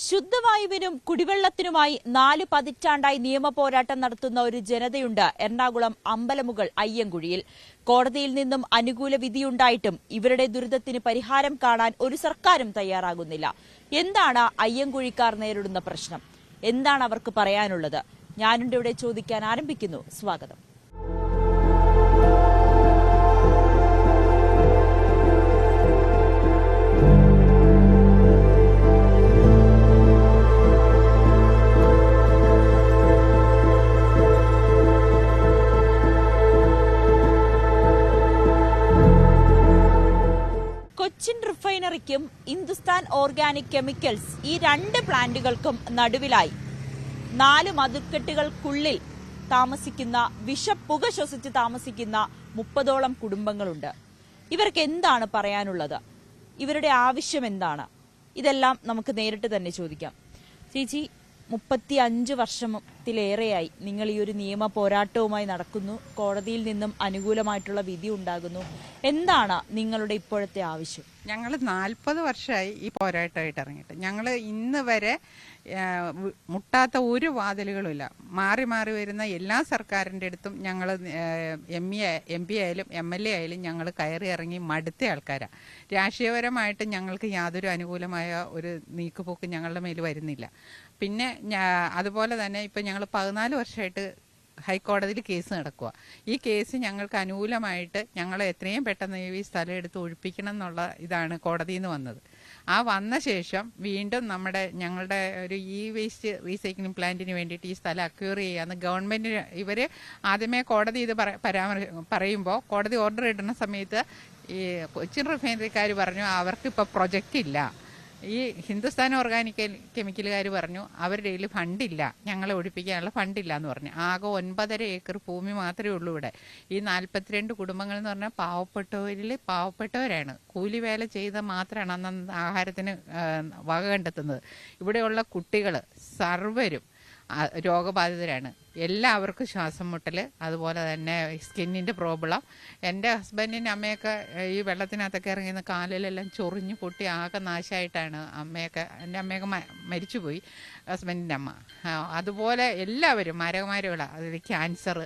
ശുദ്ധവായുവിനും കുടിവെള്ളത്തിനുമായി 4 പതിറ്റാണ്ടായി നിയമപോരാട്ടം നടത്തുന്ന ഒരു ജനതയുണ്ട് എറണാകുളം അമ്പലമുകൾ അയ്യങ്കുഴിയിൽ. കോടതിയിൽ നിന്നും അനുകൂല വിധിയുണ്ടായിട്ടും ഇവരുടെ ദുരിതത്തിന് പരിഹാരം കാണാൻ ഒരു സർക്കാരും തയ്യാറാകുന്നില്ല. എന്താണ് അയ്യങ്കുഴിക്കാർ നേരിടുന്ന പ്രശ്നം? എന്താണ് അവർക്ക് പറയാനുള്ളത്? ഞാനുണ്ട് ഇവിടെ ചോദിക്കാൻ ആരംഭിക്കുന്നു. സ്വാഗതം. കൊച്ചിൻ റിഫൈനറിക്കും ഹിന്ദുസ്ഥാൻ ഓർഗാനിക് കെമിക്കൽസ് ഈ 2 പ്ലാന്റുകൾക്കും നടുവിലായി 4 മതിൽക്കെട്ടുകൾക്കുള്ളിൽ താമസിക്കുന്ന വിഷപ്പുക ശ്വസിച്ച് താമസിക്കുന്ന 30ഓളം കുടുംബങ്ങളുണ്ട്. ഇവർക്ക് എന്താണ് പറയാനുള്ളത്? ഇവരുടെ ആവശ്യം എന്താണ്? ഇതെല്ലാം നമുക്ക് നേരിട്ട് തന്നെ ചോദിക്കാം. ചേച്ചി, 35 വർഷത്തിലേറെയായി നിങ്ങൾ ഈ ഒരു നിയമ പോരാട്ടവുമായി നടക്കുന്നു. കോടതിയിൽ നിന്നും അനുകൂലമായിട്ടുള്ള വിധി ഉണ്ടാകുന്നു. എന്താണ് നിങ്ങളുടെ ഇപ്പോഴത്തെ ആവശ്യം? ഞങ്ങൾ 40 വർഷമായി ഈ പോരാട്ടമായിട്ട് ഇറങ്ങിയിട്ട്. ഞങ്ങൾ ഇന്ന് വരെ മുട്ടാത്ത ഒരു വാതിലുകളുമില്ല. മാറി മാറി വരുന്ന എല്ലാ സർക്കാരിൻ്റെ അടുത്തും ഞങ്ങൾ എം പി ആയാലും MLA ആയാലും ഞങ്ങൾ കയറി ഇറങ്ങി മടുത്ത ആൾക്കാരാണ്. രാഷ്ട്രീയപരമായിട്ട് ഞങ്ങൾക്ക് യാതൊരു അനുകൂലമായ ഒരു നീക്കുപോക്ക് ഞങ്ങളുടെ മേൽ വരുന്നില്ല. പിന്നെ അതുപോലെ തന്നെ ഇപ്പം ഞങ്ങൾ 14 വർഷമായിട്ട് ഹൈക്കോടതിയിൽ കേസ് നടക്കുക. ഈ കേസ് ഞങ്ങൾക്ക് അനുകൂലമായിട്ട് ഞങ്ങൾ എത്രയും പെട്ടെന്ന് ഈ സ്ഥലം എടുത്ത് ഒഴിപ്പിക്കണം എന്നുള്ള ഇതാണ് കോടതിയിൽ നിന്ന് വന്നത്. ആ വന്ന ശേഷം വീണ്ടും ഞങ്ങളുടെ ഒരു വേസ്റ്റ് റീസൈക്ലിംഗ് പ്ലാന്റിന് വേണ്ടിയിട്ട് ഈ സ്ഥലം അക്വയർ ചെയ്യാമെന്ന് ഗവൺമെൻറ്റിന് ഇവർ ആദ്യമേ കോടതി ഇത് പറയുമ്പോൾ കോടതി ഓർഡർ ഇടുന്ന സമയത്ത് ഈ കൊച്ചിൻ റിഫൈനറിക്കാർ പറഞ്ഞു അവർക്കിപ്പോൾ പ്രൊജക്റ്റ് ഇല്ല. ഈ ഹിന്ദുസ്ഥാൻ ഓർഗാനിക് കെമിക്കലുകാർ പറഞ്ഞു അവരുടെ കയ്യിൽ ഫണ്ടില്ല, ഞങ്ങളെ ഒഴിപ്പിക്കാനുള്ള ഫണ്ടില്ല എന്ന് പറഞ്ഞു. ആകെ 9.5 ഏക്കർ ഭൂമി മാത്രമേ ഉള്ളൂ ഇവിടെ. ഈ 42 കുടുംബങ്ങൾ എന്ന് പറഞ്ഞാൽ പാവപ്പെട്ടവരാണ്. കൂലിവേല ചെയ്ത് മാത്രമാണ് അന്ന് ആഹാരത്തിന് വക കണ്ടെത്തുന്നത്. ഇവിടെയുള്ള കുട്ടികൾ സർവരും രോഗബാധിതരാണ്. എല്ലാവർക്കും ശ്വാസം മുട്ടൽ, അതുപോലെ തന്നെ സ്കിന്നിൻ്റെ പ്രോബ്ലം. എൻ്റെ ഹസ്ബൻഡിൻ്റെ അമ്മയൊക്കെ ഈ വെള്ളത്തിനകത്തൊക്കെ ഇറങ്ങിയ കാലിലെല്ലാം ചൊറിഞ്ഞ് പൊട്ടി ആകെ നാശമായിട്ടാണ് എൻ്റെ അമ്മയൊക്കെ മരിച്ചുപോയി, ഹസ്ബൻഡിൻ്റെ അമ്മ. അതുപോലെ എല്ലാവരും മാരകമാരുകളാണ്. അതിൽ ക്യാൻസർ,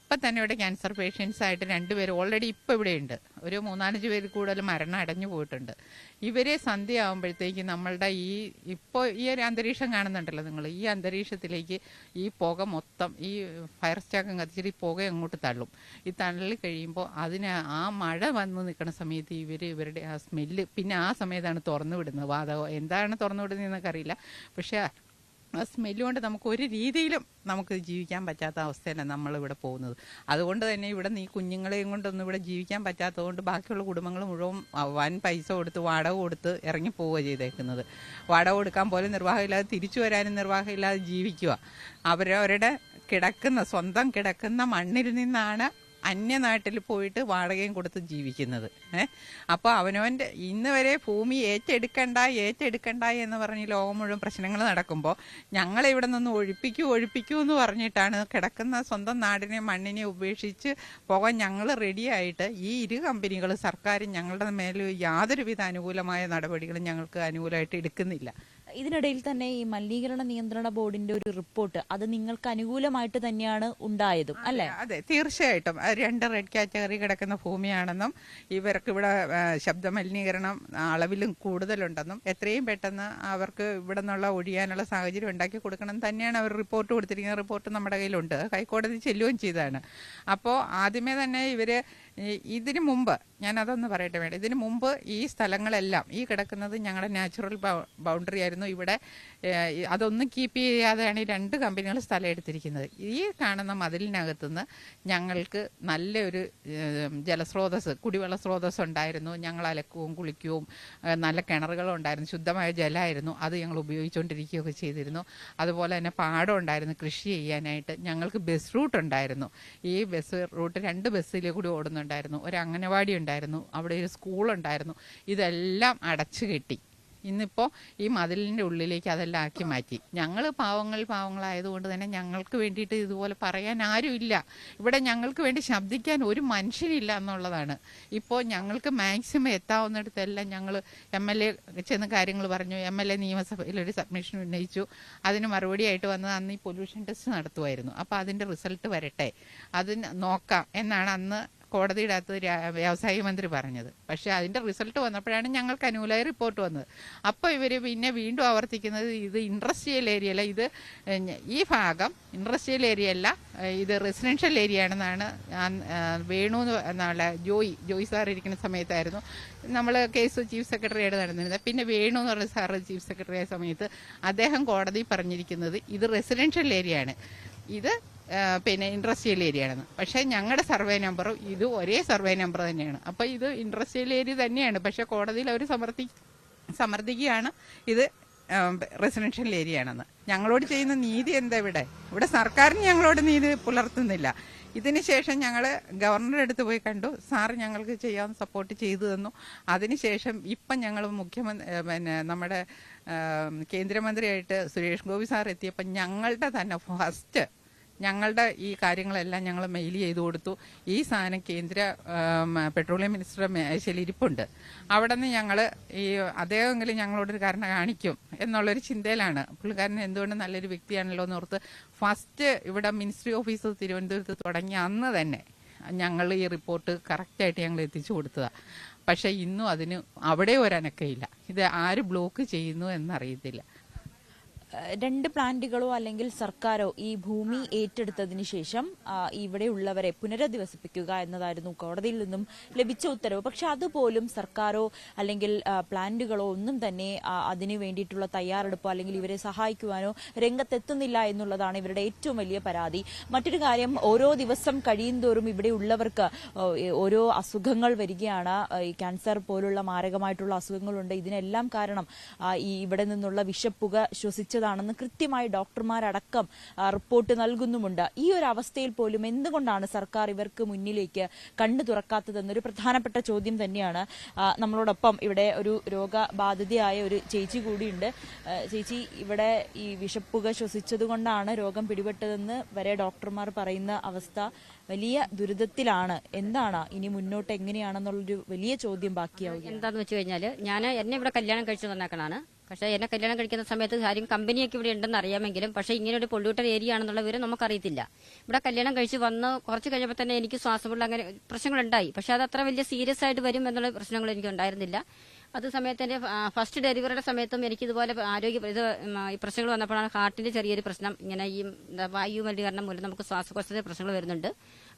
ഇപ്പം തന്നെ ഇവിടെ ക്യാൻസർ പേഷ്യൻസ് ആയിട്ട് 2 പേര് ഓൾറെഡി ഇപ്പോൾ ഇവിടെയുണ്ട്. ഒരു 3-4 പേര് കൂടുതൽ മരണം അടഞ്ഞു പോയിട്ടുണ്ട്. ഇവരെ സന്ധ്യ ആകുമ്പോഴത്തേക്ക് നമ്മളുടെ ഇപ്പോൾ ഈ ഒരു അന്തരീക്ഷം കാണുന്നുണ്ടല്ലോ നിങ്ങൾ, ഈ അന്തരീക്ഷത്തിലേക്ക് ഈ പുക മൊത്തം ഈ ഫയർ സ്റ്റാക്കും കത്തിച്ചിട്ട് ഈ പുക അങ്ങോട്ട് തള്ളും. ഈ തള്ളി കഴിയുമ്പോൾ ആ മഴ വന്ന് നിൽക്കുന്ന സമയത്ത് ഇവരുടെ ആ സ്മെല്ല്, പിന്നെ ആ സമയത്താണ് തുറന്നു വിടുന്നത്. വാതകം എന്താണ് തുറന്നു വിടുന്നതെന്നൊക്കെ അറിയില്ല. പക്ഷേ ആ സ്മെല്ല് കൊണ്ട് നമുക്ക് ഒരു രീതിയിലും നമുക്ക് ജീവിക്കാൻ പറ്റാത്ത അവസ്ഥയിലാണ് നമ്മളിവിടെ പോകുന്നത്. അതുകൊണ്ട് തന്നെ ഇവിടെ ഈ കുഞ്ഞുങ്ങളെയും കൊണ്ടൊന്നും ഇവിടെ ജീവിക്കാൻ പറ്റാത്തതുകൊണ്ട് ബാക്കിയുള്ള കുടുംബങ്ങൾ മുഴുവൻ വൻ പൈസ കൊടുത്ത് വാടക കൊടുത്ത് ഇറങ്ങി പോവുക ചെയ്തേക്കുന്നത്. വാടക കൊടുക്കാൻ പോലും നിർവാഹമില്ലാതെ തിരിച്ചു വരാനും നിർവാഹമില്ലാതെ ജീവിക്കുക. അവരവരുടെ സ്വന്തം കിടക്കുന്ന മണ്ണിൽ നിന്നാണ് അന്യനാട്ടിൽ പോയിട്ട് വാടകയും കൊടുത്ത് ജീവിക്കുന്നത്. അപ്പോൾ അവനവൻ്റെ ഇന്ന് വരെ ഭൂമി ഏറ്റെടുക്കണ്ട എന്ന് പറഞ്ഞ് ലോകം മുഴുവൻ പ്രശ്നങ്ങൾ നടക്കുമ്പോൾ ഞങ്ങളിവിടെ നിന്ന് ഒഴിപ്പിക്കൂ എന്ന് പറഞ്ഞിട്ടാണ് കിടക്കുന്ന സ്വന്തം നാടിനെ മണ്ണിനെ ഉപേക്ഷിച്ച് പോകാൻ ഞങ്ങൾ റെഡിയായിട്ട് ഈ 2 കമ്പനികൾ സർക്കാരും ഞങ്ങളുടെ മേൽ യാതൊരുവിധ അനുകൂലമായ നടപടികളും ഞങ്ങൾക്ക് അനുകൂലമായിട്ട് എടുക്കുന്നില്ല. ഇതിനിടയിൽ തന്നെ ഈ മലിനീകരണ നിയന്ത്രണ ബോർഡിന്റെ ഒരു റിപ്പോർട്ട്, അത് നിങ്ങൾക്ക് അനുകൂലമായിട്ട് തന്നെയാണ് ഉണ്ടായതും അല്ലേ? അതെ, തീർച്ചയായിട്ടും. 2 റെഡ് കാറ്റഗറി കിടക്കുന്ന ഭൂമിയാണെന്നും ഇവർക്ക് ഇവിടെ ശബ്ദ മലിനീകരണം അളവിലും കൂടുതലുണ്ടെന്നും എത്രയും പെട്ടെന്ന് അവർക്ക് ഇവിടെ നിന്നുള്ള ഒഴിയാനുള്ള സാഹചര്യം ഉണ്ടാക്കി കൊടുക്കണം തന്നെയാണ് അവർ റിപ്പോർട്ട് കൊടുത്തിരിക്കുന്നത്. റിപ്പോർട്ട് നമ്മുടെ കയ്യിലുണ്ട്, ഹൈക്കോടതി ചെല്ലുകയും ചെയ്തതാണ്. അപ്പോൾ ആദ്യമേ തന്നെ ഇതിനു മുമ്പ് ഞാനതൊന്ന് പറയട്ടെ വേണ്ട. ഇതിനു മുമ്പ് ഈ സ്ഥലങ്ങളെല്ലാം ഈ കിടക്കുന്നത് ഞങ്ങളുടെ നാച്ചുറൽ ബൗണ്ടറി ആയിരുന്നു. ഇവിടെ അതൊന്നും കീപ്പ് ചെയ്യാതെയാണ് ഈ 2 കമ്പനികൾ സ്ഥലം എടുത്തിരിക്കുന്നത്. ഈ കാണുന്ന മതിലിനകത്തുനിന്ന് ഞങ്ങൾക്ക് നല്ലൊരു ജലസ്രോതസ്, കുടിവെള്ള സ്രോതസ് ഉണ്ടായിരുന്നു. ഞങ്ങൾ അലക്കുകയും കുളിക്കുകയും നല്ല കിണറുകളും ഉണ്ടായിരുന്നു, ശുദ്ധമായ ജലമായിരുന്നു. അത് ഞങ്ങൾ ഉപയോഗിച്ചുകൊണ്ടിരിക്കുകയൊക്കെ ചെയ്തിരുന്നു. അതുപോലെ തന്നെ പാടം ഉണ്ടായിരുന്നു കൃഷി ചെയ്യാനായിട്ട്. ഞങ്ങൾക്ക് ബസ് റൂട്ട് ഉണ്ടായിരുന്നു. ഈ ബസ് റൂട്ട് 2 ബസ്സിലെ കൂടി ഓടുന്നുണ്ടായിരുന്നു. ഒരു അംഗനവാടി ഉണ്ടായിരുന്നു, അവിടെ ഒരു സ്കൂളുണ്ടായിരുന്നു. ഇതെല്ലാം അടച്ചു കെട്ടി. ഇന്നിപ്പോൾ ഈ മതിലിൻ്റെ ഉള്ളിലേക്ക് അതെല്ലാം ആക്കി മാറ്റി. ഞങ്ങൾ പാവങ്ങളായതുകൊണ്ട് തന്നെ ഞങ്ങൾക്ക് വേണ്ടിയിട്ട് ഇതുപോലെ പറയാൻ ആരുമില്ല. ഇവിടെ ഞങ്ങൾക്ക് വേണ്ടി ശബ്ദിക്കാൻ ഒരു മനുഷ്യനില്ല എന്നുള്ളതാണ്. ഇപ്പോൾ ഞങ്ങൾക്ക് മാക്സിമം എത്താവുന്നിടത്തെല്ലാം ഞങ്ങൾ MLA ചെന്ന് കാര്യങ്ങൾ പറഞ്ഞു. MLA നിയമസഭയിൽ ഒരു സബ്മിഷൻ ഉന്നയിച്ചു. അതിന് മറുപടിയായിട്ട് വന്നത് അന്ന് ഈ പൊല്യൂഷൻ ടെസ്റ്റ് നടത്തുമായിരുന്നു. അപ്പോൾ അതിൻ്റെ റിസൾട്ട് വരട്ടെ, അതിന് നോക്കാം എന്നാണ് അന്ന് കോടതിയുടെ അകത്ത് വ്യവസായ മന്ത്രി പറഞ്ഞത്. പക്ഷേ അതിൻ്റെ റിസൾട്ട് വന്നപ്പോഴാണ് ഞങ്ങൾക്ക് അനുകൂലമായ റിപ്പോർട്ട് വന്നത്. അപ്പോൾ ഇവർ പിന്നെ വീണ്ടും ആവർത്തിക്കുന്നത് ഇത് ഇൻഡസ്ട്രിയൽ ഏരിയ അല്ല, ഇത് ഈ ഭാഗം ഇൻഡസ്ട്രിയൽ ഏരിയ അല്ല, ഇത് റെസിഡൻഷ്യൽ ഏരിയ ആണെന്നാണ്. വേണു എന്നുള്ള ജോയി സാർ ഇരിക്കുന്ന സമയത്തായിരുന്നു നമ്മൾ കേസ് ചീഫ് സെക്രട്ടറിയായിട്ട് നടന്നിരുന്നത്. പിന്നെ വേണു എന്ന് പറഞ്ഞ സാറ് ചീഫ് സെക്രട്ടറി ആയ സമയത്ത് അദ്ദേഹം കോടതി പറഞ്ഞിരിക്കുന്നത് ഇത് റെസിഡൻഷ്യൽ ഏരിയ ആണ്, ഇത് പിന്നെ ഇൻഡസ്ട്രിയൽ ഏരിയ ആണെന്ന്. പക്ഷേ ഞങ്ങളുടെ സർവേ നമ്പറും ഇത് ഒരേ സർവേ നമ്പർ തന്നെയാണ്. അപ്പോൾ ഇത് ഇൻഡസ്ട്രിയൽ ഏരിയ തന്നെയാണ്. പക്ഷേ കോടതിയിൽ അവർ സമർത്ഥിക്കുകയാണ് ഇത് റെസിഡൻഷ്യൽ ഏരിയ ആണെന്ന്. ഞങ്ങളോട് ചെയ്യുന്ന നീതി എന്താ? ഇവിടെ സർക്കാരിന് ഞങ്ങളോട് നീതി പുലർത്തുന്നില്ല. ഇതിന് ശേഷം ഞങ്ങൾ ഗവർണറുടെ അടുത്ത് പോയി കണ്ടു. സാറ് ഞങ്ങൾക്ക് ചെയ്യാൻ സപ്പോർട്ട് ചെയ്തു തന്നു. അതിനുശേഷം ഇപ്പം ഞങ്ങൾ പിന്നെ നമ്മുടെ കേന്ദ്രമന്ത്രിയായിട്ട് സുരേഷ് ഗോപി സാർ എത്തിയപ്പോൾ ഞങ്ങളുടെ തന്നെ ഫസ്റ്റ് ഞങ്ങളുടെ ഈ കാര്യങ്ങളെല്ലാം ഞങ്ങൾ മെയിൽ ചെയ്തു കൊടുത്തു. ഈ സാധനം കേന്ദ്ര പെട്രോളിയം മിനിസ്റ്ററുടെ മേശയിൽ ഇരിപ്പുണ്ട്. അവിടെ നിന്ന് ഞങ്ങൾ ഈ അദ്ദേഹമെങ്കിലും ഞങ്ങളോടൊരു കാരണം കാണിക്കും എന്നുള്ളൊരു ചിന്തയിലാണ്. പുള്ളിക്കാരൻ എന്തുകൊണ്ട് നല്ലൊരു വ്യക്തിയാണല്ലോ എന്നോർത്ത് ഫസ്റ്റ് ഇവിടെ മിനിസ്ട്രി ഓഫീസ് തിരുവനന്തപുരത്ത് തുടങ്ങിയ അന്ന് തന്നെ ഞങ്ങൾ ഈ റിപ്പോർട്ട് കറക്റ്റായിട്ട് ഞങ്ങൾ എത്തിച്ചു കൊടുത്തതാണ്. പക്ഷേ ഇന്നും അതിന് അവിടെ ഒരനക്കയില്ല. ഇത് ആര് ബ്ലോക്ക് ചെയ്യുന്നു എന്നറിയത്തില്ല. രണ്ട് പ്ലാന്റുകളോ അല്ലെങ്കിൽ സർക്കാരോ ഈ ഭൂമി ഏറ്റെടുത്തതിന് ശേഷം ഇവിടെയുള്ളവരെ പുനരധിവസിപ്പിക്കുക എന്നതായിരുന്നു കോടതിയിൽ നിന്നും ലഭിച്ച ഉത്തരവ്. പക്ഷെ അതുപോലും സർക്കാരോ അല്ലെങ്കിൽ പ്ലാന്റുകളോ ഒന്നും തന്നെ അതിനു വേണ്ടിയിട്ടുള്ള തയ്യാറെടുപ്പോ അല്ലെങ്കിൽ ഇവരെ സഹായിക്കുവാനോ രംഗത്തെത്തുന്നില്ല എന്നുള്ളതാണ് ഇവരുടെ ഏറ്റവും വലിയ പരാതി. മറ്റൊരു കാര്യം, ഓരോ ദിവസം കഴിയുന്തോറും ഇവിടെയുള്ളവർക്ക് ഓരോ അസുഖങ്ങൾ വരികയാണ്. ഈ ക്യാൻസർ പോലുള്ള മാരകമായിട്ടുള്ള അസുഖങ്ങളുണ്ട്. ഇതിനെല്ലാം കാരണം ഈ ഇവിടെ നിന്നുള്ള വിഷപ്പുക ശ്വസിച്ചതാണെന്ന് കൃത്യമായി ഡോക്ടർമാരടക്കം റിപ്പോർട്ട് നൽകുന്നുമുണ്ട്. ഈ ഒരു അവസ്ഥയിൽ പോലും എന്തുകൊണ്ടാണ് സർക്കാർ ഇവർക്ക് മുന്നിലേക്ക് കണ്ണു തുറക്കാത്തതെന്നൊരു പ്രധാനപ്പെട്ട ചോദ്യം തന്നെയാണ്. നമ്മളോടൊപ്പം ഇവിടെ ഒരു രോഗബാധിതയായ ഒരു ചേച്ചി കൂടിയുണ്ട്. ചേച്ചി, ഇവിടെ ഈ വിഷപ്പുക ശ്വസിച്ചതുകൊണ്ടാണ് രോഗം പിടിപെട്ടതെന്ന് വരെ ഡോക്ടർമാർ പറയുന്ന അവസ്ഥ വലിയ ദുരിതത്തിലാണ്. എന്താണ് ഇനി മുന്നോട്ട് എങ്ങനെയാണെന്നുള്ളൊരു വലിയ ചോദ്യം ബാക്കിയാവും. എന്താന്ന് വെച്ച് കഴിഞ്ഞാൽ എന്നെ ഇവിടെ കല്യാണം കഴിച്ചു വന്നേക്കണാണ്. പക്ഷേ എന്നെ കല്യാണം കഴിക്കുന്ന സമയത്ത് കാര്യം കമ്പനിയൊക്കെ ഇവിടെ ഉണ്ടെന്ന് അറിയാമെങ്കിലും പക്ഷേ ഇങ്ങനെ ഒരു പൊള്യൂട്ടഡ് ഏരിയ ആണെന്നുള്ള വിവരം നമുക്കറിയത്തില്ല. ഇവിടെ കല്യാണം കഴിച്ച് വന്ന് കുറച്ച് കഴിഞ്ഞപ്പോൾ തന്നെ എനിക്ക് ശ്വാസമുള്ള അങ്ങനെ പ്രശ്നങ്ങളുണ്ടായി. പക്ഷെ അത് അത്ര വലിയ സീരിയസ് ആയിട്ട് വരും എന്നുള്ള പ്രശ്നങ്ങൾ എനിക്ക് ഉണ്ടായിരുന്നില്ല. അത് സമയത്ത് എൻ്റെ ഫസ്റ്റ് ഡെലിവറിയുടെ സമയത്തും എനിക്കിതുപോലെ ഈ പ്രശ്നങ്ങൾ വന്നപ്പോഴാണ് ഹാർട്ടിന്റെ ചെറിയൊരു പ്രശ്നം. ഇങ്ങനെ ഈ വായു മലിനീകരണം മൂലം നമുക്ക് ശ്വാസകോശത്തിന് പ്രശ്നങ്ങൾ വരുന്നുണ്ട്.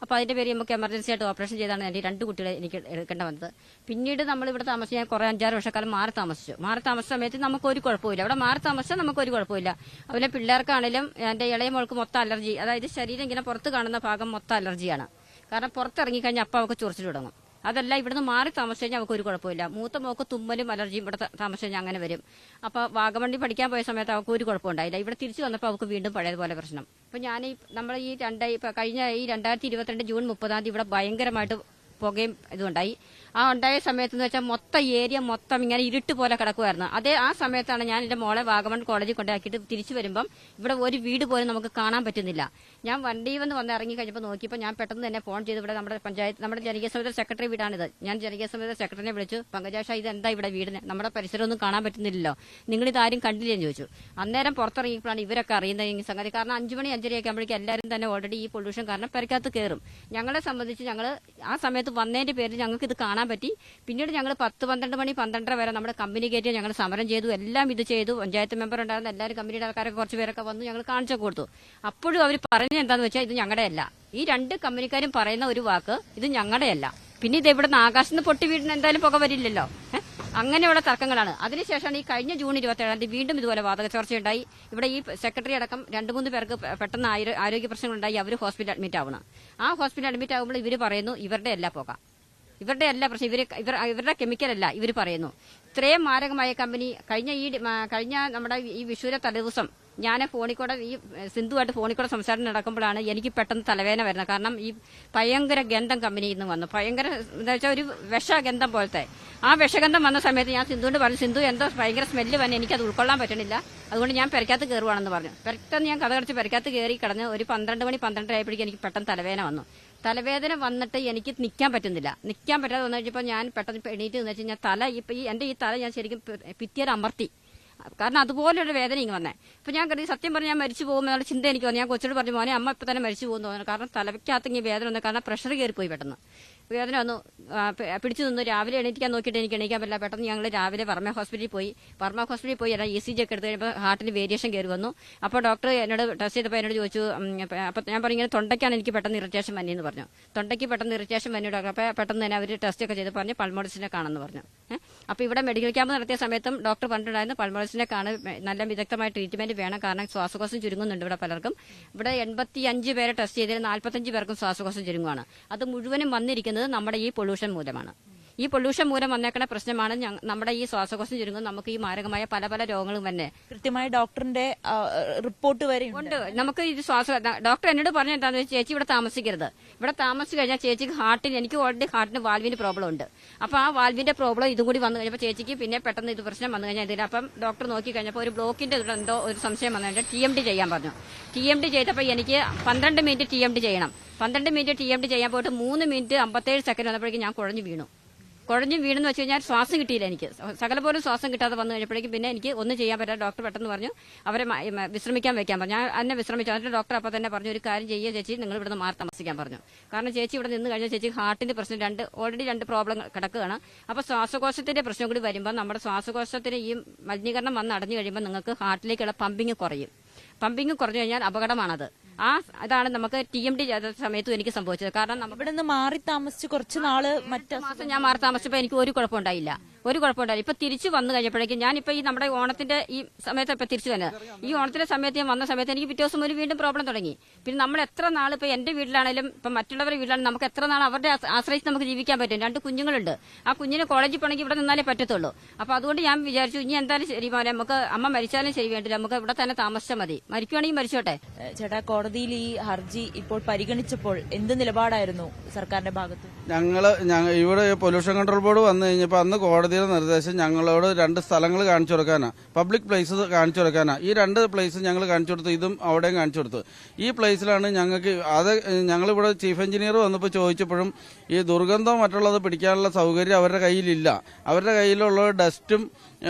അപ്പോൾ അതിന്റെ പേര് നമുക്ക് എമർജൻസി ആയിട്ട് ഓപ്പറേഷൻ ചെയ്താണ് എൻ്റെ 2 കുട്ടികളെ എനിക്ക് എടുക്കേണ്ട വന്നത്. പിന്നീട് നമ്മൾ ഇവിടെ താമസിച്ച് ഞാൻ കുറേ 5-6 വർഷക്കാലം മാറി താമസിച്ച സമയത്ത് നമുക്കൊരു കുഴപ്പമില്ല. അവിടെ മാറി താമസിച്ചാൽ നമുക്കൊരു കുഴപ്പമില്ല. അതുപോലെ പിള്ളേർക്കാണെങ്കിലും എൻ്റെ ഇളയ മോൾക്ക് മൊത്തം അലർജി, അതായത് ശരീരം ഇങ്ങനെ പുറത്ത് കാണുന്ന ഭാഗം മൊത്തം അലർജിയാണ്. കാരണം പുറത്തിറങ്ങിക്കഴിഞ്ഞാൽ അപ്പം അവർക്ക് ചൊറിച്ചിൽ തുടങ്ങും. അതല്ല ഇവിടുന്ന് മാറി താമസിച്ചു കഴിഞ്ഞാൽ അവർക്ക് ഒരു കുഴപ്പമില്ല. മൂത്ത മോക്ക് തുമ്മലും അലർജിയും ഇവിടെ താമസിച്ചു കഴിഞ്ഞാൽ അങ്ങനെ വരും. അപ്പോൾ വാഗമണ്ണി പഠിക്കാൻ പോയ സമയത്ത് അവർക്ക് ഒരു കുഴപ്പമുണ്ടായില്ല. ഇവിടെ തിരിച്ചു വന്നപ്പോൾ അവർക്ക് വീണ്ടും പഴയതുപോലെ പ്രശ്നം. അപ്പോൾ ഞാൻ നമ്മൾ ഈ കഴിഞ്ഞ ഈ 2022 ജൂൺ 30 ഇവിടെ ഭയങ്കരമായിട്ട് പുകയും ഇതുണ്ടായി. ആ ഉണ്ടായ സമയത്ത് എന്ന് വെച്ചാൽ മൊത്തം ഏരിയ മൊത്തം ഇങ്ങനെ ഇരുട്ട് പോലെ കിടക്കുമായിരുന്നു. ആ സമയത്താണ് ഞാൻ എൻ്റെ മോളെ വാഗമൺ കോളേജിൽ കൊണ്ടാക്കിയിട്ട് തിരിച്ചു വരുമ്പം ഇവിടെ ഒരു വീട് പോലും നമുക്ക് കാണാൻ പറ്റുന്നില്ല. ഞാൻ വണ്ടിയിൽ വന്ന് ഇറങ്ങി കഴിഞ്ഞപ്പോൾ നോക്കിയപ്പോൾ ഞാൻ പെട്ടെന്ന് തന്നെ ഫോൺ ചെയ്ത് ഇവിടെ നമ്മുടെ പഞ്ചായത്ത് നമ്മുടെ ജനകീയ സമിതി സെക്രട്ടറി വീടാണിത്. ഞാൻ ജനകീയ സമിതി സെക്രട്ടറിനെ വിളിച്ചു, പങ്കജാഷ ഇത് എന്താ ഇവിടെ വീടിന് നമ്മുടെ പരിസരമൊന്നും കാണാൻ പറ്റുന്നില്ലല്ലോ, നിങ്ങളിതാരും കണ്ടില്ലെന്ന് ചോദിച്ചു. അന്നേരം പുറത്തിറങ്ങിയപ്പോഴാണ് ഇവരൊക്കെ അറിയുന്നത് ഈ സംഗതി. കാരണം 5 മണി 5:30 ആകുമ്പോഴേക്കും എല്ലാവരും തന്നെ ഓൾറെഡി ഈ പൊല്യൂഷൻ കാരണം പെരക്കകത്ത് കയറും. ഞങ്ങളെ സംബന്ധിച്ച് ഞങ്ങൾ ആ സമയത്ത് വന്നതിന്റെ പേരിൽ ഞങ്ങൾക്ക് ഇത് കാണാൻ പറ്റി. പിന്നീട് ഞങ്ങൾ 10-12 മണി 12:30 വരെ നമ്മുടെ കമ്പനി കയറ്റി ഞങ്ങൾ സമരം ചെയ്തു, എല്ലാം ഇത് ചെയ്തു. പഞ്ചായത്ത് മെമ്പർ ഉണ്ടായിരുന്ന എല്ലാവരും കമ്പനിയുടെ ആൾക്കാരൊക്കെ കുറച്ച് പേരൊക്കെ വന്നു ഞങ്ങൾ കാണിച്ചൊക്കെ കൊടുത്തു. അപ്പോഴും അവർ പറഞ്ഞത് എന്താന്ന് വെച്ചാൽ ഇത് ഞങ്ങളുടെ അല്ല. ഈ 2 കമ്പനിക്കാരും പറയുന്ന ഒരു വാക്ക് ഇത് ഞങ്ങളുടെ അല്ല. പിന്നെ ഇത് ഇവിടെ നിന്ന് ആകാശത്ത് നിന്ന് പൊട്ടി വീടിന് എന്തായാലും പുക വരില്ലല്ലോ. അങ്ങനെയുള്ള തർക്കങ്ങളാണ്. അതിനുശേഷമാണ് ഈ കഴിഞ്ഞ ജൂൺ 27 വീണ്ടും ഇതുപോലെ വാതക ചോർച്ചയുണ്ടായി. ഇവിടെ ഈ സെക്രട്ടറി അടക്കം 2-3 പേർക്ക് പെട്ടെന്ന് ആരോഗ്യ പ്രശ്നങ്ങളുണ്ടായി. അവർ ഹോസ്പിറ്റലിൽ അഡ്മിറ്റ് ആവണം. ആ ഹോസ്പിറ്റലിൽ അഡ്മിറ്റ് ആകുമ്പോൾ ഇവർ പറയുന്നു ഇവരുടെ അല്ല പുക, ഇവരുടെ അല്ല പ്രശ്നം, ഇവരുടെ കെമിക്കൽ അല്ല ഇവർ പറയുന്നു. ഇത്രയും മാരകമായ കമ്പനി കഴിഞ്ഞ നമ്മുടെ ഈ വിഷുവിന്റെ തലേദിവസം ഞാൻ ഫോണിക്കൂടെ ഈ സിന്ധുവായിട്ട് ഫോണിക്കൂടെ സംസാരം നടക്കുമ്പോഴാണ് എനിക്ക് പെട്ടെന്ന് തലവേദന വരുന്നത്. കാരണം ഈ ഭയങ്കര ഗന്ധം കമ്പനിയിൽ നിന്ന് വന്നു. ഭയങ്കര എന്താ വെച്ചാൽ ഒരു വിഷഗന്ധം പോലത്തെ. ആ വിഷഗന്ധം വന്ന സമയത്ത് ഞാൻ സിന്ധുവിന്റെ പറഞ്ഞു, സിന്ധു എന്തോ ഭയങ്കര സ്മെല്ല് വന്നെ, എനിക്കത് ഉൾക്കൊള്ളാൻ പറ്റണില്ല, അതുകൊണ്ട് ഞാൻ പെരക്കകത്ത് കയറുവാണെന്ന് പറഞ്ഞു. പെട്ടെന്ന് ഞാൻ കഥകടിച്ച് പെരക്കകത്ത് കയറി കിടന്ന് ഒരു 12 മണി 12 ആയപ്പോഴേക്കും എനിക്ക് പെട്ടെന്ന് തലവേദന വന്നു. തലവേദന വന്നിട്ട് എനിക്ക് നിൽക്കാൻ പറ്റുന്നില്ല. നിൽക്കാൻ പറ്റാതെ വന്നു കഴിഞ്ഞപ്പോൾ ഞാൻ പെട്ടെന്ന് എണീറ്റ് എന്ന് വെച്ചാൽ ഞാൻ തല എന്റെ ഈ തല ഞാൻ ശരിക്കും ഭിത്തിയിൽ അമർത്തി. കാരണം അതുപോലൊരു വേദന ഇങ്ങനെ വന്നേ. അപ്പൊ ഞാൻ കരുതി സത്യം പറഞ്ഞാൽ ഞാൻ മരിച്ചു പോകുമെന്നുള്ള ചിന്ത എനിക്ക് വന്നു. ഞാൻ കൊച്ചിനോട് പറഞ്ഞു, മോനെ അമ്മ ഇപ്പൊ തന്നെ മരിച്ചു പോകുന്നു തോന്നുന്നു. കാരണം തലയ്ക്കകത്ത് ഇങ്ങനെ വേദന വന്നു. കാരണം പ്രഷർ കയറിപ്പോയി പെട്ടെന്ന്. വേദന വന്നു, പിടിച്ചു നിന്നു. രാവിലെ എണീക്കാൻ നോക്കിയിട്ട് എനിക്ക് എണീക്കാൻ പറ്റില്ല. പെട്ടെന്ന് ഞങ്ങൾ രാവിലെ വർമ്മ ഹോസ്പിറ്റലിൽ പോയി എല്ലാം ECG ഒക്കെ എടുത്ത് കഴിയുമ്പോൾ ഹാർട്ടിന് വേരിയേഷൻ കയറി വന്നു. അപ്പോൾ ഡോക്ടർ എന്നോട് ടെസ്റ്റ് ചെയ്തപ്പോൾ എന്നോട് ചോദിച്ചു, അപ്പോൾ ഞാൻ പറഞ്ഞു ഇങ്ങനെ തൊണ്ടയ്ക്കാണ് എനിക്ക് പെട്ടെന്ന് ഇറിറ്റേഷൻ വന്നിയെന്ന് പറഞ്ഞു. തൊണ്ടയ്ക്ക് പെട്ടെന്ന് ഇറിറ്റേഷൻ വന്നു ഡോക്ടർ. അപ്പോൾ പെട്ടെന്ന് തന്നെ അവർ ടെസ്റ്റ് ഒക്കെ ചെയ്ത് പറഞ്ഞ് പൾമോളജിസ്റ്റിനെ കാണുമെന്ന് പറഞ്ഞു. അപ്പോൾ ഇവിടെ മെഡിക്കൽ ക്യാമ്പ് നടത്തിയ സമയത്തും ഡോക്ടർ പറഞ്ഞിട്ടുണ്ടായിരുന്നു പൾമോളജിസ്റ്റിനെ കാണാൻ നല്ല വിദഗ്ധമായ ട്രീറ്റ്മെന്റ് വേണം. കാരണം ശ്വാസകോശം ചുരുങ്ങുന്നുണ്ട് ഇവിടെ പലർക്കും. ഇവിടെ 85 പേരെ ടെസ്റ്റ് ചെയ്തതിൽ 45 പേർക്കും ശ്വാസകോശം ചുരുങ്ങുകയാണ്. അത് മുഴുവനും വന്നിരിക്കുന്നത് നമ്മുടെ ഈ പൊല്യൂഷൻ മൂലമാണ്. ഈ പൊല്യൂഷൻ മൂലം വന്നേക്കുന്ന പ്രശ്നമാണ് നമ്മുടെ ഈ ശ്വാസകോശം ചുരുങ്ങും. നമുക്ക് ഈ മാരകമായ പല പല രോഗങ്ങളും തന്നെ കൃത്യമായ ഡോക്ടറിന്റെ റിപ്പോർട്ട് വരെ ഉണ്ട്. നമുക്ക് ഇത് ഡോക്ടർ എന്നോട് പറഞ്ഞ എന്താണെന്ന് വെച്ചാൽ, ചേച്ചി ഇവിടെ താമസിക്കരുത്. ഇവിടെ താമസിച്ച് കഴിഞ്ഞാൽ ചേച്ചിക്ക് എനിക്ക് ഓൾറെഡി ഹാർട്ടിന് വാൽവിന് പ്രോബ്ലം ഉണ്ട്. അപ്പൊ ആ വാൽവിന്റെ പ്രോബ്ലം ഇതും കൂടി വന്നു കഴിഞ്ഞപ്പോൾ ചേച്ചിക്ക് പിന്നെ പെട്ടെന്ന് ഇത് പ്രശ്നം വന്നു കഴിഞ്ഞാൽ ഇതിന് അപ്പം ഡോക്ടർ നോക്കി കഴിഞ്ഞപ്പോൾ ഒരു ബ്ലോക്കിന്റെ എന്തോ ഒരു സംശയം വന്നു കഴിഞ്ഞാൽ TMT ചെയ്യാൻ പറഞ്ഞു. TMT ചെയ്തപ്പോൾ എനിക്ക് 12 മിനിറ്റ് TMT ചെയ്യണം. 12 മിനിറ്റ് TMT ചെയ്യാൻ പോയിട്ട് 3 മിനിറ്റ് 57 സെക്കൻഡ് വന്നപ്പോഴേക്കും ഞാൻ കുഴഞ്ഞു വീണെന്ന് വെച്ച് കഴിഞ്ഞാൽ ശ്വാസം കിട്ടിയില്ല. എനിക്ക് സകല പോലും ശ്വാസം കിട്ടാതെ വന്നു കഴിഞ്ഞപ്പോഴേക്കും പിന്നെ എനിക്ക് ഒന്നും ചെയ്യാൻ പറ്റാതെ ഡോക്ടർ പെട്ടെന്ന് പറഞ്ഞു അവരെ വിശ്രമിക്കാൻ വെക്കാൻ പറഞ്ഞു. ഞാൻ എന്നെ വിശ്രമിച്ചു. എന്നിട്ട് ഡോക്ടർ അപ്പോൾ തന്നെ പറഞ്ഞു, ഒരു കാര്യം ചെയ്യുക ചേച്ചി, നിങ്ങൾ ഇവിടുന്ന് മാറി താമസിക്കാൻ പറഞ്ഞു. കാരണം ചേച്ചി ഇവിടെ നിന്ന് കഴിഞ്ഞാൽ ചേച്ചി ഹാർട്ടിന്റെ പ്രശ്നം ഓൾറെഡി 2 പ്രോബ്ലം കിടക്കുകയാണ്. അപ്പോൾ ശ്വാസകോശത്തിന്റെ പ്രശ്നം കൂടി വരുമ്പോൾ നമ്മുടെ ശ്വാസകോശത്തിന് ഈ മലിനീകരണം വന്ന് അടഞ്ഞു കഴിയുമ്പോൾ നിങ്ങൾക്ക് ഹാർട്ടിലേക്കുള്ള പമ്പിങ് കുറയും. പമ്പിങ് കുറഞ്ഞു കഴിഞ്ഞാൽ അപകടമാണത്. അതാണ് നമുക്ക് TMT ചെയ്ത സമയത്തും എനിക്ക് സംഭവിച്ചത്. കാരണം ഇവിടെ നിന്ന് മാറി താമസിച്ച് കുറച്ച് നാള് മാസം ഞാൻ മാറി താമസിച്ചപ്പോൾ എനിക്ക് ഒരു കുഴപ്പമുണ്ടായില്ല. ഇപ്പൊ തിരിച്ചു വന്നു കഴിഞ്ഞപ്പോഴേക്കും ഞാനിപ്പോ ഈ നമ്മുടെ ഓണത്തിന്റെ ഈ സമയത്ത് ഇപ്പൊ തിരിച്ചു വന്നത്. ഈ ഓണത്തിന്റെ സമയത്ത് ഞാൻ വന്ന സമയത്ത് എനിക്ക് പിറ്റേ ദിവസം വീണ്ടും പ്രോബ്ലം തുടങ്ങി. പിന്നെ നമ്മൾ എത്ര നാൾ ഇപ്പൊ എന്റെ വീട്ടിലാണെങ്കിലും ഇപ്പൊ മറ്റുള്ളവരുടെ വീട്ടിലാണെങ്കിലും നമുക്ക് എത്ര നാൾ അവരുടെ ആശ്രയിച്ച് നമുക്ക് ജീവിക്കാൻ പറ്റും. 2 കുഞ്ഞുങ്ങളുണ്ട്. ആ കുഞ്ഞിന് കോളേജിൽ പോകണമെങ്കിൽ ഇവിടെ നിന്നാലേ പറ്റത്തുള്ളൂ. അപ്പൊ അതുകൊണ്ട് ഞാൻ വിചാരിച്ചു, ഇനി എന്തായാലും ശരി മോനെ, നമുക്ക് അമ്മ മരിച്ചാലും ശരി വേണ്ടില്ല, നമുക്ക് ഇവിടെ തന്നെ താമസിച്ചാൽ മതി, മരിക്കുവാണെങ്കിൽ മരിച്ചോട്ടെ. ചേട്ടാ, കോടതിയിൽ ഈ ഹർജി ഇപ്പോൾ പരിഗണിച്ചപ്പോൾ എന്ത് നിലപാടായിരുന്നു സർക്കാരിന്റെ ഭാഗത്ത്? ഇവിടെ പൊല്യൂഷൻ കൺട്രോൾ ബോർഡ് വന്നു കഴിഞ്ഞപ്പോൾ അന്ന് കോടതിയുടെ നിർദ്ദേശം ഞങ്ങളോട് 2 സ്ഥലങ്ങൾ കാണിച്ചു കൊടുക്കാനാ, പബ്ലിക് പ്ലേസ് കാണിച്ചു കൊടുക്കാനാ. ഈ 2 പ്ലേസ് ഞങ്ങൾ കാണിച്ചു കൊടുത്തു, ഇതും അവിടെയും കാണിച്ചു കൊടുത്തു. ഈ പ്ലേസിലാണ് ഞങ്ങൾക്ക് ഞങ്ങളിവിടെ ചീഫ് എഞ്ചിനീയർ വന്നപ്പോൾ ചോദിച്ചപ്പോഴും ഈ ദുർഗന്ധം മറ്റുള്ളത് പിടിക്കാനുള്ള സൗകര്യം അവരുടെ കയ്യിലില്ല. അവരുടെ കയ്യിലുള്ള ഡസ്റ്റും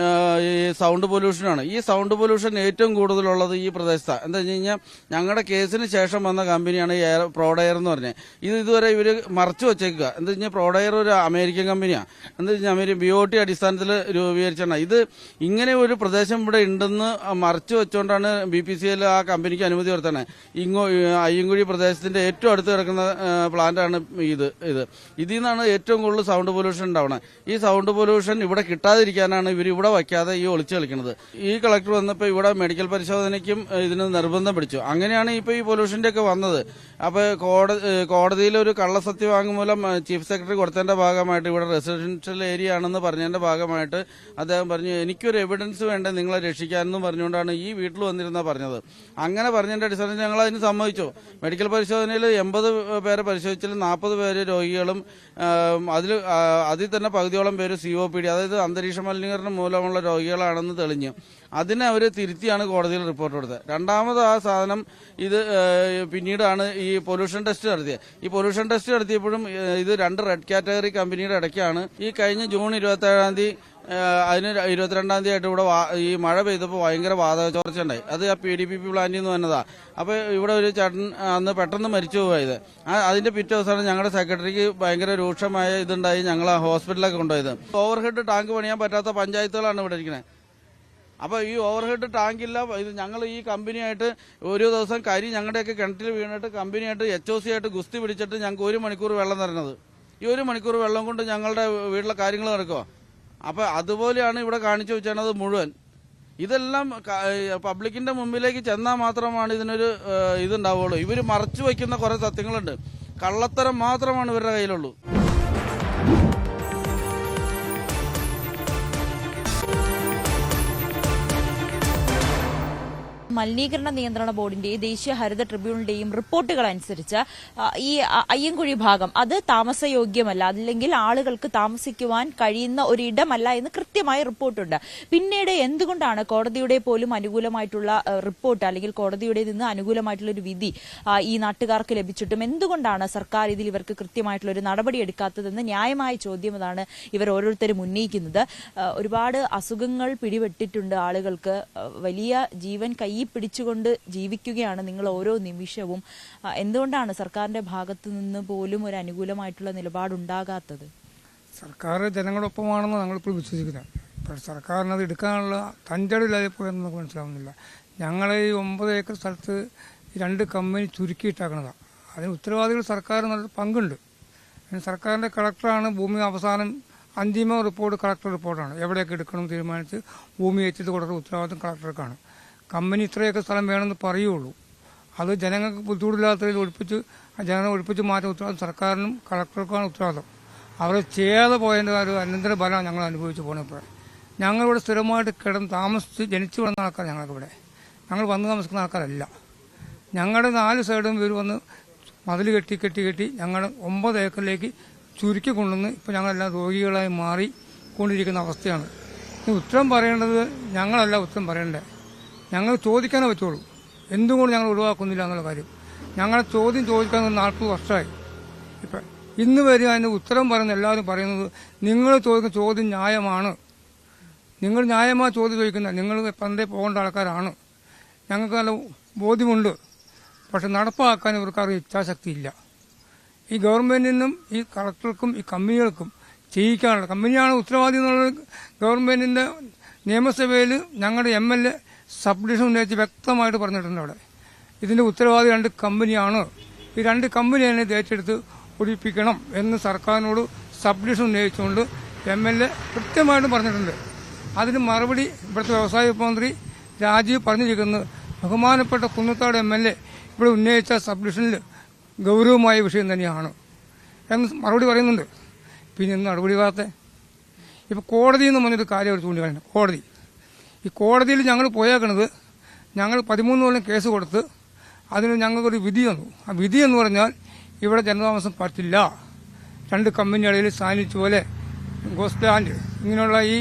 ഈ സൗണ്ട് പൊല്യൂഷനാണ്. ഈ സൗണ്ട് പൊല്യൂഷൻ ഏറ്റവും കൂടുതലുള്ളത് ഈ പ്രദേശത്താണ്. എന്താ വെച്ച് കഴിഞ്ഞാൽ ഞങ്ങളുടെ കേസിന് ശേഷം വന്ന കമ്പനിയാണ് പ്രോഡെയർ എന്ന് പറഞ്ഞത്. ഇതുവരെ ഇവർ മറച്ചു വെച്ചേക്കുക. എന്താ വെച്ച് കഴിഞ്ഞാൽ പ്രോഡെയർ ഒരു അമേരിക്കൻ കമ്പനിയാണ്. എന്താ വെച്ച് കഴിഞ്ഞാൽ BOT അടിസ്ഥാനത്തിൽ രൂപീകരിച്ചാണ്. ഇത് ഇങ്ങനെ ഒരു പ്രദേശം ഇവിടെ ഉണ്ടെന്ന് മറച്ചു വെച്ചുകൊണ്ടാണ് BPCL ആ കമ്പനിക്ക് അനുമതി കൊടുത്തത്. അയ്യങ്കുഴി പ്രദേശത്തിന്റെ ഏറ്റവും അടുത്ത് കിടക്കുന്ന പ്ലാന്റാണ് ഇതിൽ നിന്നാണ് ഏറ്റവും കൂടുതൽ സൗണ്ട് പൊല്യൂഷൻ ഉണ്ടാവുന്നത്. ഈ സൗണ്ട് പൊല്യൂഷൻ ഇവിടെ കിട്ടാതിരിക്കാനാണ് ഇവർ ഇവിടെ വയ്ക്കാതെ ഈ ഒളിച്ചു കളിക്കുന്നത്. ഈ കളക്ടർ വന്നപ്പോൾ ഇവിടെ മെഡിക്കൽ പരിശോധനയ്ക്കും ഇതിന് നിർബന്ധം പിടിച്ചു. അങ്ങനെയാണ് ഇപ്പോൾ ഈ പൊല്യൂഷന്റെ ഒക്കെ വന്നത്. അപ്പോൾ കോടതിയിൽ ഒരു കള്ളസത്യ വാങ്മൂലം ചീഫ് സെക്രട്ടറി കൊടുത്തതിന്റെ ഭാഗമായിട്ട് ഇവിടെ റെസിഡൻഷ്യൽ ഏരിയ ആണെന്ന് പറഞ്ഞതിന്റെ ഭാഗമായിട്ട് അദ്ദേഹം പറഞ്ഞു, എനിക്കൊരു എവിഡൻസ് വേണ്ട നിങ്ങളെ രക്ഷിക്കാനെന്നും പറഞ്ഞുകൊണ്ടാണ് ഈ വീട്ടിൽ വന്നിരുന്ന പറഞ്ഞത്. അങ്ങനെ പറഞ്ഞതിന്റെ അടിസ്ഥാനത്തിൽ ഞങ്ങൾ അതിന് സമ്മതിച്ചു. മെഡിക്കൽ പരിശോധനയിൽ 80 പേരെ പരിശോധിച്ചാൽ 40 പേര് രോഗികളും അതിൽ തന്നെ പകുതിയോളം പേര് COPD, അതായത് അന്തരീക്ഷ മലിനീകരണം മൂലമുള്ള രോഗികളാണെന്ന് തെളിഞ്ഞു. അതിനെ അവർ തിരുത്തിയാണ് കോടതിയിൽ റിപ്പോർട്ട് കൊടുത്തത്. രണ്ടാമത് ആ സാധനം പിന്നീടാണ് ഈ പൊല്യൂഷൻ ടെസ്റ്റ് നടത്തിയത്. ഈ പൊല്യൂഷൻ ടെസ്റ്റ് നടത്തിയപ്പോഴും ഇത് 2 റെഡ് കാറ്റഗറി കമ്പനിയുടെ ഇടയ്ക്കാണ്. ഈ കഴിഞ്ഞ ജൂൺ 27-ാം തീയതി അതിന് 22-ാം തീയതി ആയിട്ട് ഇവിടെ ഈ മഴ പെയ്തപ്പോൾ ഭയങ്കര വാതക ചോർച്ച ഉണ്ടായി. അത് ആ PDPP പ്ലാന്റിൽ നിന്ന് വന്നതാ. അപ്പോൾ ഇവിടെ ഒരു ചേട്ടൻ അന്ന് പെട്ടെന്ന് മരിച്ചു പോയത്. അതിന്റെ പിറ്റേ ദിവസമാണ് ഞങ്ങളുടെ സെക്രട്ടറിക്ക് ഭയങ്കര രൂക്ഷമായ ഇതുണ്ടായി. ഞങ്ങൾ ഹോസ്പിറ്റലിലൊക്കെ കൊണ്ടുപോയത്. ഓവർഹെഡ് ടാങ്ക് പണിയാൻ പറ്റാത്ത പഞ്ചായത്തുകളാണ് ഇവിടെ ഇരിക്കുന്നത്. അപ്പോൾ ഈ ഓവർഹെഡ് ടാങ്കില്ല. ഇത് ഞങ്ങൾ ഈ കമ്പനിയായിട്ട് ഒരു ദിവസം ഞങ്ങളുടെയൊക്കെ കിണറ്റിൽ വീണിട്ട് കമ്പനിയായിട്ട് HOC ആയിട്ട് ഗുസ്തി പിടിച്ചിട്ട് ഞങ്ങൾക്ക് 1 മണിക്കൂർ വെള്ളം തരുന്നത്. ഈ 1 മണിക്കൂർ വെള്ളം കൊണ്ട് ഞങ്ങളുടെ വീട്ടിലെ കാര്യങ്ങൾ നടക്കുക. അപ്പോൾ അതുപോലെയാണ് ഇവിടെ കാണിച്ചു വെച്ചത് മുഴുവൻ. ഇതെല്ലാം പബ്ലിക്കിന്റെ മുമ്പിലേക്ക് ചെന്നാൽ മാത്രമാണ് ഇതിനൊരു ഇതുണ്ടാവുള്ളൂ. ഇവർ മറച്ചു വയ്ക്കുന്ന കുറേ സത്യങ്ങളുണ്ട്. കള്ളത്തരം മാത്രമാണ് ഇവരുടെ കയ്യിലുള്ളൂ. മലിനീകരണ നിയന്ത്രണ ബോർഡിന്റെയും ദേശീയ ഹരിത ട്രിബ്യൂണലിന്റെയും റിപ്പോർട്ടുകൾ അനുസരിച്ച് ഈ അയ്യൻകുഴി ഭാഗം അത് താമസയോഗ്യമല്ല, അല്ലെങ്കിൽ ആളുകൾക്ക് താമസിക്കുവാൻ കഴിയുന്ന ഒരിടമല്ല എന്ന് കൃത്യമായ റിപ്പോർട്ടുണ്ട്. പിന്നീട് എന്തുകൊണ്ടാണ് കോടതിയുടെ പോലും അനുകൂലമായിട്ടുള്ള റിപ്പോർട്ട് അല്ലെങ്കിൽ കോടതിയുടെ നിന്ന് അനുകൂലമായിട്ടുള്ള ഒരു വിധി ഈ നാട്ടുകാർക്ക് ലഭിച്ചിട്ടും എന്തുകൊണ്ടാണ് സർക്കാർ ഇതിൽ ഇവർക്ക് കൃത്യമായിട്ടുള്ള ഒരു നടപടി എടുക്കാത്തതെന്ന് ന്യായമായ ചോദ്യം അതാണ് ഇവർ ഓരോരുത്തരും ഉന്നയിക്കുന്നത്. ഒരുപാട് അസുഖങ്ങൾ പിടിപെട്ടിട്ടുണ്ട് ആളുകൾക്ക്, വലിയ ജീവൻ കയ്യിൽ പിടിച്ചുകൊണ്ട് ജീവിക്കുകയാണ് നിങ്ങൾ ഓരോ നിമിഷവും. എന്തുകൊണ്ടാണ് സർക്കാരിന്റെ ഭാഗത്തു നിന്ന് പോലും ഒരു അനുകൂലമായിട്ടുള്ള നിലപാടുണ്ടാകാത്തത്? സർക്കാർ ജനങ്ങളൊപ്പമാണെന്ന് ഞങ്ങളിപ്പോൾ വിശ്വസിക്കുന്നത്. പക്ഷേ സർക്കാരിന് അത് എടുക്കാനുള്ള തഞ്ചടില്ലാതെ പോയെന്ന് നമുക്ക് മനസ്സിലാവുന്നില്ല. ഞങ്ങളെ ഈ 9 ഏക്കർ സ്ഥലത്ത് 2 കമ്പനി ചുരുക്കിയിട്ടാക്കുന്നതാണ്. അതിന് ഉത്തരവാദികൾ സർക്കാർ നല്ല പങ്കുണ്ട്. സർക്കാരിൻ്റെ കളക്ടറാണ് ഭൂമി അവസാനം അന്തിമ റിപ്പോർട്ട് കളക്ടർ റിപ്പോർട്ടാണ്. എവിടെയൊക്കെ എടുക്കണം തീരുമാനിച്ച് ഭൂമി ഏറ്റിട്ട് കൊടുക്കുന്ന ഉത്തരവാദിത്വം കളക്ടർക്കാണ്. കമ്പനി ഇത്രയൊക്കെ സ്ഥലം വേണമെന്ന് പറയുള്ളൂ. അത് ജനങ്ങൾക്ക് ബുദ്ധിമുട്ടില്ലാത്തതിൽ ജനങ്ങളെ ഒഴിപ്പിച്ച് മാറ്റുന്ന ഉത്തരവാദിത്വം സർക്കാരിനും കളക്ടർക്കുമാണ് ഉത്തരവാദിത്വം. അവർ ചെയ്യാതെ പോയതിൻ്റെ ഒരു അനന്തര ഫലമാണ് ഞങ്ങൾ അനുഭവിച്ച് പോകുന്നത്. ഞങ്ങളിവിടെ സ്ഥിരമായിട്ട് താമസിച്ച് ജനിച്ചു വളർന്ന ആൾക്കാർ ഞങ്ങൾക്കിവിടെ. ഞങ്ങൾ വന്ന് താമസിക്കുന്ന ആൾക്കാരല്ല. ഞങ്ങളുടെ 4 സൈഡും ഇവർ വന്ന് മതിൽ കെട്ടി ഞങ്ങൾ 9 ഏക്കറിലേക്ക് ചുരുക്കി കൊണ്ടുവന്ന് ഇപ്പോൾ ഞങ്ങളെല്ലാം രോഗികളായി മാറിക്കൊണ്ടിരിക്കുന്ന അവസ്ഥയാണ്. ഈ ഉത്തരം പറയേണ്ടത് ഞങ്ങളല്ല ഉത്തരം പറയേണ്ടത്. ഞങ്ങൾ ചോദിക്കാനേ പറ്റുള്ളൂ. എന്തുകൊണ്ട് ഞങ്ങൾ ഒഴിവാക്കുന്നില്ല എന്നുള്ള കാര്യം. ഞങ്ങളെ ചോദ്യം ചോദിക്കാൻ 40 വർഷമായി. ഇപ്പം ഇന്ന് വരെ അതിൻ്റെ ഉത്തരം പറയുന്ന എല്ലാവരും പറയുന്നത് നിങ്ങൾ ചോദിക്കുന്ന ചോദ്യം ന്യായമാണ്, നിങ്ങൾ ന്യായമായ ചോദ്യം ചോദിക്കുന്ന, നിങ്ങൾ പണ്ടേ പോകേണ്ട ആൾക്കാരാണ്, ഞങ്ങൾക്ക് നല്ല ബോധ്യമുണ്ട്. പക്ഷെ നടപ്പാക്കാൻ ഇവർക്കാർക്ക് ഇച്ഛാശക്തിയില്ല. ഈ ഗവൺമെന്റിനും ഈ കളക്ടർക്കും ഈ കമ്പനികൾക്കും ചെയ്യിക്കാനുള്ള, കമ്പനിയാണ് ഉത്തരവാദി എന്നുള്ളത് ഗവൺമെന്റിന്റെ നിയമസഭയിൽ ഞങ്ങളുടെ MLA സബ്ഡിഷൻ ഉന്നയിച്ച് വ്യക്തമായിട്ട് പറഞ്ഞിട്ടുണ്ട്. അവിടെ ഇതിന്റെ ഉത്തരവാദി 2 കമ്പനിയാണ്. ഈ 2 കമ്പനിയെ ഏറ്റെടുത്ത് ഒഴിപ്പിക്കണം എന്ന് സർക്കാരിനോട് സബ്ഡിഷൻ ഉന്നയിച്ചുകൊണ്ട് MLA കൃത്യമായിട്ട് പറഞ്ഞിട്ടുണ്ട്. അതിന് മറുപടി ഇവിടുത്തെ വ്യവസായ മന്ത്രി രാജീവ് പറഞ്ഞിരിക്കുന്നത് ബഹുമാനപ്പെട്ട കുന്നത്താട് MLA ഇവിടെ ഉന്നയിച്ച സബ്ഡിഷനിൽ ഗൗരവമായ വിഷയം തന്നെയാണ് എന്ന് മറുപടി പറയുന്നുണ്ട്. പിന്നെ ഇന്ന് നടപടി ഭാഗത്തെ ഇപ്പോൾ കോടതി എന്ന് പറഞ്ഞൊരു കാര്യം അവർ ചൂണ്ടിക്കാണുന്നു. ഈ കോടതിയിൽ ഞങ്ങൾ പോയേക്കണത്, ഞങ്ങൾ 13 കൊല്ലം കേസ് കൊടുത്ത് അതിന് ഞങ്ങൾക്കൊരു വിധി തന്നു. ആ വിധി എന്ന് പറഞ്ഞാൽ ഇവിടെ ജനതാമസം പറ്റില്ല, 2 കമ്പനികളിൽ സാനിച്ച് പോലെ ഗോസ്റ്റാൻഡ് ഇങ്ങനെയുള്ള ഈ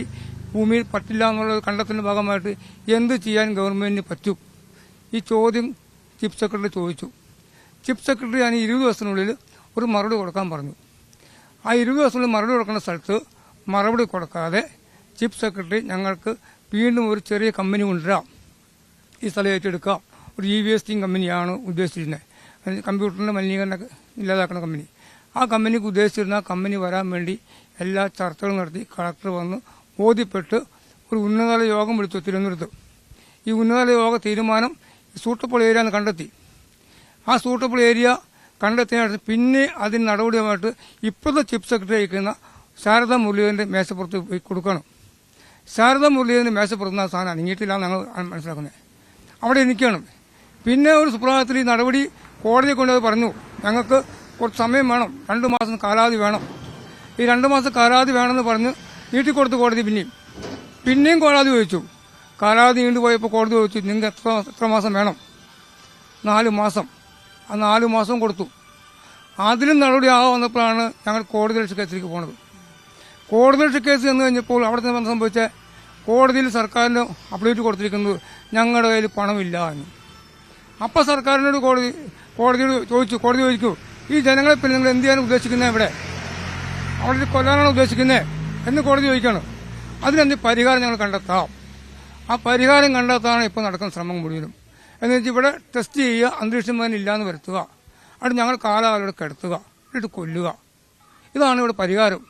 ഭൂമിയിൽ പറ്റില്ല എന്നുള്ള കണ്ടെത്തലിന്റെ ഭാഗമായിട്ട് എന്ത് ചെയ്യാൻ ഗവൺമെന്റിന് പറ്റും? ഈ ചോദ്യം ചീഫ് സെക്രട്ടറി ചോദിച്ചു. ചീഫ് സെക്രട്ടറി അതിന് 20 ദിവസത്തിനുള്ളിൽ ഒരു മറുപടി കൊടുക്കാൻ പറഞ്ഞു. ആ 20 ദിവസത്തിനുള്ളിൽ മറുപടി കൊടുക്കുന്ന സ്ഥലത്ത് മറുപടി കൊടുക്കാതെ ചീഫ് സെക്രട്ടറി ഞങ്ങൾക്ക് വീണ്ടും ഒരു ചെറിയ കമ്പനി കൊണ്ടുവരാം, ഈ സ്ഥലം ഏറ്റെടുക്കാം, ഒരു EVST കമ്പനിയാണ് ഉദ്ദേശിച്ചിരുന്നത്, കമ്പ്യൂട്ടറിന്റെ മലിനീകരണം ഇല്ലാതാക്കുന്ന കമ്പനി. ആ കമ്പനിക്ക് ഉദ്ദേശിച്ചിരുന്ന കമ്പനി വരാൻ വേണ്ടി എല്ലാ ചർച്ചകളും നടത്തി കളക്ടർ വന്ന് ബോധ്യപ്പെട്ട് ഒരു ഉന്നതതല യോഗം വിളിച്ചു തിരുവനന്തപുരത്ത്. ഈ ഉന്നതതല യോഗ തീരുമാനം സൂട്ടബിൾ ഏരിയ എന്ന് കണ്ടെത്തി. ആ സൂട്ടബിൾ ഏരിയ കണ്ടെത്തിയ പിന്നെ അതിന് നടപടിയുമായിട്ട് ഇപ്പോഴത്തെ ചീഫ് സെക്രട്ടറി അയക്കുന്ന ശാരദാ മുരളീധരന്റെ മേശപ്പുറത്ത് പോയി കൊടുക്കണം. ശാരദാ മുരളീധരന്റെ മേശപ്പുറത്തുന്ന സാധനം അനങ്ങിയിട്ടില്ല ഞങ്ങൾ മനസ്സിലാക്കുന്നത്. അവിടെ എനിക്കാണ്. പിന്നെ ഒരു സുപ്രഭാതത്തിൽ ഈ നടപടി കോടതിയെ കൊണ്ട് പറഞ്ഞു, ഞങ്ങൾക്ക് കുറച്ച് സമയം വേണം, 2 മാസം കാലാവധി വേണം. ഈ 2 മാസം കാലാവധി വേണമെന്ന് പറഞ്ഞ് നീട്ടിക്കൊടുത്ത് കോടതി പിന്നെയും കോടതി ചോദിച്ചു. കാലാവധി നീണ്ടുപോയപ്പോൾ കോടതി ചോദിച്ചു, നിങ്ങൾക്ക് എത്ര മാസം വേണം? 4 മാസം. ആ 4 മാസം കൊടുത്തു. അതിലും നടപടി വന്നപ്പോഴാണ് ഞങ്ങൾ കോടതി രക്ഷ കേസിലേക്ക് പോണത്. കോടതി രക്ഷ കേസ് എന്ന് കഴിഞ്ഞപ്പോൾ അവിടെ തന്നെ സംഭവിച്ച കോടതിയിൽ സർക്കാരിന് അപ്ഡേറ്റ് കൊടുത്തിരിക്കുന്നത് ഞങ്ങളുടെ കയ്യിൽ പണമില്ല എന്ന്. അപ്പം സർക്കാരിനോട് കോടതിയോട് ചോദിച്ചു, ഈ ജനങ്ങളെ പിന്നെ നിങ്ങൾ എന്ത് ചെയ്യാൻ ഉദ്ദേശിക്കുന്നത്? അവിടെ കൊല്ലാനാണ് ഉദ്ദേശിക്കുന്നത് എന്ന് കോടതി ചോദിക്കുകയാണ്. അതിനെന്ത് പരിഹാരം ഞങ്ങൾ കണ്ടെത്താം. ആ പരിഹാരം കണ്ടെത്താനാണ് ഇപ്പോൾ നടക്കുന്ന ശ്രമം മുഴുവനും. എന്ന് വെച്ചാൽ ഇവിടെ ടെസ്റ്റ് ചെയ്യുക, അന്തരീക്ഷം ഇല്ലാന്ന് വരുത്തുക, അവിടെ ഞങ്ങൾ കാലാകാലം കിടത്തുക, എന്നിട്ട് കൊല്ലുക. ഇതാണ് ഇവിടെ പരിഹാരം.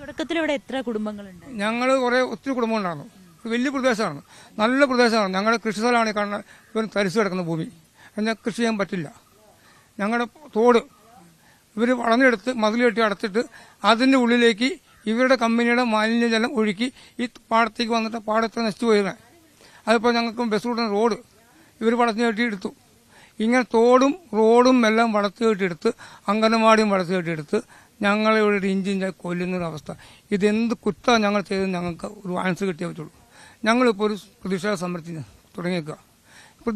തുടക്കത്തിൽ ഇവിടെ എത്ര കുടുംബങ്ങളുണ്ട്? ഞങ്ങൾ ഒത്തിരി കുടുംബങ്ങളുണ്ടായിരുന്നു. വലിയ പ്രദേശമാണ്, നല്ല പ്രദേശമാണ്. ഞങ്ങളുടെ കൃഷി സ്ഥലമാണ് കാണുന്ന ഇവർ തരിച്ചു കിടക്കുന്ന ഭൂമി. എന്നാൽ കൃഷി ചെയ്യാൻ പറ്റില്ല. ഞങ്ങളുടെ തോട് ഇവർ വളഞ്ഞെടുത്ത് മതിൽ കെട്ടി അടച്ചിട്ട് അതിൻ്റെ ഉള്ളിലേക്ക് ഇവരുടെ കമ്പനിയുടെ മാലിന്യജലം ഒഴുക്കി ഈ പാടത്തേക്ക് വന്നിട്ട് പാടത്ത് നശിച്ചു പോയിരുന്നത്. അതിപ്പോൾ ഞങ്ങൾക്ക് ബസ് റൂട്ടിന് റോഡ് ഇവർ വളച്ചു കെട്ടിയെടുത്തു. ഇങ്ങനെ തോടും റോഡും എല്ലാം വളച്ചു കെട്ടിയെടുത്ത് അംഗനവാടിയും വളച്ചു കെട്ടിയെടുത്ത് ഞങ്ങളെ ഒരു ഇഞ്ചിഞ്ചായി കൊല്ലുന്നൊരവസ്ഥ. ഇതെന്ത് കുറ്റമാണ് ഞങ്ങൾ ചെയ്തത് ഞങ്ങൾക്ക് ഒരു ആൻസർ കിട്ടിയേ പറ്റുള്ളൂ. ഞങ്ങളിപ്പോൾ ഒരു പ്രതിഷേധ സമരത്തിന് തുടങ്ങിയേക്കുക.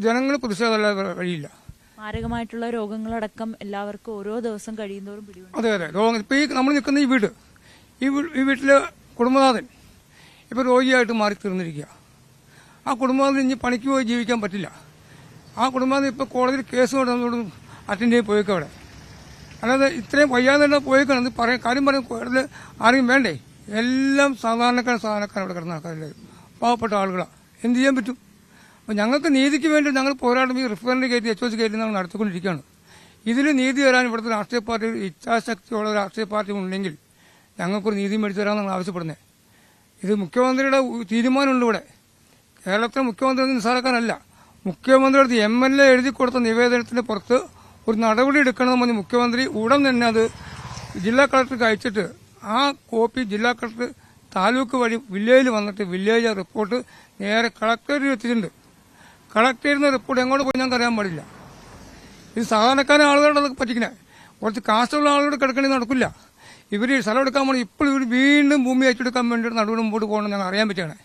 ജനങ്ങൾ പ്രതിഷേധമല്ലാതെ വഴിയില്ല. മാരകമായിട്ടുള്ള രോഗങ്ങളടക്കം എല്ലാവർക്കും ഓരോ ദിവസം കഴിയുന്നവരും പിടിവന്നു. അതെ അതെ, രോഗം ഇപ്പം ഈ നമ്മൾ നിൽക്കുന്ന ഈ വീട്ടിലെ കുടുംബനാഥൻ ഇപ്പം രോഗിയായിട്ട് മാറി തീർന്നിരിക്കുക. ആ കുടുംബനാഥൻ ഇനി പണിക്ക് പോയി ജീവിക്കാൻ പറ്റില്ല. ആ കുടുംബനാഥൻ ഇപ്പോൾ കോടതിയിൽ കേസ് കൊണ്ട് നമ്മളോട് അറ്റൻഡ് ചെയ്ത് പോയേക്കും അവിടെ. അല്ലാതെ ഇത്രയും വയ്യാതെ പോയേക്കാണ് കാര്യം പറയാൻ കോടതിയിൽ ആരെയും വേണ്ടേ? എല്ലാം സാധാരണക്കാർ അവിടെ കിടന്ന ആൾക്കാരെല്ലാവരും പാവപ്പെട്ട ആളുകളാണ്. എന്ത് ചെയ്യാൻ പറ്റും? അപ്പോൾ ഞങ്ങൾക്ക് നീതിക്ക് വേണ്ടി ഞങ്ങൾ പോരാട്ടം ഈ റിഫറൻഡ് കയറ്റി HOC കയറ്റി ഞങ്ങൾ നടത്തിക്കൊണ്ടിരിക്കുകയാണ്. ഇതിൽ നീതി തരാൻ ഇവിടുത്തെ രാഷ്ട്രീയ പാർട്ടി ഇച്ഛാശക്തിയുള്ള രാഷ്ട്രീയ പാർട്ടി ഉണ്ടെങ്കിൽ ഞങ്ങൾക്കൊരു നീതി മേടിച്ചു തരാമെന്ന് ഞങ്ങൾ ആവശ്യപ്പെടുന്നത്. ഇത് മുഖ്യമന്ത്രിയുടെ തീരുമാനമുണ്ട് ഇവിടെ. കേരളത്തിലെ മുഖ്യമന്ത്രി നിസ്സാരക്കാരല്ല. മുഖ്യമന്ത്രിയുടെ MLA എഴുതി കൊടുത്ത നിവേദനത്തിന് പുറത്ത് ഒരു നടപടി എടുക്കണമെന്ന് പറഞ്ഞ് മുഖ്യമന്ത്രി ഉടൻ തന്നെ അത് ജില്ലാ കളക്ടർക്ക് അയച്ചിട്ട് ആ കോപ്പി ജില്ലാ കളക്ടർ താലൂക്ക് വഴി വില്ലേജിൽ വന്നിട്ട് വില്ലേജ് റിപ്പോർട്ട് നേരെ കളക്ടറേറ്റിൽ എത്തിയിട്ടുണ്ട്. കളക്ടറേറ്റിൽ നിന്ന് റിപ്പോർട്ട് എങ്ങോട്ട് പോയി ഞങ്ങൾക്ക് അറിയാൻ പാടില്ല. ഇത് സാധാരണക്കാരെ ആളുകളുടെ പറ്റിക്കണേ. കുറച്ച് കാശുള്ള ആളുകളുടെ കിടക്കണമെങ്കിൽ നടക്കില്ല. ഇവർ സ്ഥലം എടുക്കാൻ വേണ്ടി ഇപ്പോൾ ഇവർ വീണ്ടും ഭൂമി ഏറ്റെടുക്കാൻ വേണ്ടിയിട്ട് നടുവിന് മുമ്പോട്ട് പോകണം ഞങ്ങൾ അറിയാൻ പറ്റുകയാണ്.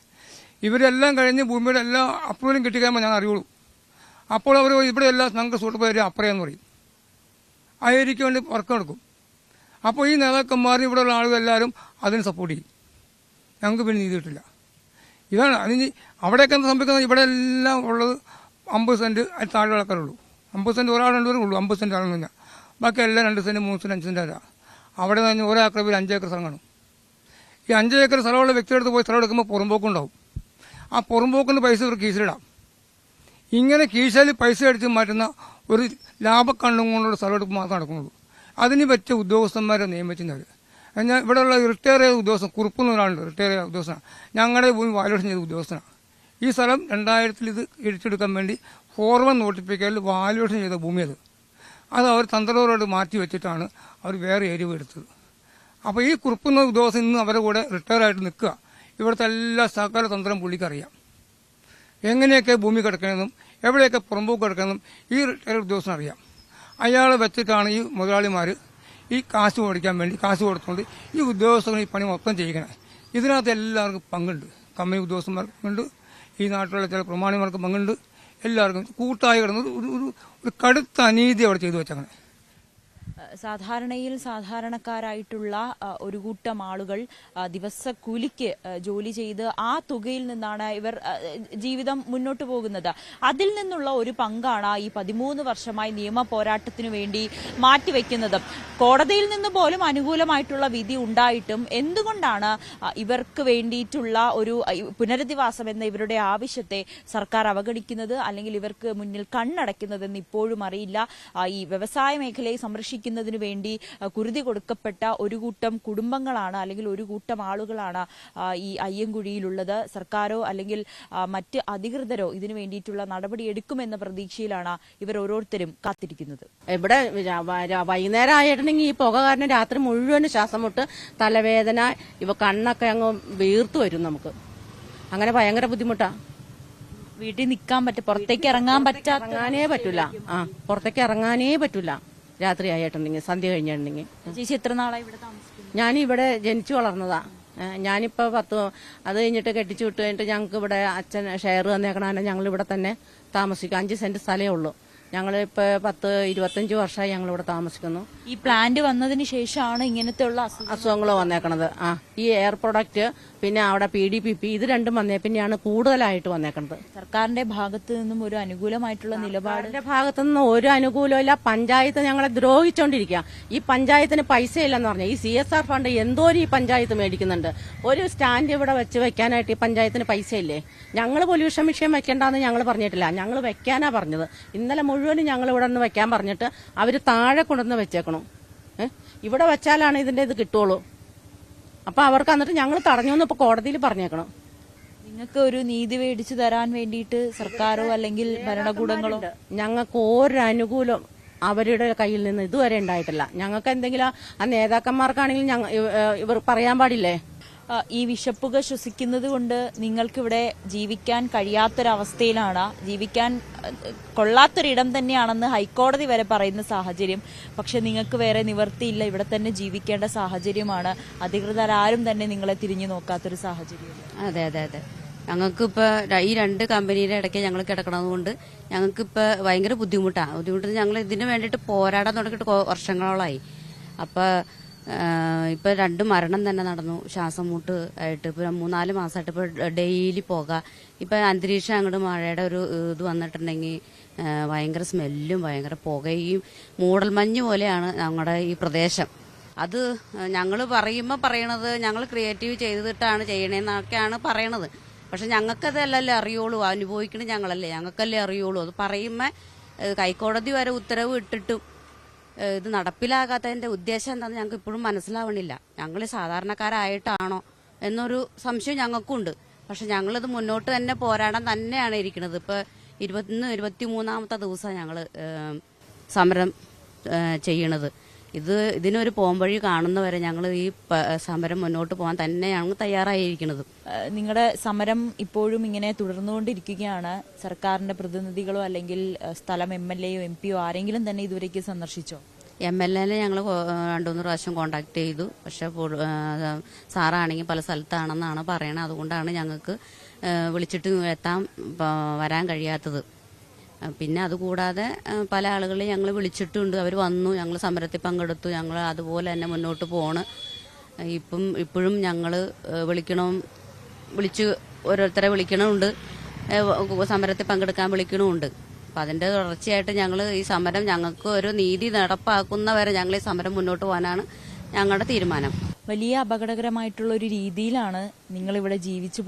ഇവരെല്ലാം കഴിഞ്ഞ് ഭൂമിയുടെ എല്ലാ അപ്രൂവലും കിട്ടിക്കഴിയുമ്പോൾ ഞങ്ങൾ അറിയുള്ളൂ. അപ്പോൾ അവർ ഇവിടെ എല്ലാം ഞങ്ങൾക്ക് സൂട്ട് പേര് അപ്പറയെന്ന് പറയും. ആ ഏരിയയ്ക്ക് വേണ്ടി വർക്ക് നടക്കും. അപ്പോൾ ഈ നേതാക്കന്മാരും ഇവിടെയുള്ള ആളുകൾ എല്ലാവരും അതിന് സപ്പോർട്ട് ചെയ്യും. ഞങ്ങൾക്ക് പിന്നെ നീതി കിട്ടില്ല. ഇതാണ് അതിന് അവിടെയൊക്കെ എന്താ സംഭവിക്കുന്നത്? ഇവിടെ എല്ലാം ഉള്ളത് 50 സെന്റ് അതിൽ താഴെ ആൾക്കാരുള്ളൂ. 50 സെന്റ് ഒരാൾ രണ്ടുപേരും ഉള്ളൂ. 50 സെന്റ് ആളൊന്നുമില്ല. ബാക്കി എല്ലാം 2 സെന്റ് 3 സെന്റ് 5 സെന്റ് അല്ല. അവിടെ നിന്ന് ഒരാൾക്കാർ 5 ഏക്കർ സ്ഥലം കാണും. ഈ 5 ഏക്കർ സ്ഥലമുള്ള വ്യക്തിയെടുത്ത് പോയി സ്ഥലം എടുക്കുമ്പോൾ പുറമ്പോക്കുണ്ടാവും. ആ പുറമ്പോക്കിന് പൈസ ഇവർ കീശയിലിടാം. ഇങ്ങനെ കീശയിൽ പൈസ അടിച്ച് മാറ്റുന്ന ഒരു ലാഭക്കണ്ണും കൊണ്ടുള്ള സ്ഥലം എടുപ്പ് മാത്രമേ നടക്കുന്നുള്ളൂ. അതിന് പറ്റിയ ഉദ്യോഗസ്ഥന്മാരെ നിയമിക്കുന്നവർ. ഞാൻ ഇവിടെയുള്ള റിട്ടയർ ചെയ്ത ഉദ്യോഗസ്ഥൻ കുറുപ്പെന്ന് ഒരാളുണ്ട്. റിട്ടയർ ചെയ്ത ഉദ്യോഗസ്ഥനാണ്. ഞങ്ങളുടെ ഭൂമി വാല്യൂഷൻ ചെയ്ത ഉദ്യോഗസ്ഥനാണ്. ഈ സ്ഥലം 2000 ഇത് ഇടിച്ചെടുക്കാൻ വേണ്ടി 4-1 നോട്ടിഫിക്കേഷനിൽ വാല്യൂഷൻ ചെയ്ത ഭൂമി അത് അവർ തന്ത്രപരമായിട്ട് മാറ്റി വെച്ചിട്ടാണ് അവർ വേറെ ഏരിയ എടുത്തത്. അപ്പോൾ ഈ കുറുപ്പെന്ന ഉദ്യോഗസ്ഥൻ ഇന്ന് അവരുടെ കൂടെ റിട്ടയർ ആയിട്ട് നിൽക്കുക. ഇവിടുത്തെ എല്ലാ സകല തന്ത്രം പുള്ളിക്കറിയാം. എങ്ങനെയൊക്കെ ഭൂമി കിടക്കണമെന്നും എവിടെയൊക്കെ പുറമ്പോക്ക് കിടക്കണമെന്നും ഈ റിട്ടയർ ഉദ്യോഗസ്ഥനറിയാം. അയാളെ വെച്ചിട്ടാണ് ഈ മുതലാളിമാർ ഈ കാശ് മേടിക്കാൻ വേണ്ടി കാശ് കൊടുത്തുകൊണ്ട് ഈ ഉദ്യോഗസ്ഥർ ഈ പണി മൊത്തം ചെയ്യിക്കണേ. ഇതിനകത്ത് എല്ലാവർക്കും പങ്കുണ്ട്. കമ്പനി ഉദ്യോഗസ്ഥന്മാർക്ക് പങ്കുണ്ട്. ഈ നാട്ടിലുള്ള ചില പ്രമാണിമാർക്ക് പങ്കുണ്ട്. എല്ലാവർക്കും കൂട്ടായി കിടന്നത് ഒരു കടുത്ത അനീതി അവിടെ ചെയ്തു വെച്ചങ്ങനെ. സാധാരണയിൽ സാധാരണക്കാരായിട്ടുള്ള ഒരു കൂട്ടം ആളുകൾ ദിവസക്കൂലിക്ക് ജോലി ചെയ്ത് ആ തുകയിൽ നിന്നാണ് ഇവർ ജീവിതം മുന്നോട്ട് പോകുന്നത്. അതിൽ നിന്നുള്ള ഒരു പങ്കാണ് ഈ 13 വർഷമായി നിയമ പോരാട്ടത്തിനു വേണ്ടി മാറ്റിവെക്കുന്നത്. കോടതിയിൽ നിന്ന് പോലും അനുകൂലമായിട്ടുള്ള വിധി ഉണ്ടായിട്ടും എന്തുകൊണ്ടാണ് ഇവർക്ക് വേണ്ടിയിട്ടുള്ള ഒരു പുനരധിവാസം എന്ന ഇവരുടെ ആവശ്യത്തെ സർക്കാർ അവഗണിക്കുന്നത്, അല്ലെങ്കിൽ ഇവർക്ക് മുന്നിൽ കണ്ണടയ്ക്കുന്നതെന്ന് ഇപ്പോഴും അറിയില്ല. ഈ വ്യവസായ മേഖലയെ സംരക്ഷിക്കുന്നതിന് വേണ്ടി കുരുതി കൊടുക്കപ്പെട്ട ഒരു കൂട്ടം കുടുംബങ്ങളാണ്, അല്ലെങ്കിൽ ഒരു കൂട്ടം ആളുകളാണ് ഈ അയ്യൻകുഴിയിലുള്ളത്. സർക്കാരോ അല്ലെങ്കിൽ മറ്റ് അധികൃതരോ ഇതിനു വേണ്ടിയിട്ടുള്ള നടപടി എടുക്കുമെന്ന പ്രതീക്ഷയിലാണ് ഇവർ ഓരോരുത്തരും കാത്തിരിക്കുന്നത്. ഇവിടെ വൈകുന്നേരം ആയിട്ടുണ്ടെങ്കിൽ ഈ പുക കാരണം രാത്രി മുഴുവൻ ശ്വാസം മുട്ട്, തലവേദന, ഇവ കണ്ണൊക്കെ അങ്ങ് വീർത്തു വരും. നമുക്ക് അങ്ങനെ ഭയങ്കര ബുദ്ധിമുട്ടാ. വീട്ടിൽ നിൽക്കാൻ പറ്റും, പുറത്തേക്ക് ഇറങ്ങാനേ പറ്റൂല. പുറത്തേക്ക് ഇറങ്ങാനേ പറ്റൂല രാത്രി ആയിട്ടുണ്ടെങ്കിൽ, സന്ധ്യ കഴിഞ്ഞിട്ടുണ്ടെങ്കിൽ. ചേച്ചി എത്ര നാളായി ഇവിടെ താമസിക്കുന്നു? ഞാനിവിടെ ജനിച്ചു വളർന്നതാ. ഞാനിപ്പോ അത് കഴിഞ്ഞിട്ട് കെട്ടിച്ചു വിട്ട് കഴിഞ്ഞിട്ട് ഞങ്ങൾക്ക് ഇവിടെ അച്ഛൻ ഷെയർ തന്നേക്കണ ഞങ്ങൾ ഇവിടെ തന്നെ താമസിക്കും. 5 സെന്റ് സ്ഥലമേ ഉള്ളൂ. ഞങ്ങളിപ്പോ 10-25 വർഷമായി ഞങ്ങൾ ഇവിടെ താമസിക്കുന്നു. ഈ പ്ലാന്റ് വന്നതിന് ശേഷമാണ് ഇങ്ങനത്തെ ഉള്ള അസുഖങ്ങൾ വന്നേക്കണത്. ഈ എയർ പ്രൊഡക്റ്റ് പിന്നെ അവിടെ PDPP ഇത് രണ്ടും വന്നേ പിന്നെയാണ് കൂടുതലായിട്ട് വന്നേക്കണത്. സർക്കാരിന്റെ ഭാഗത്ത് നിന്നും ഒരു അനുകൂലമായിട്ടുള്ള നിലപാടിന്റെ ഭാഗത്തു നിന്ന് ഒരു അനുകൂലമില്ല. പഞ്ചായത്ത് ഞങ്ങളെ ദ്രോഹിച്ചോണ്ടിരിക്കുക. ഈ പഞ്ചായത്തിന് പൈസ ഇല്ലെന്ന് പറഞ്ഞാൽ ഈ CSR ഫണ്ട് എന്തോരം ഈ പഞ്ചായത്ത് മേടിക്കുന്നുണ്ട്. ഒരു സ്റ്റാൻഡ് ഇവിടെ വെക്കാനായിട്ട് ഈ പഞ്ചായത്തിന് പൈസ ഇല്ലേ? ഞങ്ങൾ പൊല്യൂഷൻ വിഷയം വെക്കേണ്ടെന്ന് ഞങ്ങൾ പറഞ്ഞിട്ടില്ല. ഞങ്ങൾ വെക്കാനാ പറഞ്ഞത്. ഇന്നലെ മുഴുവനും ഞങ്ങൾ ഇവിടെ നിന്ന് വെക്കാൻ പറഞ്ഞിട്ട് അവര് താഴെ കൊണ്ടുവന്ന് വെച്ചേക്കണം. ഇവിടെ വെച്ചാലാണ് ഇതിന്റെ ഇത് കിട്ടുള്ളൂ. അപ്പൊ അവർക്ക് എന്നിട്ട് ഞങ്ങൾ തടഞ്ഞു ഇപ്പൊ കോടതിയിൽ പറഞ്ഞേക്കണം. നിങ്ങൾക്ക് ഒരു നീതി മേടിച്ചു തരാൻ വേണ്ടിയിട്ട് സർക്കാരോ അല്ലെങ്കിൽ ഭരണകൂടങ്ങളോ? ഞങ്ങൾക്ക് ഒരു അനുകൂലം അവരുടെ കയ്യിൽ നിന്ന് ഇതുവരെ ഉണ്ടായിട്ടില്ല. ഞങ്ങൾക്ക് എന്തെങ്കിലും ആ നേതാക്കന്മാർക്കാണെങ്കിൽ ഇവർ പറയാൻ പാടില്ലേ? ഈ വിഷപ്പുക ശ്വസിക്കുന്നത് കൊണ്ട് നിങ്ങൾക്കിവിടെ ജീവിക്കാൻ കഴിയാത്തൊരവസ്ഥയിലാണ്, ജീവിക്കാൻ കൊള്ളാത്തൊരിടം തന്നെയാണെന്ന് ഹൈക്കോടതി വരെ പറയുന്ന സാഹചര്യം. പക്ഷെ നിങ്ങൾക്ക് വേറെ നിവർത്തിയില്ല, ഇവിടെ തന്നെ ജീവിക്കേണ്ട സാഹചര്യമാണ്. അധികൃതരാരും തന്നെ നിങ്ങളെ തിരിഞ്ഞു നോക്കാത്തൊരു സാഹചര്യം. അതെ അതെ അതെ. ഞങ്ങൾക്കിപ്പോൾ ഈ 2 കമ്പനിയുടെ ഇടയ്ക്ക് ഞങ്ങൾ കിടക്കണതുകൊണ്ട് ഞങ്ങൾക്കിപ്പോൾ ഭയങ്കര ബുദ്ധിമുട്ടാണ്. ഞങ്ങൾ ഇതിന് വേണ്ടിയിട്ട് പോരാടാൻ തുടങ്ങിയിട്ട് വർഷങ്ങളോളമായി. അപ്പോൾ ഇപ്പോൾ 2 മരണം തന്നെ നടന്നു ശ്വാസം മുട്ട് ആയിട്ട്. ഇപ്പോൾ 3-4 മാസമായിട്ട് ഇപ്പോൾ ഡെയിലി പോകാം. ഇപ്പോൾ അന്തരീക്ഷം അങ്ങോട്ട് മഴയുടെ ഒരു ഇത് വന്നിട്ടുണ്ടെങ്കിൽ ഭയങ്കര സ്മെല്ലും ഭയങ്കര പുകയും മൂടൽമഞ്ഞ് പോലെയാണ് ഞങ്ങളുടെ ഈ പ്രദേശം. അത് ഞങ്ങൾ പറയണത് ഞങ്ങൾ ക്രിയേറ്റീവ് ചെയ്തിട്ടാണ് ചെയ്യണേന്നൊക്കെയാണ് പറയണത്. പക്ഷെ ഞങ്ങൾക്കതല്ലല്ലേ അറിയുള്ളൂ, അനുഭവിക്കണ ഞങ്ങൾക്കല്ലേ അറിയുള്ളൂ. അത് പറയുമ്പോൾ ഹൈക്കോടതി വരെ ഉത്തരവ് ഇട്ടിട്ടും ഇത് നടപ്പിലാകാത്തതിന്റെ ഉദ്ദേശം എന്താണെന്ന് ഞങ്ങൾക്ക് ഇപ്പോഴും മനസ്സിലാവണില്ല. ഞങ്ങൾ സാധാരണക്കാരായിട്ടാണോ എന്നൊരു സംശയം ഞങ്ങൾക്കുണ്ട്. പക്ഷെ ഞങ്ങളിത് മുന്നോട്ട് തന്നെ പോരാടാൻ തന്നെയാണ് ഇരിക്കുന്നത്. ഇപ്പോൾ 23-ാമത്തെ ദിവസമാണ് ഞങ്ങൾ സമരം ചെയ്യണത്. ഇതിനൊരു പോംവഴി കാണുന്നവരെ ഞങ്ങൾ ഈ സമരം മുന്നോട്ട് പോകാൻ തന്നെയാണ് തയ്യാറായിരിക്കുന്നത്. നിങ്ങളുടെ സമരം ഇപ്പോഴും ഇങ്ങനെ തുടർന്നുകൊണ്ടിരിക്കുകയാണ്. സർക്കാരിന്റെ പ്രതിനിധികളോ അല്ലെങ്കിൽ സ്ഥലം MLA-യോ MP-യോ ആരെങ്കിലും തന്നെ ഇതുവരേക്ക് സന്ദർശിച്ചോ? MLA-നെ ഞങ്ങൾ 2-3 പ്രാവശ്യം കോണ്ടാക്ട് ചെയ്തു. പക്ഷെ സാറാണെങ്കിൽ പല സ്ഥലത്താണെന്നാണ് പറയണത്. അതുകൊണ്ടാണ് ഞങ്ങൾക്ക് വിളിച്ചിട്ട് വരാൻ കഴിയാത്തത്. പിന്നെ അതുകൂടാതെ പല ആളുകളെയും ഞങ്ങൾ വിളിച്ചിട്ടുണ്ട്. അവർ വന്നു, ഞങ്ങൾ സമരത്തിൽ പങ്കെടുത്തു. ഞങ്ങൾ അതുപോലെ തന്നെ മുന്നോട്ട് പോണ്. ഇപ്പോഴും ഞങ്ങൾ വിളിച്ച് ഓരോരുത്തരെ വിളിക്കണമുണ്ട്, സമരത്തിൽ പങ്കെടുക്കാൻ വിളിക്കണമുണ്ട്. അപ്പം അതിൻ്റെ തുടർച്ചയായിട്ട് ഞങ്ങൾ ഈ സമരം ഞങ്ങൾക്ക് ഒരു നീതി നടപ്പാക്കുന്നവരെ ഞങ്ങൾ ഈ സമരം മുന്നോട്ട് പോകാനാണ് ഞങ്ങളുടെ തീരുമാനം. വലിയ അപകടകരമായിട്ടുള്ള ഒരു രീതിയിലാണ് നിങ്ങളിവിടെ ജീവിച്ചു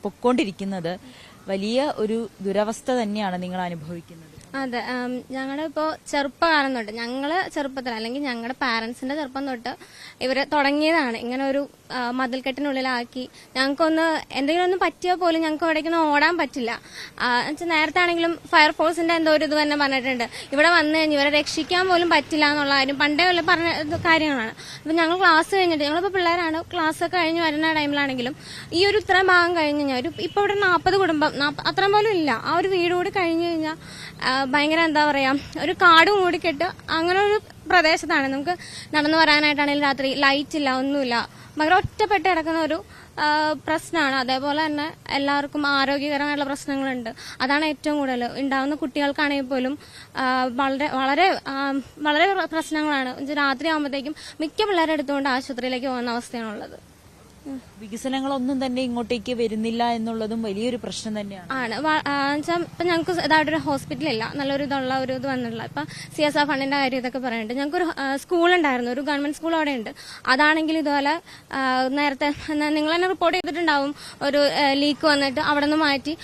പൊക്കോണ്ടിരിക്കുന്നത്. വലിയ ഒരു ദുരവസ്ഥ തന്നെയാണ് നിങ്ങൾ അനുഭവിക്കുന്നത്. അതെ, ഞങ്ങളിപ്പോൾ ചെറുപ്പകാലം തൊട്ട് ചെറുപ്പത്തിൽ അല്ലെങ്കിൽ ഞങ്ങളുടെ പാരന്റ്സിന്റെ ചെറുപ്പം തൊട്ട് ഇവര് തുടങ്ങിയതാണ് ഇങ്ങനെ ഒരു മതിൽക്കെട്ടിനുള്ളിലാക്കി. ഞങ്ങൾക്കൊന്ന് എന്തെങ്കിലും ഒന്ന് പറ്റിയാൽ പോലും ഞങ്ങൾക്ക് എവിടേക്കൊന്നും ഓടാൻ പറ്റില്ല. നേരത്തെ ആണെങ്കിലും ഫയർഫോഴ്സിന്റെ എന്തോ ഒരു ഇത് തന്നെ പറഞ്ഞിട്ടുണ്ട്, ഇവിടെ വന്നു കഴിഞ്ഞ് ഇവരെ രക്ഷിക്കാൻ പോലും പറ്റില്ല എന്നുള്ള കാര്യം പണ്ടേ പറഞ്ഞ കാര്യങ്ങളാണ്. അപ്പം ഞങ്ങൾ ക്ലാസ് കഴിഞ്ഞിട്ട് ഞങ്ങളിപ്പോൾ പിള്ളേരാണ്, ക്ലാസ് ഒക്കെ കഴിഞ്ഞ് വരുന്ന ടൈമിലാണെങ്കിലും ഈ ഒരു ഇത്രയും ഭാഗം കഴിഞ്ഞ് കഴിഞ്ഞാൽ ഇപ്പോൾ ഇവിടെ 40 കുടുംബം അത്രയും പോലും ഇല്ല. ആ ഒരു വീട് കൂടി കഴിഞ്ഞു കഴിഞ്ഞാൽ ഭയങ്കര എന്താ പറയാ, ഒരു കാട് മൂടിക്കെട്ട് അങ്ങനെ ഒരു പ്രദേശത്താണ്. നമുക്ക് നടന്നു വരാനായിട്ടാണെങ്കിലും രാത്രി ലൈറ്റ് ഇല്ല, ഒന്നുമില്ല. ഭയങ്കര ഒറ്റപ്പെട്ട് കിടക്കുന്ന ഒരു പ്രശ്നമാണ്. അതേപോലെ തന്നെ എല്ലാവർക്കും ആരോഗ്യകരമായിട്ടുള്ള പ്രശ്നങ്ങളുണ്ട്. അതാണ് ഏറ്റവും കൂടുതൽ ഉണ്ടാകുന്ന. കുട്ടികൾക്കാണെങ്കിൽ പോലും വളരെ വളരെ വളരെ പ്രശ്നങ്ങളാണ്. രാത്രി ആകുമ്പോഴത്തേക്കും മിക്ക പിള്ളേരെ എടുത്തുകൊണ്ട് ആശുപത്രിയിലേക്ക് പോകുന്ന അവസ്ഥയാണുള്ളത്. വികസനങ്ങളൊന്നും തന്നെ ഇങ്ങോട്ടേക്ക് വരുന്നില്ല എന്നുള്ളതും വലിയൊരു പ്രശ്നം തന്നെയാണ്. ഇപ്പൊ ഞങ്ങൾക്ക് ഇതായിട്ടൊരു ഹോസ്പിറ്റലില്ല, നല്ലൊരു ഇതുള്ള ഒരു ഇത് വന്നിട്ടില്ല. ഇപ്പൊ CSR ഫണ്ടിന്റെ കാര്യം ഇതൊക്കെ പറയുന്നുണ്ട്. ഞങ്ങൾക്കൊരു സ്കൂളുണ്ടായിരുന്നു, ഒരു ഗവൺമെന്റ് സ്കൂൾ അവിടെ ഉണ്ട്. അതാണെങ്കിൽ ഇതുപോലെ നേരത്തെ നിങ്ങൾ തന്നെ റിപ്പോർട്ട് ചെയ്തിട്ടുണ്ടാവും, ഒരു ലീക്ക് വന്നിട്ട് അവിടെ നിന്ന് മാറ്റി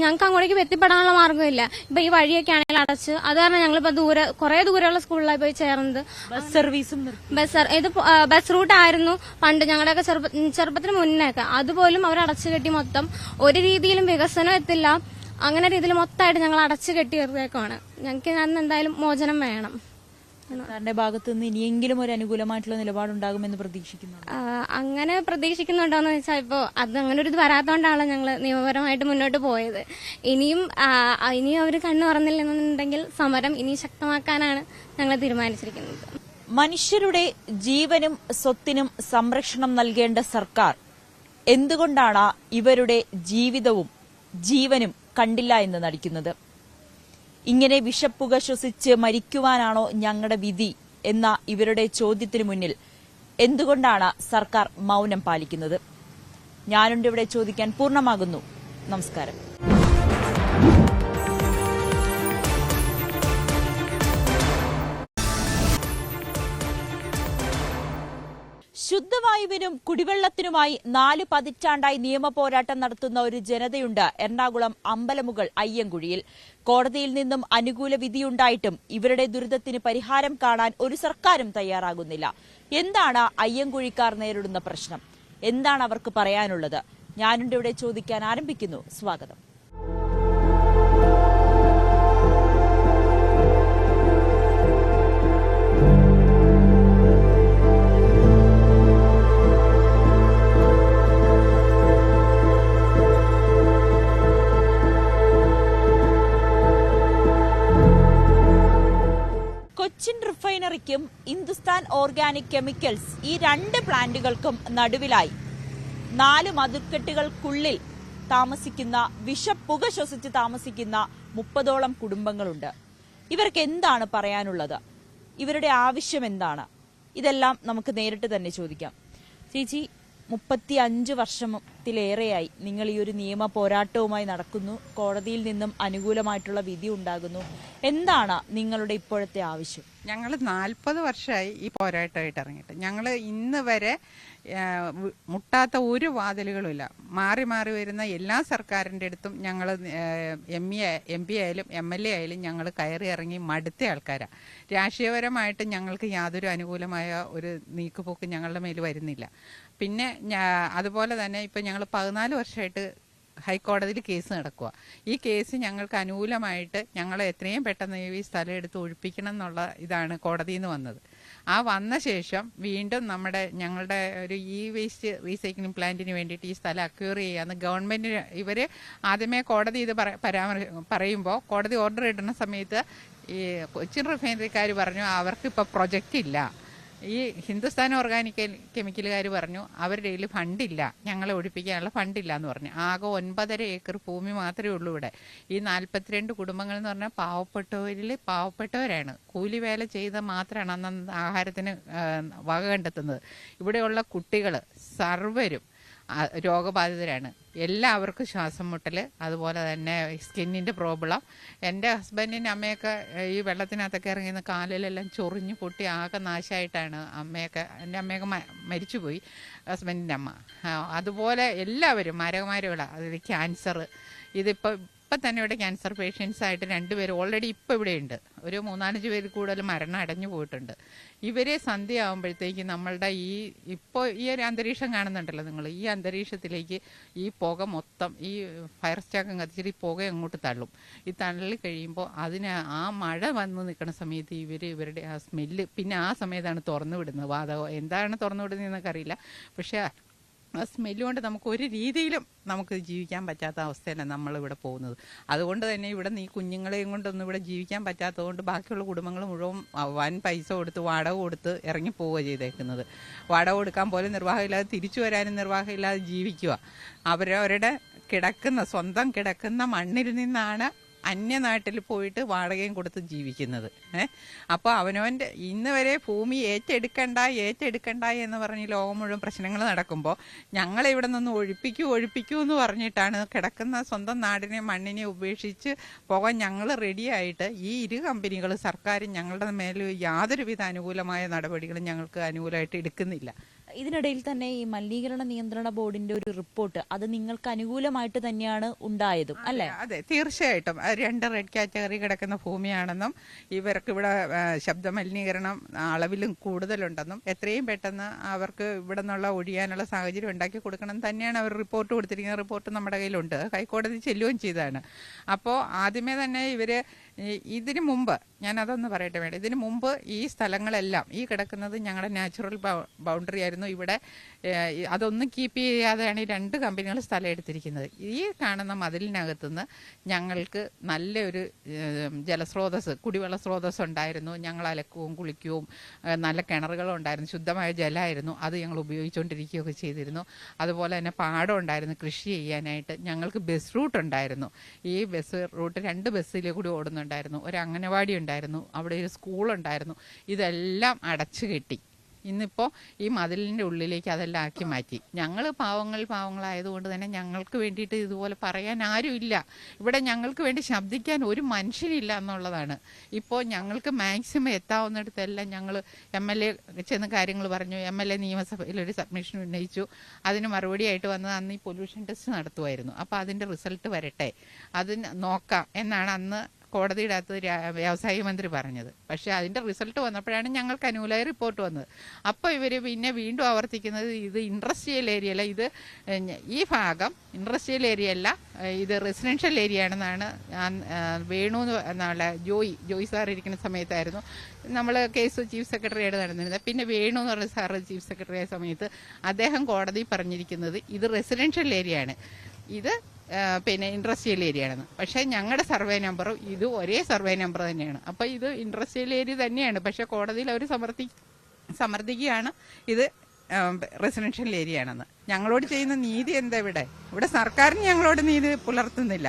ഞങ്ങൾക്ക് അങ്ങോട്ടേക്ക് എത്തിപ്പെടാനുള്ള മാർഗ്ഗമില്ല. ഇപ്പൊ ഈ വഴിയൊക്കെ ആണെങ്കിൽ അടച്ച്, അത് കാരണം ഞങ്ങളിപ്പോ കുറെ ദൂരെയുള്ള സ്കൂളിലായി പോയി ചേർന്നത്. ബസ് സർവീസും ഇത് ബസ് റൂട്ട് ആയിരുന്നു പണ്ട് ഞങ്ങളുടെയൊക്കെ ചെറുപ്പത്തിന് മുന്നേക്കെ. അതുപോലും അവർ അടച്ചു കെട്ടി മൊത്തം. ഒരു രീതിയിലും വികസനം എത്തില്ല. അങ്ങനെ രീതിയിൽ മൊത്തമായിട്ട് ഞങ്ങൾ അടച്ചു കെട്ടി വെറുതേക്കാണ്. ഞങ്ങൾക്ക് അന്ന് എന്തായാലും മോചനം വേണം. സർക്കാരിന്റെ ഭാഗത്തു നിന്ന് ഇനിയെങ്കിലും ഒരു അനുകൂലമായിട്ടുള്ള നിലപാടുണ്ടാകുമെന്ന് പ്രതീക്ഷിക്കുന്നു. അങ്ങനെ പ്രതീക്ഷിക്കുന്നുണ്ടോന്ന് വെച്ചാൽ ഇപ്പോൾ അത് അങ്ങനെ ഒരു ഇത് വരാത്തോണ്ടാണ് ഞങ്ങൾ നിയമപരമായിട്ട് മുന്നോട്ട് പോയത്. ഇനിയും അവർ കണ്ണു തുറന്നില്ലെന്നുണ്ടെങ്കിൽ സമരം ഇനി ശക്തമാക്കാനാണ് ഞങ്ങൾ തീരുമാനിച്ചിരിക്കുന്നത്. മനുഷ്യരുടെ ജീവനും സ്വത്തിനും സംരക്ഷണം നൽകേണ്ട സർക്കാർ എന്തുകൊണ്ടാണ് ഇവരുടെ ജീവിതവും ജീവനും കണ്ടില്ല എന്ന് നടിക്കുന്നത്? ഇങ്ങനെ വിഷപ്പുക ശ്വസിച്ച് മരിക്കുവാനാണോ ഞങ്ങളുടെ വിധി എന്ന ഇവരുടെ ചോദ്യത്തിനു മുന്നിൽ എന്തുകൊണ്ടാണ് സർക്കാർ മൗനം പാലിക്കുന്നത്? ഞാനുണ്ട് ഇവിടെ ചോദിക്കാൻ പൂർണ്ണമാകുന്നു. നമസ്കാരം. ശുദ്ധവായുവിനും കുടിവെള്ളത്തിനുമായി 4 പതിറ്റാണ്ടായി നിയമ പോരാട്ടം നടത്തുന്ന ഒരു ജനതയുണ്ട് എറണാകുളം അമ്പലമുകൾ അയ്യങ്കുഴിയിൽ. കോടതിയിൽ നിന്നും അനുകൂല വിധിയുണ്ടായിട്ടും ഇവരുടെ ദുരിതത്തിന് പരിഹാരം കാണാൻ ഒരു സർക്കാരും തയ്യാറാകുന്നില്ല. എന്താണ് അയ്യങ്കുഴിക്കാർ നേരിടുന്ന പ്രശ്നം? എന്താണ് അവർക്ക് പറയാനുള്ളത്? ഞാനുണ്ട് ഇവിടെ ചോദിക്കാൻ ആരംഭിക്കുന്നു. സ്വാഗതം. കൊച്ചിൻ റിഫൈനറിക്കും ഹിന്ദുസ്ഥാൻ ഓർഗാനിക് കെമിക്കൽസ് ഈ 2 പ്ലാന്റുകൾക്കും നടുവിലായി 4 മതിൽക്കെട്ടുകൾക്കുള്ളിൽ താമസിക്കുന്ന വിഷപ്പുക ശ്വസിച്ച് താമസിക്കുന്ന 30ഓളം കുടുംബങ്ങളുണ്ട്. ഇവർക്ക് എന്താണ് പറയാനുള്ളത്? ഇവരുടെ ആവശ്യം എന്താണ്? ഇതെല്ലാം നമുക്ക് നേരിട്ട് തന്നെ ചോദിക്കാം. ചേച്ചി, 35 വർഷത്തിലേറെയായി നിങ്ങൾ ഈ ഒരു നിയമ പോരാട്ടവുമായി നടക്കുന്നു. കോടതിയിൽ നിന്നും അനുകൂലമായിട്ടുള്ള വിധി ഉണ്ടാകുന്നു. എന്താണ് നിങ്ങളുടെ ഇപ്പോഴത്തെ ആവശ്യം? ഞങ്ങൾ 40 വർഷമായി ഈ പോരാട്ടമായിട്ട് ഇറങ്ങിയിട്ട്. ഞങ്ങൾ ഇന്ന് വരെ മുട്ടാത്ത ഒരു വാതിലുകളുമില്ല. മാറി മാറി വരുന്ന എല്ലാ സർക്കാരിൻ്റെ അടുത്തും ഞങ്ങൾ എം പി ആയാലും MLA ആയാലും ഞങ്ങൾ കയറി ഇറങ്ങി മടുത്ത ആൾക്കാരാണ്. രാഷ്ട്രീയപരമായിട്ട് ഞങ്ങൾക്ക് യാതൊരു അനുകൂലമായ ഒരു നീക്കുപോക്ക് ഞങ്ങളുടെ മേൽ വരുന്നില്ല. പിന്നെ അതുപോലെ തന്നെ ഇപ്പം ഞങ്ങൾ 14 വർഷമായിട്ട് ഹൈക്കോടതിയിൽ കേസ് നടക്കുക. ഈ കേസ് ഞങ്ങൾക്ക് അനുകൂലമായിട്ട് ഞങ്ങൾ എത്രയും പെട്ടെന്ന് ഈ സ്ഥലം എടുത്ത് ഒഴിപ്പിക്കണം എന്നുള്ള ഇതാണ് കോടതിയിൽ നിന്ന് വന്നത്. ആ വന്ന ശേഷം വീണ്ടും ഞങ്ങളുടെ ഒരു വേസ്റ്റ് റീസൈക്ലിംഗ് പ്ലാന്റിന് വേണ്ടിയിട്ട് ഈ സ്ഥലം അക്വയർ ചെയ്യാമെന്ന് ഗവൺമെൻറ്റിന് ഇവർ ആദ്യമേ കോടതി ഇത് പറയുമ്പോൾ കോടതി ഓർഡർ ഇടുന്ന സമയത്ത് ഈ കൊച്ചിൻ റിഫൈനറിക്കാർ പറഞ്ഞു അവർക്കിപ്പോൾ പ്രൊജക്റ്റ് ഇല്ല. ഈ ഹിന്ദുസ്ഥാൻ ഓർഗാനിക് കെമിക്കലുകാർ പറഞ്ഞു അവരുടെ കയ്യിൽ ഫണ്ടില്ല, ഞങ്ങളെ ഒഴിപ്പിക്കാനുള്ള ഫണ്ടില്ല എന്ന് പറഞ്ഞു. ആകെ 9.5 ഏക്കർ ഭൂമി മാത്രമേ ഉള്ളൂ ഇവിടെ. ഈ 42 കുടുംബങ്ങൾ എന്ന് പറഞ്ഞാൽ പാവപ്പെട്ടവരാണ്. കൂലിവേല ചെയ്ത് മാത്രമാണ് അന്ന് ആഹാരത്തിന് വക കണ്ടെത്തുന്നത്. ഇവിടെയുള്ള കുട്ടികൾ സർവരും രോഗബാധിതരാണ്. എല്ലാവർക്കും ശ്വാസം മുട്ടൽ, അതുപോലെ തന്നെ സ്കിന്നിൻ്റെ പ്രോബ്ലം. എൻ്റെ ഹസ്ബൻഡിൻ്റെ അമ്മയൊക്കെ ഈ വെള്ളത്തിനകത്തൊക്കെ ഇറങ്ങിയ കാലിലെല്ലാം ചൊറിഞ്ഞു പൊട്ടി ആകെ നാശമായിട്ടാണ് എൻ്റെ അമ്മയൊക്കെ മരിച്ചുപോയി, ഹസ്ബൻഡിൻ്റെ അമ്മ. അതുപോലെ എല്ലാവരും മാരകമാരുള്ള അതിൽ ക്യാൻസർ. ഇപ്പം തന്നെ ഇവിടെ ക്യാൻസർ പേഷ്യൻസ് ആയിട്ട് 2 പേര് ഓൾറെഡി ഇപ്പോൾ ഇവിടെയുണ്ട്. ഒരു 3-4 പേര് കൂടുതൽ മരണം അടഞ്ഞു പോയിട്ടുണ്ട്. ഇവരെ സന്ധ്യ ആകുമ്പോഴത്തേക്ക് നമ്മളുടെ ഇപ്പോൾ ഈ ഒരു അന്തരീക്ഷം കാണുന്നുണ്ടല്ലോ നിങ്ങൾ, ഈ അന്തരീക്ഷത്തിലേക്ക് ഈ പുക മൊത്തം ഈ ഫയർ സ്റ്റാക്കും കത്തിച്ചിട്ട് ഈ പുക അങ്ങോട്ട് തള്ളും. ഈ തള്ളി കഴിയുമ്പോൾ ആ മഴ വന്ന് നിൽക്കുന്ന സമയത്ത് ഇവരുടെ ആ സ്മെല്ല്, പിന്നെ ആ സമയത്താണ് തുറന്നു വിടുന്നത്. വാതകം എന്താണ് തുറന്നു വിടുന്നതെന്നൊക്കെ അറിയില്ല. പക്ഷേ ആ സ്മെല്ല് കൊണ്ട് നമുക്ക് ഒരു രീതിയിലും നമുക്ക് ജീവിക്കാൻ പറ്റാത്ത അവസ്ഥയിലാണ് നമ്മളിവിടെ പോകുന്നത്. അതുകൊണ്ട് തന്നെ ഇവിടെ ഈ കുഞ്ഞുങ്ങളെയും കൊണ്ടൊന്നും ഇവിടെ ജീവിക്കാൻ പറ്റാത്തതുകൊണ്ട് ബാക്കിയുള്ള കുടുംബങ്ങൾ മുഴുവൻ വൻ പൈസ കൊടുത്ത് വാടക കൊടുത്ത് ഇറങ്ങി പോവുക ചെയ്തേക്കുന്നത്. വാടക കൊടുക്കാൻ പോലും നിർവാഹമില്ലാതെ തിരിച്ചു വരാനും നിർവാഹമില്ലാതെ ജീവിക്കുക. അവരവരുടെ സ്വന്തം കിടക്കുന്ന മണ്ണിൽ നിന്നാണ് അന്യനാട്ടിൽ പോയിട്ട് വാടകയും കൊടുത്ത് ജീവിക്കുന്നത്. അപ്പോൾ അവനവൻ്റെ ഇന്ന് വരെ ഭൂമി ഏറ്റെടുക്കണ്ട എന്ന് പറഞ്ഞ് ലോകം മുഴുവൻ പ്രശ്നങ്ങൾ നടക്കുമ്പോൾ ഞങ്ങളിവിടെ നിന്ന് ഒഴിപ്പിക്കൂ എന്ന് പറഞ്ഞിട്ടാണ് കിടക്കുന്ന സ്വന്തം നാടിനെ മണ്ണിനെ ഉപേക്ഷിച്ച് പോകാൻ ഞങ്ങൾ റെഡിയായിട്ട് ഈ 2 കമ്പനികൾ സർക്കാരും ഞങ്ങളുടെ മേൽ യാതൊരുവിധ അനുകൂലമായ നടപടികളും ഞങ്ങൾക്ക് അനുകൂലമായിട്ട് എടുക്കുന്നില്ല. ഇതിനിടയിൽ തന്നെ ഈ മലിനീകരണ നിയന്ത്രണ ബോർഡിന്റെ ഒരു റിപ്പോർട്ട് അത് നിങ്ങൾക്ക് അനുകൂലമായിട്ട് തന്നെയാണ് ഉണ്ടായതും അല്ലേ? അതെ, തീർച്ചയായിട്ടും. 2 റെഡ് കാറ്റഗറി കിടക്കുന്ന ഭൂമിയാണെന്നും ഇവർക്ക് ഇവിടെ ശബ്ദ മലിനീകരണം അളവിലും കൂടുതലുണ്ടെന്നും എത്രയും പെട്ടെന്ന് അവർക്ക് ഇവിടെ നിന്നുള്ള ഒഴിയാനുള്ള സാഹചര്യം ഉണ്ടാക്കി കൊടുക്കണം തന്നെയാണ് അവർ റിപ്പോർട്ട് കൊടുത്തിരിക്കുന്ന. റിപ്പോർട്ട് നമ്മുടെ കയ്യിലുണ്ട്, ഹൈക്കോടതി ചെല്ലുകയും ചെയ്തതാണ്. അപ്പോൾ ആദ്യമേ തന്നെ ഇതിനു മുമ്പ് ഞാനതൊന്ന് പറയട്ടെ വേണം. ഇതിനു മുമ്പ് ഈ സ്ഥലങ്ങളെല്ലാം ഈ കിടക്കുന്നത് ഞങ്ങളുടെ നാച്ചുറൽ ബൗണ്ടറി ആയിരുന്നു. ഇവിടെ അതൊന്നും കീപ്പ് ചെയ്യാതെയാണ് ഈ 2 കമ്പനികൾ സ്ഥലം എടുത്തിരിക്കുന്നത്. ഈ കാണുന്ന മതിലിനകത്തുനിന്ന് ഞങ്ങൾക്ക് നല്ലൊരു ജലസ്രോതസ്, കുടിവെള്ള സ്രോതസ് ഉണ്ടായിരുന്നു. ഞങ്ങൾ അലക്കവും കുളിക്കുകയും നല്ല കിണറുകളും ഉണ്ടായിരുന്നു, ശുദ്ധമായ ജലമായിരുന്നു. അത് ഞങ്ങൾ ഉപയോഗിച്ചുകൊണ്ടിരിക്കുകയൊക്കെ ചെയ്തിരുന്നു. അതുപോലെ തന്നെ പാടം ഉണ്ടായിരുന്നു കൃഷി ചെയ്യാനായിട്ട്. ഞങ്ങൾക്ക് ബസ് റൂട്ട് ഉണ്ടായിരുന്നു. ഈ ബസ് റൂട്ട് 2 ബസ്സിലെ കൂടി ഓടുന്നുണ്ടായിരുന്നു. ഒരു അംഗനവാടി ഉണ്ടായിരുന്നു, അവിടെ ഒരു സ്കൂളുണ്ടായിരുന്നു. ഇതെല്ലാം അടച്ചു കെട്ടി. ഇന്നിപ്പോൾ ഈ മതിലിൻ്റെ ഉള്ളിലേക്ക് അതെല്ലാം ആക്കി മാറ്റി. ഞങ്ങൾ പാവങ്ങളായതുകൊണ്ട് തന്നെ ഞങ്ങൾക്ക് വേണ്ടിയിട്ട് ഇതുപോലെ പറയാൻ ആരുമില്ല. ഇവിടെ ഞങ്ങൾക്ക് വേണ്ടി ശബ്ദിക്കാൻ ഒരു മനുഷ്യനില്ല എന്നുള്ളതാണ്. ഇപ്പോൾ ഞങ്ങൾക്ക് മാക്സിമം എത്താവുന്നിടത്തെല്ലാം ഞങ്ങൾ MLA ചെന്ന് കാര്യങ്ങൾ പറഞ്ഞു. MLA നിയമസഭയിലൊരു സബ്മിഷൻ ഉന്നയിച്ചു. അതിന് മറുപടിയായിട്ട് വന്നത് അന്ന് ഈ പൊല്യൂഷൻ ടെസ്റ്റ് നടത്തുമായിരുന്നു. അപ്പോൾ അതിൻ്റെ റിസൾട്ട് വരട്ടെ, അതിന് നോക്കാം എന്നാണ് അന്ന് കോടതിയുടെ അകത്ത് വ്യവസായ മന്ത്രി പറഞ്ഞത്. പക്ഷേ അതിൻ്റെ റിസൾട്ട് വന്നപ്പോഴാണ് ഞങ്ങൾക്ക് അനുകൂലമായ റിപ്പോർട്ട് വന്നത്. അപ്പോൾ ഇവർ പിന്നെ വീണ്ടും ആവർത്തിക്കുന്നത് ഇത് ഇൻഡസ്ട്രിയൽ ഏരിയ അല്ല, ഇത് ഈ ഭാഗം ഇൻഡസ്ട്രിയൽ ഏരിയ അല്ല, ഇത് റെസിഡൻഷ്യൽ ഏരിയ ആണെന്നാണ്. വേണു എന്നുള്ള ജോയി സാർ ഇരിക്കുന്ന സമയത്തായിരുന്നു നമ്മൾ കേസ് ചീഫ് സെക്രട്ടറിയായിട്ട് നടന്നിരുന്നത്. പിന്നെ വേണു എന്ന് പറഞ്ഞ സാറ് ചീഫ് സെക്രട്ടറി ആയ സമയത്ത് അദ്ദേഹം കോടതി പറഞ്ഞിരിക്കുന്നത് ഇത് റെസിഡൻഷ്യൽ ഏരിയ ആണ്, ഇത് പിന്നെ ഇൻഡസ്ട്രിയൽ ഏരിയ ആണെന്ന്. പക്ഷേ ഞങ്ങളുടെ സർവേ നമ്പറും ഇത് ഒരേ സർവേ നമ്പർ തന്നെയാണ്. അപ്പോൾ ഇത് ഇൻഡസ്ട്രിയൽ ഏരിയ തന്നെയാണ്. പക്ഷേ കോടതിയിൽ അവർ സമർത്ഥിക്കുകയാണ് ഇത് റെസിഡൻഷ്യൽ ഏരിയ ആണെന്ന്. ഞങ്ങളോട് ചെയ്യുന്ന നീതി എന്താ ഇവിടെ സർക്കാരിന് ഞങ്ങളോട് നീതി പുലർത്തുന്നില്ല.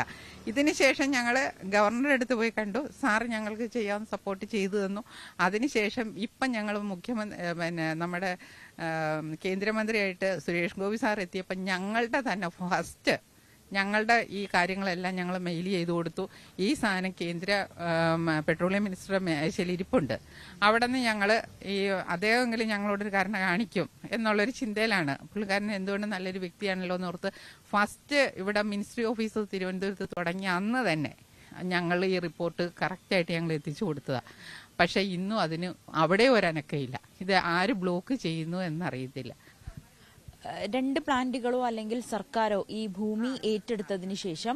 ഇതിനുശേഷം ഞങ്ങൾ ഗവർണറുടെ അടുത്ത് പോയി കണ്ടു. സാറ് ഞങ്ങൾക്ക് ചെയ്യാൻ സപ്പോർട്ട് ചെയ്തു തന്നു. അതിനുശേഷം ഇപ്പം ഞങ്ങൾ നമ്മുടെ കേന്ദ്രമന്ത്രിയായിട്ട് സുരേഷ് ഗോപി സാർ എത്തിയപ്പോൾ ഞങ്ങളുടെ തന്നെ ഫസ്റ്റ് ഞങ്ങളുടെ ഈ കാര്യങ്ങളെല്ലാം ഞങ്ങൾ മെയിൽ ചെയ്തു കൊടുത്തു. ഈ സാധനം കേന്ദ്ര പെട്രോളിയം മിനിസ്റ്ററുടെ മേശയിൽ ഇരിപ്പുണ്ട്. അവിടെ നിന്ന് ഞങ്ങൾ ഈ അദ്ദേഹമെങ്കിലും ഞങ്ങളോടൊരു കാരണം കാണിക്കും എന്നുള്ളൊരു ചിന്തയിലാണ്. പുള്ളിക്കാരൻ എന്തുകൊണ്ട് നല്ലൊരു വ്യക്തിയാണല്ലോ എന്ന് ഓർത്ത് ഫസ്റ്റ് ഇവിടെ മിനിസ്ട്രി ഓഫീസ് തിരുവനന്തപുരത്ത് തുടങ്ങിയ അന്ന് തന്നെ ഞങ്ങൾ ഈ റിപ്പോർട്ട് കറക്റ്റായിട്ട് ഞങ്ങൾ എത്തിച്ചു കൊടുത്തതാണ്. പക്ഷേ ഇന്നും അതിന് അവിടെ ഒരനക്കയില്ല. ഇത് ആര് ബ്ലോക്ക് ചെയ്യുന്നു എന്നറിയത്തില്ല. രണ്ട് പ്ലാന്റുകളോ അല്ലെങ്കിൽ സർക്കാരോ ഈ ഭൂമി ഏറ്റെടുത്തതിന് ശേഷം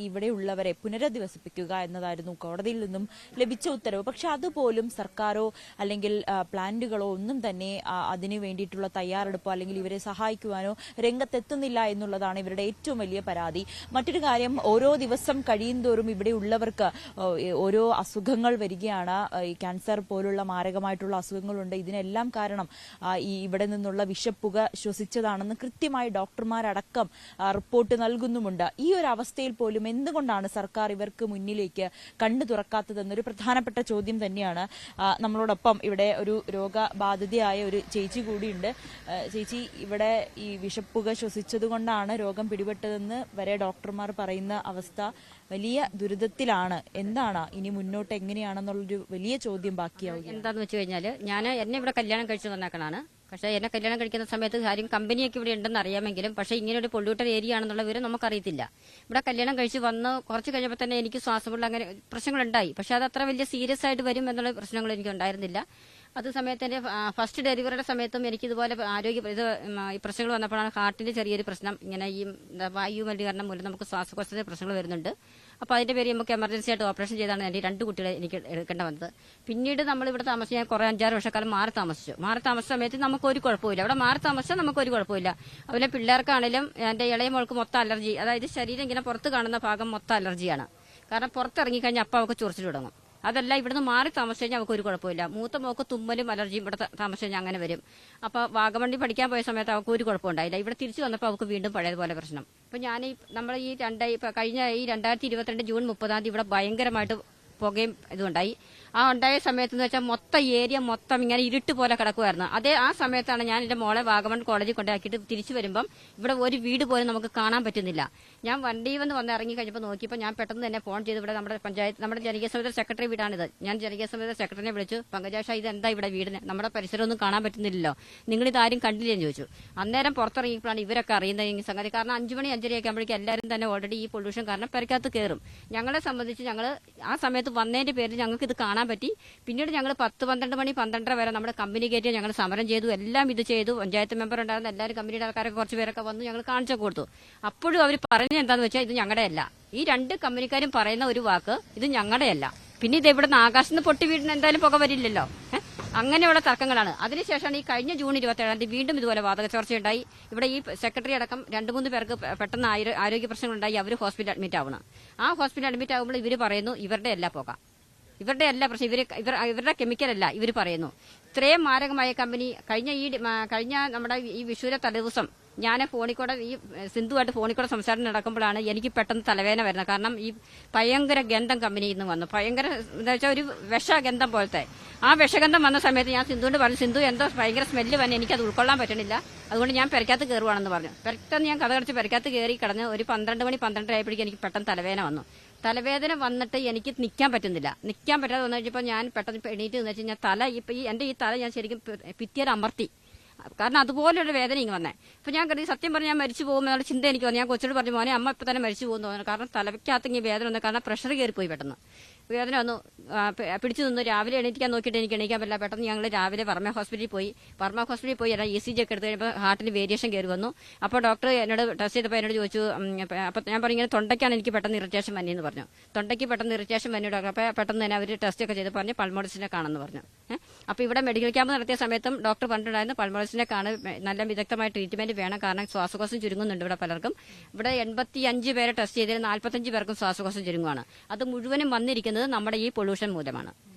ഇവിടെയുള്ളവരെ പുനരധിവസിപ്പിക്കുക എന്നതായിരുന്നു കോടതിയിൽ നിന്നും ലഭിച്ച ഉത്തരവ്. പക്ഷെ അതുപോലും സർക്കാരോ അല്ലെങ്കിൽ പ്ലാന്റുകളോ ഒന്നും തന്നെ അതിനു വേണ്ടിയിട്ടുള്ള തയ്യാറെടുപ്പോ അല്ലെങ്കിൽ ഇവരെ സഹായിക്കുവാനോ രംഗത്തെത്തുന്നില്ല എന്നുള്ളതാണ് ഇവരുടെ ഏറ്റവും വലിയ പരാതി. മറ്റൊരു കാര്യം, ഓരോ ദിവസം കഴിയുന്തോറും ഇവിടെയുള്ളവർക്ക് ഓരോ അസുഖങ്ങൾ വരികയാണ്. ഈ ക്യാൻസർ പോലുള്ള മാരകമായിട്ടുള്ള അസുഖങ്ങളുണ്ട്. ഇതിനെല്ലാം കാരണം ഈ ഇവിടെ നിന്നുള്ള വിഷപ്പുക ശ്വസിച്ചതാണെന്ന് കൃത്യമായി ഡോക്ടർമാരടക്കം റിപ്പോർട്ട് നൽകുന്നുമുണ്ട്. ഈ ഒരു അവസ്ഥയിൽ പോലും എന്തുകൊണ്ടാണ് സർക്കാർ ഇവർക്ക് മുന്നിലേക്ക് കണ്ണു തുറക്കാത്തതെന്നൊരു പ്രധാനപ്പെട്ട ചോദ്യം തന്നെയാണ്. നമ്മളോടൊപ്പം ഇവിടെ ഒരു രോഗബാധിതയായ ഒരു ചേച്ചി കൂടിയുണ്ട്. ചേച്ചി, ഇവിടെ ഈ വിഷപ്പുക ശ്വസിച്ചതുകൊണ്ടാണ് രോഗം പിടിപെട്ടതെന്ന് വരെ ഡോക്ടർമാർ പറയുന്ന അവസ്ഥ വലിയ ദുരിതത്തിലാണ്. എന്താണ് ഇനി മുന്നോട്ട് എങ്ങനെയാണെന്നുള്ളൊരു വലിയ ചോദ്യം ബാക്കിയാവുക. എന്താന്ന് വെച്ച് കഴിഞ്ഞാൽ എന്നെ ഇവിടെ കല്യാണം കഴിച്ചു വന്നേക്കണാണ്. പക്ഷേ എന്നെ കല്യാണം കഴിക്കുന്ന സമയത്ത് കാര്യം കമ്പനിയൊക്കെ ഇവിടെ ഉണ്ടെന്ന് അറിയാമെങ്കിലും പക്ഷേ ഇങ്ങനെ ഒരു പൊള്യൂട്ടഡ് ഏരിയ ആണെന്നുള്ള വിവരം നമുക്കറിയത്തില്ല. ഇവിടെ കല്യാണം കഴിച്ച് വന്ന് കുറച്ച് കഴിഞ്ഞപ്പോൾ തന്നെ എനിക്ക് ശ്വാസമുള്ള അങ്ങനെ പ്രശ്നങ്ങളുണ്ടായി. പക്ഷേ അത് അത്ര വലിയ സീരിയസ് ആയിട്ട് വരും എന്നുള്ള പ്രശ്നങ്ങൾ എനിക്ക് ഉണ്ടായിരുന്നില്ല. അത് സമയത്ത് എൻ്റെ ഫസ്റ്റ് ഡെലിവറിയുടെ സമയത്തും എനിക്ക് ഇതുപോലെ ഈ പ്രശ്നങ്ങൾ വന്നപ്പോഴാണ് ഹാർട്ടിന്റെ ചെറിയൊരു പ്രശ്നം. ഇങ്ങനെ ഈ വായു മലിനീകരണം മൂലം നമുക്ക് ശ്വാസകോശത്തിന്റെ പ്രശ്നങ്ങൾ വരുന്നുണ്ട്. അപ്പോൾ അതിന്റെ പേര് നമുക്ക് എമർജൻസി ആയിട്ട് ഓപ്പറേഷൻ ചെയ്താണ് എൻ്റെ 2 കുട്ടികളെ എനിക്ക് എടുക്കേണ്ട വന്നത്. പിന്നീട് നമ്മൾ ഇവിടെ താമസിച്ച് ഞാൻ കുറേ 5-6 വർഷക്കാലം മാറി താമസിച്ച സമയത്ത് നമുക്ക് ഒരു കുഴപ്പമില്ല. അവിടെ മാറി താമസിച്ചാൽ നമുക്ക് ഒരു കുഴപ്പമില്ല. അതുപോലെ പിള്ളേർക്കാണെങ്കിലും എൻ്റെ ഇളയ മോൾക്ക് മൊത്തം അലർജി, അതായത് ശരീരം ഇങ്ങനെ പുറത്ത് കാണുന്ന ഭാഗം മൊത്തം അലർജിയാണ്. കാരണം പുറത്തിറങ്ങിക്കഴിഞ്ഞാൽ അപ്പം അവൾക്ക് ചൊറിച്ചിൽ തുടങ്ങും. അതല്ല ഇവിടുന്ന് മാറി താമസിച്ചു കഴിഞ്ഞാൽ അവൾക്ക് ഒരു കുഴപ്പമില്ല. മൂത്ത മോക്ക് തുമ്മലും അലർജിയും ഇവിടെ താമസിച്ചു കഴിഞ്ഞാൽ അങ്ങനെ വരും. അപ്പോൾ വാഗമണ്ണി പഠിക്കാൻ പോയ സമയത്ത് അവൾക്ക് ഒരു കുഴപ്പമുണ്ടായില്ല. ഇവിടെ തിരിച്ചു വന്നപ്പോൾ അവൾക്ക് വീണ്ടും പഴയതുപോലെ പ്രശ്നം. അപ്പോൾ ഞാൻ നമ്മൾ കഴിഞ്ഞ 2022 ജൂൺ 30 ഇവിടെ ഭയങ്കരമായിട്ട് പുകയും ഇതുണ്ടായി. ആ ഉണ്ടായ സമയത്ത് എന്ന് വെച്ചാൽ മൊത്തം ഏരിയ മൊത്തം ഇങ്ങനെ ഇരുട്ട് പോലെ കിടക്കുമായിരുന്നു. ആ സമയത്താണ് ഞാൻ എൻ്റെ മോളെ വാഗമൺ കോളേജിൽ കൊണ്ടാക്കിയിട്ട് തിരിച്ചു വരുമ്പം ഇവിടെ ഒരു വീട് പോലും നമുക്ക് കാണാൻ പറ്റുന്നില്ല. ഞാൻ വണ്ടിയിൽ വന്ന് ഇറങ്ങി കഴിഞ്ഞപ്പോൾ നോക്കിയപ്പോൾ ഞാൻ പെട്ടെന്ന് തന്നെ ഫോൺ ചെയ്ത് ഇവിടെ നമ്മുടെ ജനകീയ സമിതി സെക്രട്ടറി വീടാണിത്. ഞാൻ ജനകീയ സമിതി സെക്രട്ടറിനെ വിളിച്ചു, പങ്കജാഷ ഇത് എന്താ ഇവിടെ വീടിന് നമ്മുടെ പരിസരമൊന്നും കാണാൻ പറ്റുന്നില്ലല്ലോ, നിങ്ങളിത് ആരും കണ്ടില്ലെന്ന് ചോദിച്ചു. അന്നേരം പുറത്തിറങ്ങിയപ്പോഴാണ് ഇവരൊക്കെ അറിയുന്നത് ഈ സംഗതി. കാരണം 5 മണി 5:30 ആകുമ്പോഴേക്കും എല്ലാവരും തന്നെ ഓൾറെഡി ഈ പൊല്യൂഷൻ കാരണം പെരക്കകത്ത് കയറും. ഞങ്ങളെ സംബന്ധിച്ച് ഞങ്ങൾ ആ സമയത്ത് വന്നതിന്റെ പേരിൽ ഞങ്ങൾക്ക് ഇത് കാണാൻ പറ്റി. പിന്നീട് ഞങ്ങൾ 10-12 മണി 12:30 വരെ നമ്മുടെ കമ്പനി കയറ്റി ഞങ്ങൾ സമരം ചെയ്തു, എല്ലാം ഇത് ചെയ്തു. പഞ്ചായത്ത് മെമ്പർ ഉണ്ടായിരുന്ന എല്ലാവരും കമ്പനിയുടെ ആൾക്കാരൊക്കെ കുറച്ച് പേരൊക്കെ വന്ന് ഞങ്ങൾ കാണിച്ചു കൊടുത്തു. അപ്പോഴും അവർ പറഞ്ഞത് എന്താണെന്ന് വെച്ചാൽ ഇത് ഞങ്ങളുടെ അല്ല. ഈ 2 കമ്പനിക്കാരും പറയുന്ന ഒരു വാക്ക് ഇത് ഞങ്ങളുടെ അല്ല. പിന്നെ ഇത് ഇവിടെ നിന്ന് ആകാശത്ത് നിന്ന് പൊട്ടി വീടിന് എന്തായാലും പുക വരില്ലല്ലോ. അങ്ങനെയുള്ള തർക്കങ്ങളാണ്. അതിനുശേഷമാണ് ഈ കഴിഞ്ഞ ജൂൺ 27 വീണ്ടും ഇതുപോലെ വാതക ചോർച്ചയുണ്ടായി. ഇവിടെ ഈ സെക്രട്ടറി അടക്കം 2-3 പേർക്ക് പെട്ടെന്ന് ആരോഗ്യ പ്രശ്നങ്ങളുണ്ടായി. അവർ ഹോസ്പിറ്റലിൽ അഡ്മിറ്റ് ആവണം. ആ ഹോസ്പിറ്റലിൽ അഡ്മിറ്റ് ആകുമ്പോൾ ഇവർ പറയുന്നു ഇവരുടെ എല്ലാ പുക, ഇവരുടെ എല്ലാ പ്രശ്നം, ഇവരുടെ കെമിക്കലല്ല ഇവർ പറയുന്നു. ഇത്രയും മാരകമായ കമ്പനി കഴിഞ്ഞ നമ്മുടെ ഈ വിഷുവിന്റെ തലേദിവസം ഞാൻ ഫോണിക്കൂടെ ഈ സിന്ധുവായിട്ട് ഫോണിക്കൂടെ സംസാരം നടക്കുമ്പോഴാണ് എനിക്ക് പെട്ടെന്ന് തലവേദന വരുന്നത്. കാരണം ഈ ഭയങ്കര ഗന്ധം കമ്പനിയിൽ നിന്ന് വന്നു. ഭയങ്കര എന്താ വെച്ചാൽ ഒരു വിഷഗന്ധം പോലത്തെ. ആ വിഷഗന്ധം വന്ന സമയത്ത് ഞാൻ സിന്ധുവിന്റെ പറഞ്ഞു, സിന്ധു എന്തോ ഭയങ്കര സ്മെല്ല് വന്നെ, എനിക്കത് ഉൾക്കൊള്ളാൻ പറ്റണില്ല, അതുകൊണ്ട് ഞാൻ പെരക്കകത്ത് കയറുവാണെന്ന് പറഞ്ഞു. പെട്ടെന്ന് ഞാൻ കഥ കടിച്ച് പെരക്കകത്ത് കയറി കിടന്ന് ഒരു 12 മണി 12:30 ആയപ്പോഴേക്കും എനിക്ക് പെട്ടെന്ന് തലവേദന വന്നു. തലവേദന വന്നിട്ട് എനിക്ക് നിൽക്കാൻ പറ്റുന്നില്ല. നിൽക്കാൻ പറ്റാതെ വന്നു കഴിഞ്ഞപ്പോൾ ഞാൻ പെട്ടെന്ന് എണീറ്റ് എന്ന് വെച്ച് കഴിഞ്ഞാൽ എൻ്റെ ഈ തല ഞാൻ ശരിക്കും ഭിത്തിയിൽ അമർത്തി. കാരണം അതുപോലൊരു വേദന ഇങ്ങനെ വന്നേ. അപ്പൊ ഞാൻ കരുതി സത്യം പറഞ്ഞാൽ ഞാൻ മരിച്ചു പോകും എന്നുള്ള ചിന്ത എനിക്ക് വന്നു. ഞാൻ കൊച്ചിനോട് പറഞ്ഞു, മോനെ അമ്മ ഇപ്പൊ തന്നെ മരിച്ചു പോകുന്നു തോന്നുന്നു. കാരണം തലയ്ക്കകത്ത് ഇങ്ങനെ വേദന വന്നു. കാരണം പ്രഷർ കയറിപ്പോയി, പെട്ടെന്ന് വേദന വന്നു. പിടിച്ചു നിന്ന് രാവിലെ എണീറ്റിക്കാൻ നോക്കിയിട്ട് എനിക്ക് എണീക്കാൻ പറ്റില്ല. പെട്ടെന്ന് ഞങ്ങൾ രാവിലെ വർമ്മ ഹോസ്പിറ്റലിൽ പോയി എല്ലാം ECG ഒക്കെ എടുത്ത് കഴിഞ്ഞപ്പോൾ ഹാർട്ടിന് വേരിയേഷൻ കയറി വന്നു. അപ്പോൾ ഡോക്ടർ എന്നോട് ടെസ്റ്റ് ചെയ്തപ്പോൾ എന്നോട് ചോദിച്ചു, അപ്പോൾ ഞാൻ പറഞ്ഞു ഇങ്ങനെ തൊണ്ടയ്ക്കാണ് എനിക്ക് പെട്ടെന്ന് ഇറിറ്റേഷൻ വന്നതെന്ന് പറഞ്ഞു. തൊണ്ടയ്ക്ക് പെട്ടെന്ന് ഇറിറ്റേഷൻ വന്നു ഡോക്ടർ. അപ്പോൾ പെട്ടെന്ന് തന്നെ അവർ ടെസ്റ്റ് ഒക്കെ ചെയ്ത് പറഞ്ഞ് പൾമോളജിസ്റ്റിനെ കാണുമെന്ന് പറഞ്ഞു. അപ്പോൾ ഇവിടെ മെഡിക്കൽ ക്യാമ്പ് നടത്തിയ സമയത്തും ഡോക്ടർ പറഞ്ഞിട്ടുണ്ടായിരുന്നു പൾമോളജിസ്റ്റിനെ കാണാൻ നല്ല വിദഗ്ധമായ ട്രീറ്റ്മെന്റ് വേണം. കാരണം ശ്വാസകോശം ചുരുങ്ങുന്നുണ്ട് ഇവിടെ പലർക്കും. ഇവിടെ 85 പേരെ ടെസ്റ്റ് ചെയ്തതിൽ 45 പേർക്കും ശ്വാസകോശം ചുരുങ്ങുവാണ്. അത് മുഴുവനും വന്നിരിക്കുന്നത് നമ്മുടെ ഈ പൊല്യൂഷൻ മൂലമാണ്.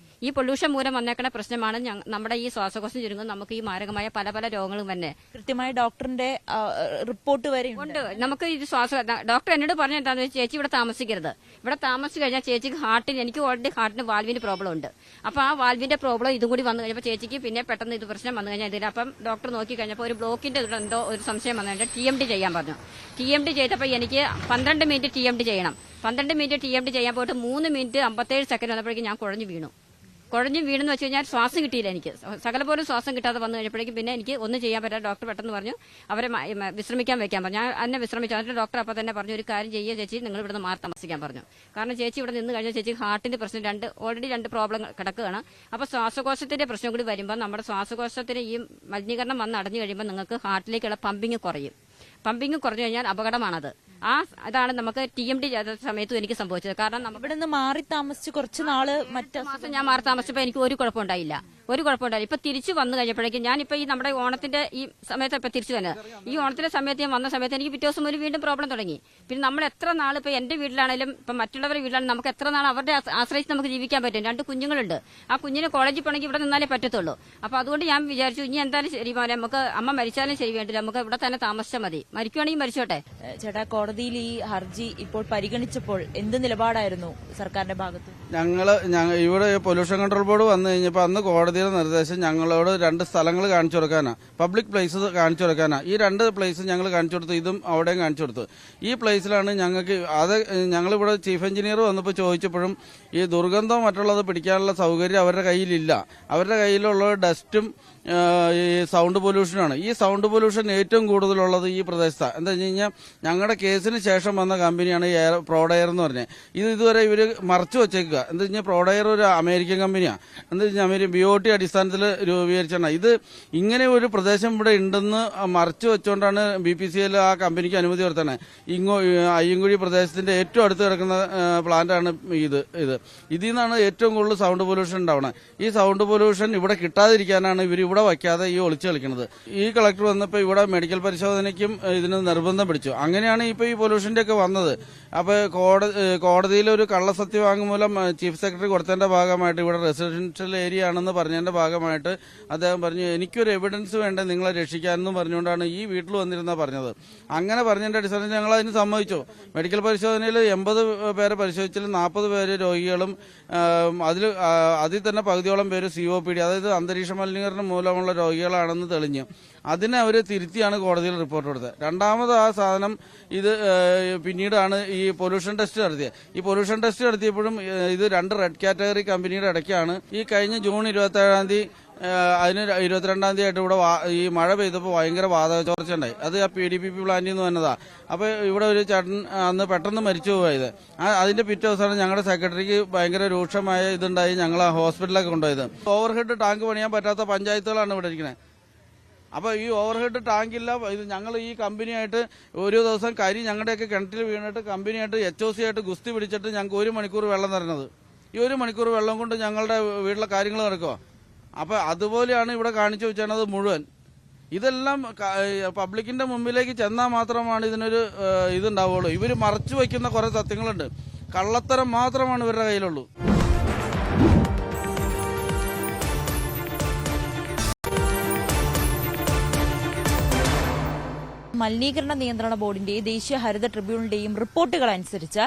ഈ പൊല്യൂഷൻ മൂലം വന്നേക്കുന്ന പ്രശ്നമാണ് നമ്മുടെ ഈ ശ്വാസകോശം ചുരുങ്ങും, നമുക്ക് ഈ മാരകമായ പല പല രോഗങ്ങളും തന്നെ. കൃത്യമായി ഡോക്ടറിന്റെ റിപ്പോർട്ട് വരെ ഉണ്ട്. നമുക്ക് ഇത് ഡോക്ടർ എന്നോട് പറഞ്ഞ എന്താണെന്ന് വെച്ചാൽ ചേച്ചി ഇവിടെ താമസിക്കരുത്, ഇവിടെ താമസിച്ച് കഴിഞ്ഞാൽ ചേച്ചിക്ക് എനിക്ക് ഓൾറെഡി ഹാർട്ടിന് വാൽവിന് പ്രോബ്ലം ഉണ്ട്. അപ്പോൾ ആ വാൽവിന്റെ പ്രോബ്ലം ഇതും കൂടി വന്നു കഴിഞ്ഞപ്പോൾ ചേച്ചിക്ക് പിന്നെ പെട്ടെന്ന് ഇത് പ്രശ്നം വന്നു കഴിഞ്ഞാൽ ഇതിന് അപ്പം ഡോക്ടർ നോക്കി കഴിഞ്ഞപ്പോൾ ഒരു ബ്ലോക്കിന്റെ എന്തോ ഒരു സംശയം വന്നു കഴിഞ്ഞാൽ TMT ചെയ്യാൻ പറഞ്ഞു. TMT ചെയ്തപ്പോൾ എനിക്ക് 12 മിനിറ്റ് TMT ചെയ്യണം. 12 മിനിറ്റ് TMT ചെയ്യാൻ പോയിട്ട് 3 മിനിറ്റ് 57 സെക്കൻഡ് വന്നപ്പോഴേക്കും ഞാൻ കുഴഞ്ഞു വീണെന്ന് വെച്ച് കഴിഞ്ഞാൽ ശ്വാസം കിട്ടിയില്ല. എനിക്ക് സകല പോലും ശ്വാസം കിട്ടാതെ വന്നു കഴിഞ്ഞപ്പോഴേക്കും പിന്നെ എനിക്ക് ഒന്നും ചെയ്യാൻ പറ്റാതെ ഡോക്ടർ പെട്ടെന്ന് പറഞ്ഞു അവരെ വിശ്രമിക്കാൻ വെക്കാൻ പറഞ്ഞു. ഞാൻ എന്നെ വിശ്രമിച്ചു. എന്നിട്ട് ഡോക്ടർ അപ്പോൾ തന്നെ പറഞ്ഞു ഒരു കാര്യം ചെയ്യുക ചേച്ചി, നിങ്ങൾ ഇവിടുന്ന് മാറി താമസിക്കാൻ പറഞ്ഞു. കാരണം ചേച്ചി ഇവിടെ നിന്ന് കഴിഞ്ഞാൽ ചേച്ചി ഹാർട്ടിന്റെ പ്രശ്നം ഓൾറെഡി 2 പ്രോബ്ലം കിടക്കുകയാണ്. അപ്പോൾ ശ്വാസകോശത്തിന്റെ പ്രശ്നം കൂടി വരുമ്പോൾ നമ്മുടെ ശ്വാസകോശത്തിന് ഈ മലിനീകരണം വന്ന് അടഞ്ഞു കഴിയുമ്പോൾ നിങ്ങൾക്ക് ഹാർട്ടിലേക്കുള്ള പമ്പിങ് കുറയും. പമ്പിങ് കുറഞ്ഞു കഴിഞ്ഞാൽ അപകടമാണത്. അതാണ് നമുക്ക് TMT ചെയ്ത സമയത്തും എനിക്ക് സംഭവിച്ചത്. കാരണം ഇവിടെ നിന്ന് മാറി താമസിച്ച് കുറച്ച് നാള് മാസം ഞാൻ മാറി താമസിച്ചപ്പോൾ എനിക്ക് ഒരു കുഴപ്പമുണ്ടായില്ല. ഇപ്പൊ തിരിച്ചു വന്നു കഴിഞ്ഞപ്പോഴേക്കും ഞാനിപ്പോ ഈ നമ്മുടെ ഓണത്തിന്റെ ഈ സമയത്ത് ഇപ്പൊ തിരിച്ചു വന്നത്. ഈ ഓണത്തിന്റെ സമയത്ത് ഞാൻ വന്ന സമയത്ത് എനിക്ക് പിറ്റേ ദിവസം ഒരു വീണ്ടും പ്രോബ്ലം തുടങ്ങി. പിന്നെ നമ്മൾ എത്ര നാൾ ഇപ്പൊ എന്റെ വീട്ടിലാണെങ്കിലും ഇപ്പൊ മറ്റുള്ളവരുടെ വീട്ടിലാണെങ്കിലും നമുക്ക് എത്ര നാൾ അവരുടെ ആശ്രയിച്ച് നമുക്ക് ജീവിക്കാൻ പറ്റും. 2 കുഞ്ഞുങ്ങളുണ്ട്. ആ കുഞ്ഞിന് കോളേജിൽ പോകണമെങ്കിൽ ഇവിടെ നിന്നാലേ പറ്റത്തുള്ളൂ. അപ്പൊ അതുകൊണ്ട് ഞാൻ വിചാരിച്ചു ഇനി എന്തായാലും ശരി പോലെ നമുക്ക് അമ്മ മരിച്ചാലും ശരി വേണ്ടില്ല, നമുക്ക് ഇവിടെ തന്നെ താമസിച്ചാൽ മതി, മരിക്കുവാണെങ്കിൽ മരിച്ചോട്ടെ. ചേട്ടാ, കോടതിയിൽ ഈ ഹർജി ഇപ്പോൾ പരിഗണിച്ചപ്പോൾ എന്ത് നിലപാടായിരുന്നു സർക്കാരിന്റെ ഭാഗത്ത്? ഇവിടെ പൊല്യൂഷൻ കൺട്രോൾ ബോർഡ് വന്നു കഴിഞ്ഞപ്പോൾ അന്ന് കോടതിയുടെ നിർദ്ദേശം ഞങ്ങളോട് 2 സ്ഥലങ്ങൾ കാണിച്ചു കൊടുക്കാനാ, പബ്ലിക് പ്ലേസ് കാണിച്ചു കൊടുക്കാനാ. ഈ 2 പ്ലേസ് ഞങ്ങൾ കാണിച്ചു കൊടുത്തു, ഇതും അവിടെയും കാണിച്ചു കൊടുത്തു. ഈ പ്ലേസിലാണ് ഞങ്ങളിവിടെ ചീഫ് എഞ്ചിനീയർ വന്നപ്പോൾ ചോദിച്ചപ്പോഴും ഈ ദുർഗന്ധം മറ്റുള്ളത് പിടിക്കാനുള്ള സൗകര്യം അവരുടെ കയ്യിലില്ല. അവരുടെ കയ്യിലുള്ള ഡസ്റ്റും ഈ സൗണ്ട് പൊല്യൂഷനാണ്. ഈ സൗണ്ട് പൊല്യൂഷൻ ഏറ്റവും കൂടുതലുള്ളത് ഈ പ്രദേശത്താണ്. എന്താ വെച്ച് കഴിഞ്ഞാൽ ഞങ്ങളുടെ കേസിന് ശേഷം വന്ന കമ്പനിയാണ് പ്രോഡെയർ എന്ന് പറഞ്ഞത്. ഇതുവരെ ഇവർ മറച്ചു വെച്ചേക്കുക. എന്താ വെച്ചാൽ പ്രോഡെയർ ഒരു അമേരിക്കൻ കമ്പനിയാണ്. എന്താ വെച്ചാൽ BOT അടിസ്ഥാനത്തിൽ രൂപീകരിച്ചാണ്. ഇത് ഇങ്ങനെ ഒരു പ്രദേശം ഇവിടെ ഉണ്ടെന്ന് മറച്ചു വെച്ചുകൊണ്ടാണ് BPCL ആ കമ്പനിക്ക് അനുമതി കൊടുത്തത്. അയ്യങ്കുഴി പ്രദേശത്തിന്റെ ഏറ്റവും അടുത്ത് കിടക്കുന്ന പ്ലാന്റാണ് ഇതിൽ നിന്നാണ് ഏറ്റവും കൂടുതൽ സൗണ്ട് പൊല്യൂഷൻ ഉണ്ടാവുന്നത്. ഈ സൗണ്ട് പൊല്യൂഷൻ ഇവിടെ കിട്ടാതിരിക്കാനാണ് ഇവർ ഇവിടെ വയ്ക്കാതെ ഈ ഒളിച്ചു കളിക്കുന്നത്. ഈ കളക്ടർ വന്നപ്പോൾ ഇവിടെ മെഡിക്കൽ പരിശോധനയ്ക്കും ഇതിന് നിർബന്ധം പിടിച്ചു. അങ്ങനെയാണ് ഇപ്പോൾ ഈ പൊല്യൂഷന്റെ ഒക്കെ വന്നത്. അപ്പോൾ കോടതിയിൽ ഒരു കള്ളസത്യ വാങ്മൂലം ചീഫ് സെക്രട്ടറി കൊടുത്തതിന്റെ ഭാഗമായിട്ട് ഇവിടെ റെസിഡൻഷ്യൽ ഏരിയ ആണെന്ന് പറഞ്ഞതിന്റെ ഭാഗമായിട്ട് അദ്ദേഹം പറഞ്ഞു എനിക്കൊരു എവിഡൻസ് വേണ്ട നിങ്ങളെ രക്ഷിക്കാനെന്നും പറഞ്ഞുകൊണ്ടാണ് ഈ വീട്ടിൽ വന്നിരുന്ന പറഞ്ഞത്. അങ്ങനെ പറഞ്ഞതിന്റെ അടിസ്ഥാനത്തിൽ ഞങ്ങൾ അതിന് സമ്മതിച്ചു. മെഡിക്കൽ പരിശോധനയിൽ 80 പേരെ പരിശോധിച്ചാൽ 40 പേര് രോഗികളും അതിൽ തന്നെ പകുതിയോളം പേര് COPD, അതായത് അന്തരീക്ഷ മലിനീകരണം മൂലമുള്ള രോഗികളാണെന്ന് തെളിഞ്ഞു. അതിനെ അവർ തിരുത്തിയാണ് കോടതിയിൽ റിപ്പോർട്ട് കൊടുത്തത്. രണ്ടാമത് ആ സാധനം പിന്നീടാണ് ഈ പൊല്യൂഷൻ ടെസ്റ്റ് നടത്തിയത്. ഈ പൊല്യൂഷൻ ടെസ്റ്റ് നടത്തിയപ്പോഴും ഇത് 2 റെഡ് കാറ്റഗറി കമ്പനിയുടെ ഇടയ്ക്കാണ്. ഈ കഴിഞ്ഞ ജൂൺ 27-ാം തീയതി അതിന് 22-ാം തീയതി ആയിട്ട് ഇവിടെ ഈ മഴ പെയ്തപ്പോൾ ഭയങ്കര വാതക ചോർച്ച ഉണ്ടായി. അത് ആ PDPP പ്ലാന്റിൽ നിന്ന് വന്നതാ. അപ്പോൾ ഇവിടെ ഒരു ചേട്ടൻ അന്ന് പെട്ടെന്ന് മരിച്ചു പോയത്. അതിന്റെ പിറ്റേ ദിവസമാണ് ഞങ്ങളുടെ സെക്രട്ടറിക്ക് ഭയങ്കര രൂക്ഷമായ ഇതുണ്ടായി. ഞങ്ങൾ ആ ഹോസ്പിറ്റലിലൊക്കെ കൊണ്ടുപോയത്. ഓവർഹെഡ് ടാങ്ക് പണിയാൻ പറ്റാത്ത പഞ്ചായത്തുകളാണ് ഇവിടെ ഇരിക്കുന്നത്. അപ്പോൾ ഈ ഓവർഹെഡ് ടാങ്കില്ല. ഇത് ഞങ്ങൾ ഈ കമ്പനിയായിട്ട് ഒരു ദിവസം കരി ഞങ്ങളുടെയൊക്കെ കിണറ്റിൽ വീണിട്ട് കമ്പനിയായിട്ട് HOC ആയിട്ട് ഗുസ്തി പിടിച്ചിട്ട് ഞങ്ങൾക്ക് 1 മണിക്കൂർ വെള്ളം തരുന്നത്. ഈ 1 മണിക്കൂർ വെള്ളം കൊണ്ട് ഞങ്ങളുടെ വീട്ടിലെ കാര്യങ്ങൾ നടക്കുക. അപ്പോൾ അതുപോലെയാണ് ഇവിടെ കാണിച്ചു വെച്ചത് മുഴുവൻ. ഇതെല്ലാം പബ്ലിക്കിന്റെ മുമ്പിലേക്ക് ചെന്നാൽ മാത്രമാണ് ഇതിനൊരു ഇതുണ്ടാവുള്ളൂ. ഇവർ മറച്ചു വയ്ക്കുന്ന കുറേ സത്യങ്ങളുണ്ട്. കള്ളത്തരം മാത്രമാണ് ഇവരുടെ കയ്യിലുള്ളൂ. മലിനീകരണ നിയന്ത്രണ ബോർഡിന്റെയും ദേശീയ ഹരിത ട്രിബ്യൂണലിന്റെയും റിപ്പോർട്ടുകൾ അനുസരിച്ച്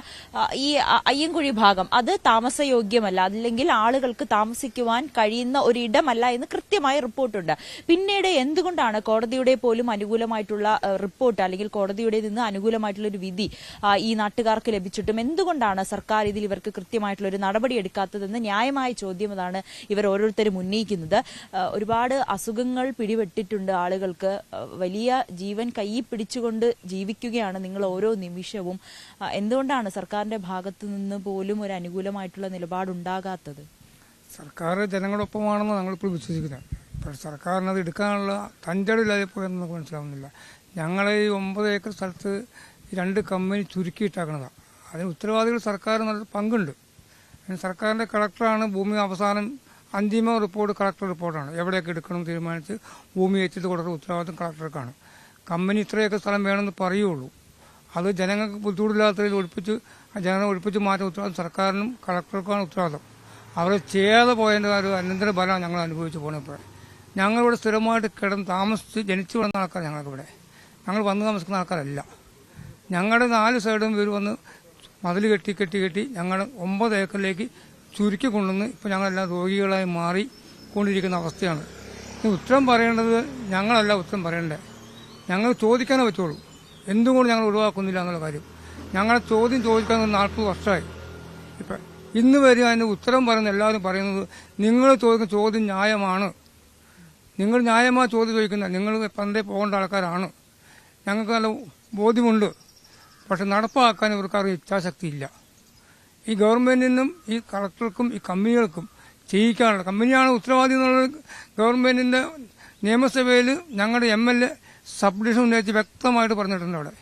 ഈ അയ്യങ്കുഴി ഭാഗം അത് താമസയോഗ്യമല്ല, അല്ലെങ്കിൽ ആളുകൾക്ക് താമസിക്കുവാൻ കഴിയുന്ന ഒരിടമല്ല എന്ന് കൃത്യമായ റിപ്പോർട്ടുണ്ട്. പിന്നീട് എന്തുകൊണ്ടാണ് കോടതിയുടെ പോലും അനുകൂലമായിട്ടുള്ള റിപ്പോർട്ട് അല്ലെങ്കിൽ കോടതിയുടെ നിന്ന് അനുകൂലമായിട്ടുള്ള ഒരു വിധി ഈ നാട്ടുകാർക്ക് ലഭിച്ചിട്ടും എന്തുകൊണ്ടാണ് സർക്കാർ ഇതിൽ ഇവർക്ക് കൃത്യമായിട്ടുള്ള ഒരു നടപടി എടുക്കാത്തതെന്ന് ന്യായമായ ചോദ്യം അതാണ് ഇവർ ഓരോരുത്തരും ഉന്നയിക്കുന്നത്. ഒരുപാട് അസുഖങ്ങൾ പിടിപെട്ടിട്ടുണ്ട് ആളുകൾക്ക്. വലിയ ജീവൻ കൈ പിടിച്ചുകൊണ്ട് ജീവിക്കുകയാണ് നിങ്ങൾ ഓരോ നിമിഷവും. എന്തുകൊണ്ടാണ് സർക്കാരിന്റെ ഭാഗത്തു നിന്ന് പോലും ഒരു അനുകൂലമായിട്ടുള്ള നിലപാടുണ്ടാകാത്തത്? സർക്കാർ ജനങ്ങളൊപ്പമാണെന്ന് ഞങ്ങളിപ്പോൾ വിശ്വസിക്കുന്നത്. പക്ഷേ സർക്കാരിനത് എടുക്കാനുള്ള തഞ്ചടില്ലാതെ പോയെന്ന് നമുക്ക് മനസ്സിലാവുന്നില്ല. ഞങ്ങളെ ഈ 9 ഏക്കർ സ്ഥലത്ത് 2 കമ്പനി ചുരുക്കിയിട്ടാക്കുന്നതാണ്. അതിന് ഉത്തരവാദികൾ സർക്കാർ നല്ല പങ്കുണ്ട്. സർക്കാരിൻ്റെ കളക്ടറാണ് ഭൂമി അവസാനം അന്തിമ റിപ്പോർട്ട് കളക്ടർ റിപ്പോർട്ടാണ്. എവിടെയൊക്കെ എടുക്കണം തീരുമാനിച്ച് ഭൂമി എത്തിയത് കൊടുക്കുന്ന ഉത്തരവാദിത്വം കളക്ടർക്കാണ്. കമ്പനി ഇത്രയൊക്കെ സ്ഥലം വേണമെന്ന് പറയുള്ളൂ. അത് ജനങ്ങൾക്ക് ബുദ്ധിമുട്ടില്ലാത്തതിൽ ജനങ്ങളെ ഒഴിപ്പിച്ച് മാറ്റാൻ ഉത്തരവാദിത്വം സർക്കാരിനും കളക്ടർക്കുമാണ് ഉത്തരവാദിത്വം. അവർ ചെയ്യാതെ പോയതിൻ്റെ ഒരു അനന്തര ഫലമാണ് ഞങ്ങൾ അനുഭവിച്ചു പോകുന്നത്. ഞങ്ങളിവിടെ സ്ഥിരമായിട്ട് കിടന്ന് താമസിച്ച് ജനിച്ചു വളർന്ന ആൾക്കാർ ഞങ്ങൾക്കിവിടെ. ഞങ്ങൾ വന്ന് താമസിക്കുന്ന ആൾക്കാരല്ല. ഞങ്ങളുടെ 4 സൈഡും ഇവർ വന്ന് മതിൽ കെട്ടി ഞങ്ങൾ 9 ഏക്കറിലേക്ക് ചുരുക്കി കൊണ്ടുവന്ന് ഇപ്പോൾ ഞങ്ങളെല്ലാം രോഗികളായി മാറിക്കൊണ്ടിരിക്കുന്ന അവസ്ഥയാണ്. ഈ ഉത്തരം പറയേണ്ടത് ഞങ്ങളല്ല ഉത്തരം പറയേണ്ടത്. ഞങ്ങൾ ചോദിക്കാനേ പറ്റുള്ളൂ. എന്തുകൊണ്ട് ഞങ്ങൾ ഒഴിവാക്കുന്നില്ല എന്നുള്ള കാര്യം. ഞങ്ങളെ ചോദ്യം ചോദിക്കാൻ 40 വർഷമായി. ഇപ്പം ഇന്ന് വരെ അതിന് ഉത്തരം പറയുന്ന എല്ലാവരും പറയുന്നത് നിങ്ങൾ ചോദിക്കുന്ന ചോദ്യം ന്യായമാണ്, നിങ്ങൾ ന്യായമായ ചോദ്യം ചോദിക്കുന്നത്, നിങ്ങൾ പണ്ടേ പോകേണ്ട ആൾക്കാരാണ്, ഞങ്ങൾക്ക് നല്ല ബോധ്യമുണ്ട്. പക്ഷെ നടപ്പാക്കാൻ ഇവർക്കാർക്ക് ഇച്ഛാശക്തിയില്ല. ഈ ഗവൺമെന്റിനും ഈ കളക്ടർക്കും ഈ കമ്പനികൾക്കും ചെയ്യിക്കാനുള്ള, കമ്പനിയാണ് ഉത്തരവാദി എന്നുള്ളത് ഗവൺമെന്റിന്റെ നിയമസഭയിൽ ഞങ്ങളുടെ MLA സബ്ഡിഷൻ ഉന്നയിച്ച് വ്യക്തമായിട്ട് പറഞ്ഞിട്ടുണ്ട്. അവിടെ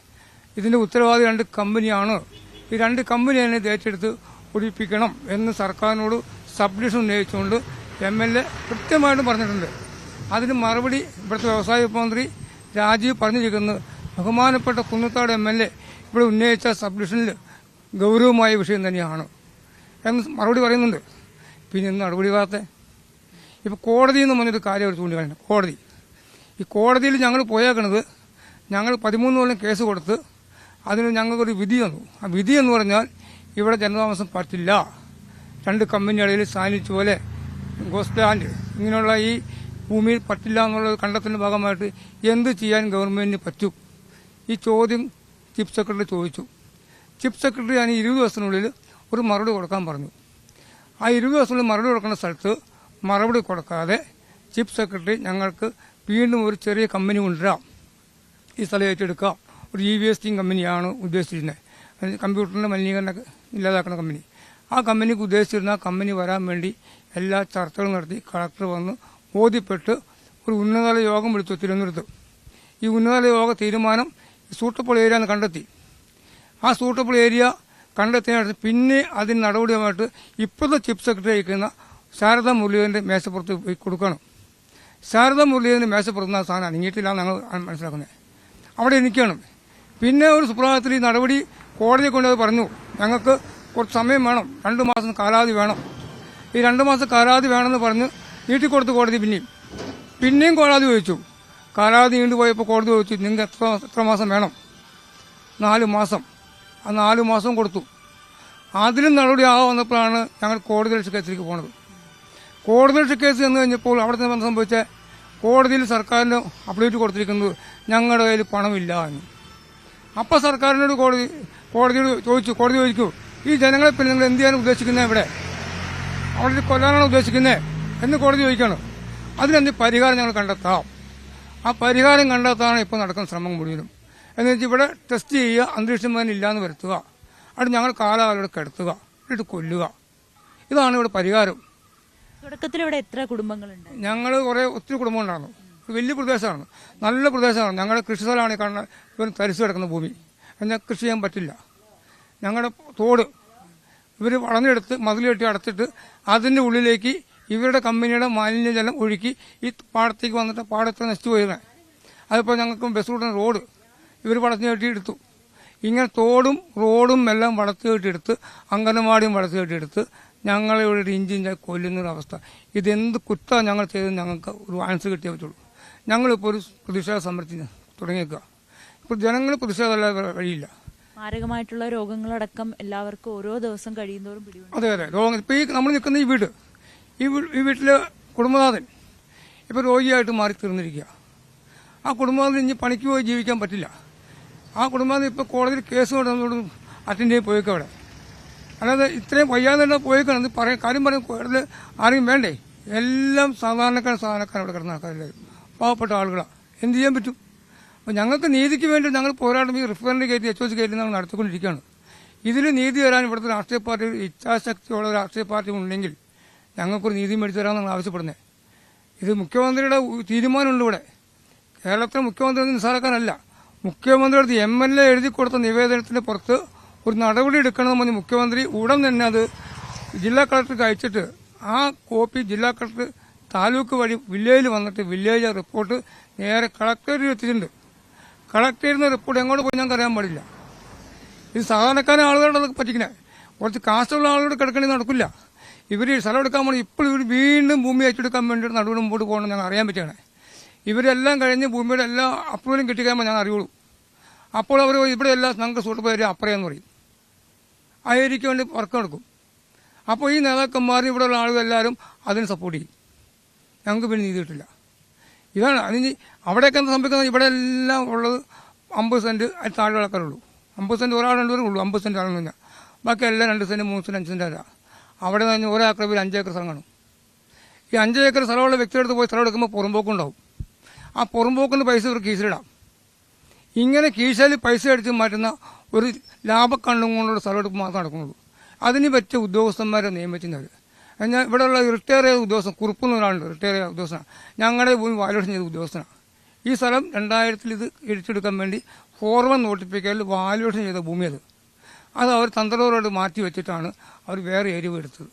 ഇതിന്റെ ഉത്തരവാദി 2 കമ്പനിയാണ്. ഈ 2 കമ്പനി തന്നെ ഏറ്റെടുത്ത് ഒഴിപ്പിക്കണം എന്ന് സർക്കാരിനോട് സബ്ഡിഷൻ ഉന്നയിച്ചുകൊണ്ട് MLA കൃത്യമായിട്ടും പറഞ്ഞിട്ടുണ്ട്. അതിന് മറുപടി ഇവിടുത്തെ വ്യവസായ മന്ത്രി രാജീവ് പറഞ്ഞിരിക്കുന്നത് ബഹുമാനപ്പെട്ട കുന്നത്താട് MLA ഇവിടെ ഉന്നയിച്ച സബ്ഡിഷനിൽ ഗൗരവമായ വിഷയം തന്നെയാണ് എന്ന് മറുപടി പറയുന്നുണ്ട്. പിന്നെ ഇന്ന് നടപടി ഭാഗത്തെ ഇപ്പോൾ കോടതി എന്ന് പറഞ്ഞൊരു കാര്യം അവർ ചൂണ്ടിക്കാണിക്കണം. ഈ കോടതിയിൽ ഞങ്ങൾ പോയേക്കണത്, ഞങ്ങൾ 13 കൊല്ലം കേസ് കൊടുത്ത് അതിന് ഞങ്ങൾക്കൊരു വിധി തന്നു. ആ വിധി എന്ന് പറഞ്ഞാൽ ഇവിടെ ജനതാമസം പറ്റില്ല, 2 കമ്പനിയുടെ ഇടയിൽ സാനിച്ച് പോലെ ഗോസ്റ്റാൻഡ് ഇങ്ങനെയുള്ള ഈ ഭൂമിയിൽ പറ്റില്ല എന്നുള്ള കണ്ടെത്തലിന്റെ ഭാഗമായിട്ട് എന്ത് ചെയ്യാൻ ഗവൺമെന്റിന് പറ്റും? ഈ ചോദ്യം ചീഫ് സെക്രട്ടറി ചോദിച്ചു. ചീഫ് സെക്രട്ടറി ഞാൻ 20 ദിവസത്തിനുള്ളിൽ ഒരു മറുപടി കൊടുക്കാൻ പറഞ്ഞു. ആ 20 ദിവസത്തിനുള്ളിൽ മറുപടി കൊടുക്കുന്ന സ്ഥലത്ത് മറുപടി കൊടുക്കാതെ ചീഫ് സെക്രട്ടറി ഞങ്ങൾക്ക് വീണ്ടും ഒരു ചെറിയ കമ്പനി കൊണ്ടുവരാം, ഈ സ്ഥലം ഏറ്റെടുക്കാം, ഒരു EVS കമ്പനിയാണ് ഉദ്ദേശിച്ചിരുന്നത്, കമ്പ്യൂട്ടറിന്റെ മലിനീകരണം ഇല്ലാതാക്കുന്ന കമ്പനി. ആ കമ്പനിക്ക് ഉദ്ദേശിച്ചിരുന്ന ആ കമ്പനി വരാൻ വേണ്ടി എല്ലാ ചർച്ചകളും നടത്തി കളക്ടർ വന്ന് ബോധ്യപ്പെട്ട് ഒരു ഉന്നതതല യോഗം വിളിച്ചു തിരുവനന്തപുരത്ത്. ഈ ഉന്നതതല യോഗ തീരുമാനം സൂട്ടബിൾ ഏരിയ എന്ന് കണ്ടെത്തി. ആ സൂട്ടബിൾ ഏരിയ കണ്ടെത്തിയ പിന്നെ അതിന് നടപടിയുമായിട്ട് ഇപ്പോഴത്തെ ചീഫ് സെക്രട്ടറി അയക്കുന്ന ശാരദാ മുരളീധരന്റെ മേശപ്പുറത്ത് പോയി കൊടുക്കണം. ശാരദാ മുരളീധരന്റെ മേശപ്പുറത്ത് ആ സാധനം അനങ്ങിയിട്ടില്ല ഞങ്ങൾ മനസ്സിലാക്കുന്നത്. അവിടെ എനിക്കാണ്. പിന്നെ ഒരു സുപ്രഭാതത്തിൽ ഈ നടപടി കോടതിയെ കൊണ്ടുപോയി പറഞ്ഞു, ഞങ്ങൾക്ക് കുറച്ച് സമയം വേണം, 2 മാസം കാലാവധി വേണം. ഈ 2 മാസം കാലാവധി വേണമെന്ന് പറഞ്ഞ് നീട്ടിക്കൊടുത്ത് കോടതി പിന്നെയും കോടതി ചോദിച്ചു. കാലാവധി നീണ്ടുപോയപ്പോൾ കോടതി ചോദിച്ചു, നിങ്ങൾക്ക് എത്ര മാസം വേണം? 4 മാസം. ആ 4 മാസവും കൊടുത്തു. അതിലും നടപടി വന്നപ്പോഴാണ് ഞങ്ങൾ കോടതി രക്ഷ കേസിലേക്ക് പോണത്. കോടതി രക്ഷ കേസ് എന്ന് കഴിഞ്ഞപ്പോൾ അവിടെ നിന്ന് സംഭവിച്ച കോടതിയിൽ സർക്കാരിന് അപ്ഡേറ്റ് കൊടുത്തിരിക്കുന്നത് ഞങ്ങളുടെ കയ്യിൽ പണമില്ല എന്ന്. അപ്പം സർക്കാരിനോട് കോടതിയോട് ചോദിച്ചു, ഈ ജനങ്ങളെ പിന്നെ നിങ്ങൾ എന്ത് ചെയ്യാൻ ഉദ്ദേശിക്കുന്നത്? ഇവിടെ അവിടെ കൊല്ലാനാണ് ഉദ്ദേശിക്കുന്നത് എന്ന് കോടതി ചോദിക്കണം. അതിനെന്ത് പരിഹാരം ഞങ്ങൾ കണ്ടെത്താം. ആ പരിഹാരം കണ്ടെത്താനാണ് ഇപ്പോൾ നടക്കുന്ന ശ്രമം മുഴുവനും. എന്ന് വെച്ചാൽ ഇവിടെ ടെസ്റ്റ് ചെയ്യുക, അന്തരീക്ഷം തന്നെ ഇല്ലാന്ന് വരുത്തുക, അവിടെ ഞങ്ങൾ കാലാകാലം കിടത്തുക, എന്നിട്ട് കൊല്ലുക. ഇതാണ് ഇവിടെ പരിഹാരം. തുടക്കത്തിൽ ഇവിടെ എത്ര കുടുംബങ്ങളുണ്ട്? ഞങ്ങൾ ഒത്തിരി കുടുംബം ഉണ്ടായിരുന്നു. വലിയ പ്രദേശമാണ്, നല്ല പ്രദേശമാണ്. ഞങ്ങളുടെ കൃഷി സ്ഥലമാണ് ഈ കാണുന്ന ഇവർ തരിച്ചു കിടക്കുന്ന ഭൂമി. എന്നാൽ കൃഷി ചെയ്യാൻ പറ്റില്ല. ഞങ്ങളുടെ തോട് ഇവർ വളഞ്ഞെടുത്ത് മതിൽ കെട്ടി അടച്ചിട്ട് അതിൻ്റെ ഉള്ളിലേക്ക് ഇവരുടെ കമ്പനിയുടെ മാലിന്യജലം ഒഴുക്കി ഈ പാടത്തേക്ക് വന്നിട്ട് പാടത്ത് നശിച്ചു പോയിരുന്നത്. അതിപ്പോൾ ഞങ്ങൾക്ക് ബസ് റൂട്ടിന് റോഡ് ഇവർ വളച്ചു കെട്ടിയെടുത്തു. ഇങ്ങനെ തോടും റോഡും എല്ലാം വളച്ചു കെട്ടിയെടുത്ത് അംഗനവാടിയും വളച്ചു കെട്ടിയെടുത്ത് ഞങ്ങളെ ഇവിടെ ഒരു ഇഞ്ചിഞ്ചായി കൊല്ലുന്നൊരവസ്ഥ. ഇതെന്ത് കുറ്റമാണ് ഞങ്ങൾ ചെയ്തത്? ഞങ്ങൾക്ക് ഒരു ആൻസർ കിട്ടിയേ പറ്റുള്ളൂ. ഞങ്ങളിപ്പോൾ ഒരു പ്രതിഷേധ സമരത്തിന് തുടങ്ങിയേക്കുക. ഇപ്പോൾ ജനങ്ങൾ പ്രതിഷേധമല്ലാതെ കഴിയില്ല. മാരകമായിട്ടുള്ള രോഗങ്ങളടക്കം എല്ലാവർക്കും ഓരോ ദിവസം കഴിയുന്നതോറും പിടികൂടും. അതെ രോഗം. ഇപ്പോൾ ഈ നമ്മൾ നിൽക്കുന്ന ഈ വീട്ടിലെ കുടുംബനാഥൻ ഇപ്പോൾ രോഗിയായിട്ട് മാറി തീർന്നിരിക്കുക. ആ കുടുംബനാഥൻ ഇനി പണിക്ക് പോയി ജീവിക്കാൻ പറ്റില്ല. ആ കുടുംബനാഥൻ ഇപ്പോൾ കോടതിയിൽ കേസ് കൊണ്ടു അറ്റൻഡ് ചെയ്ത് പോയേക്കും അവിടെ. അല്ലാതെ ഇത്രയും വയ്യാതെ തന്നെ പോയേക്കണം. കാര്യം പറയും കോടതിയിൽ ആരെയും വേണ്ടേ? എല്ലാം സാധാരണക്കാർ അവിടെ കിടന്ന ആൾക്കാരെല്ലാവരും പാവപ്പെട്ട ആളുകളാണ്. എന്ത് ചെയ്യാൻ പറ്റും? അപ്പോൾ ഞങ്ങൾക്ക് നീതിക്ക് വേണ്ടി ഞങ്ങൾ പോരാട്ടം ഈ റിഫറൻഡ് കയറ്റി HOC കയറ്റി ഞങ്ങൾ നടത്തിക്കൊണ്ടിരിക്കുകയാണ്. ഇതിൽ നീതി തരാൻ ഇവിടുത്തെ രാഷ്ട്രീയ പാർട്ടി ഇച്ഛാശക്തിയുള്ള രാഷ്ട്രീയ പാർട്ടി ഉണ്ടെങ്കിൽ ഞങ്ങൾക്കൊരു നീതി മേടിച്ചു തരാമെന്ന് ഞങ്ങൾ ആവശ്യപ്പെടുന്നത്. ഇത് മുഖ്യമന്ത്രിയുടെ തീരുമാനമുണ്ട്. ഇവിടെ കേരളത്തിലെ മുഖ്യമന്ത്രി ഒന്നും നിസ്സാരക്കാരല്ല. മുഖ്യമന്ത്രിയുടെ MLA എഴുതി കൊടുത്ത നിവേദനത്തിന് പുറത്ത് ഒരു നടപടി എടുക്കണമെന്ന് പറഞ്ഞ് മുഖ്യമന്ത്രി ഉടൻ തന്നെ അത് ജില്ലാ കളക്ടർക്ക് അയച്ചിട്ട് ആ കോപ്പി ജില്ലാ കളക്ടർ താലൂക്ക് വഴി വില്ലേജിൽ വന്നിട്ട് വില്ലേജ് റിപ്പോർട്ട് നേരെ കളക്ടറേറ്റിൽ എത്തിയിട്ടുണ്ട്. കളക്ടറേറ്റിന് റിപ്പോർട്ട് എങ്ങോട്ട് പോയി ഞങ്ങൾക്ക് അറിയാൻ പാടില്ല. ഇത് സാധാരണക്കാരെ ആളുകളുടെ പറ്റിക്കുന്നത്. കുറച്ച് കാശുള്ള ആളുകളുടെ കിടക്കണി നടക്കില്ല. ഇവർ സ്ഥലം എടുക്കാൻ വേണ്ടി ഇപ്പോൾ ഇവർ വീണ്ടും ഭൂമി ഏറ്റെടുക്കാൻ വേണ്ടി നടുവിന് മുമ്പോട്ട് പോകണം ഞങ്ങൾ അറിയാൻ പറ്റുകയാണ്. ഇവരെല്ലാം കഴിഞ്ഞ് ഭൂമിയുടെ എല്ലാ അപ്രൂവലും കിട്ടിക്കാമ്പോൾ ഞങ്ങൾ അറിയുള്ളൂ. അപ്പോൾ അവർ ഇവിടെ എല്ലാം ഞങ്ങൾക്ക് സൂട്ട് പേര് അപ്പറയെന്ന് പറയും. ആ ഏരിയയ്ക്ക് വേണ്ടി വർക്ക് നടക്കും. അപ്പോൾ ഈ നേതാക്കന്മാർ ഇവിടെയുള്ള ആളുകളെല്ലാവരും അതിന് സപ്പോർട്ട് ചെയ്യും. ഞങ്ങൾക്ക് പിന്നെ നീതി കിട്ടില്ല. ഇതാണ് അതിന് അവിടെയൊക്കെ എന്താ സംഭവിക്കുന്നത്? ഇവിടെ എല്ലാം ഉള്ളത് 50 സെൻറ്റ് അതിൽ താഴെ ആൾക്കാരുള്ളൂ. 50 സെൻറ്റ് ഒരാൾ രണ്ടുപേരും ഉള്ളൂ. 50 സെൻറ്റ് ആളൊന്നുമില്ല. ബാക്കി എല്ലാം 2 സെൻറ്റ് 3 സെൻറ്റ് 5 സെൻറ്റ് അല്ല. അവിടെ നിന്ന് ഒരാൾക്കുള്ള 5 ഏക്കർ സ്ഥലം കാണും. ഈ 5 ഏക്കർ സ്ഥലമുള്ള വ്യക്തിയെടുത്ത് പോയി സ്ഥലം എടുക്കുമ്പോൾ പുറമ്പോക്കുണ്ടാവും. ആ പുറമ്പോക്കിന് പൈസ ഇവർ കീശയിലിടാം. ഇങ്ങനെ കീശയിൽ പൈസ അടിച്ച് മാറ്റുന്ന ഒരു ലാഭക്കണ്ണും കൊണ്ടുള്ള സ്ഥലം എടുപ്പ് മാത്രമേ നടക്കുന്നുള്ളൂ. അതിന് പറ്റിയ ഉദ്യോഗസ്ഥന്മാരെ നിയമിക്കുന്നവർ. എന്നാൽ ഇവിടെയുള്ള റിട്ടയർ ചെയ്ത ഉദ്യോഗസ്ഥൻ കുറുപ്പുന്ന ഒരാളുണ്ട്. റിട്ടയർ ചെയ്ത ഉദ്യോഗസ്ഥനാണ്. ഞങ്ങളുടെ ഭൂമി വാല്യൂഷൻ ചെയ്ത ഉദ്യോഗസ്ഥനാണ്. ഈ സ്ഥലം 2000 ഇത് ഇടിച്ചെടുക്കാൻ വേണ്ടി ഫോർവൺ നോട്ടിഫിക്കേഷനിൽ വാല്യൂഷൻ ചെയ്ത ഭൂമി അത് അവർ തന്ത്രപരമായിട്ട് മാറ്റി വെച്ചിട്ടാണ് അവർ വേറെ ഏരിയ എടുത്തത്.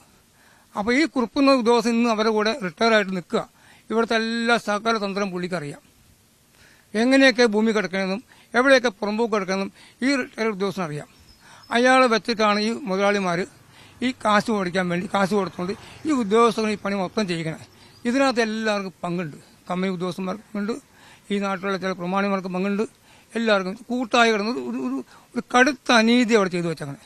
അപ്പോൾ ഈ കുറുപ്പുന്ന ഉദ്യോഗസ്ഥൻ ഇന്ന് അവരുടെ കൂടെ റിട്ടയർ ആയിട്ട് നിൽക്കുക. ഇവിടുത്തെ എല്ലാ സഹകാര തന്ത്രം പുള്ളിക്കറിയാം. എങ്ങനെയൊക്കെ ഭൂമി കിടക്കണമെന്നും എവിടെയൊക്കെ പുറമ്പോക്ക് കിടക്കണമെന്നും ഈ റിട്ടയർ ഉദ്യോഗസ്ഥനറിയാം. അയാളെ വെച്ചിട്ടാണ് ഈ മുതലാളിമാർ ഈ കാശ് മേടിക്കാൻ വേണ്ടി കാശ് കൊടുത്തുകൊണ്ട് ഈ ഉദ്യോഗസ്ഥർ ഈ പണി മൊത്തം ചെയ്യിക്കണേ. ഇതിനകത്ത് എല്ലാവർക്കും പങ്കുണ്ട്. കമ്പനി ഉദ്യോഗസ്ഥന്മാർക്ക് പങ്കുണ്ട്. ഈ നാട്ടിലുള്ള ചില പ്രമാണിമാർക്ക് പങ്കുണ്ട്. എല്ലാവർക്കും കൂട്ടായി കിടന്നത് ഒരു കടുത്ത അനീതി അവിടെ ചെയ്തു വെച്ചങ്ങനെ.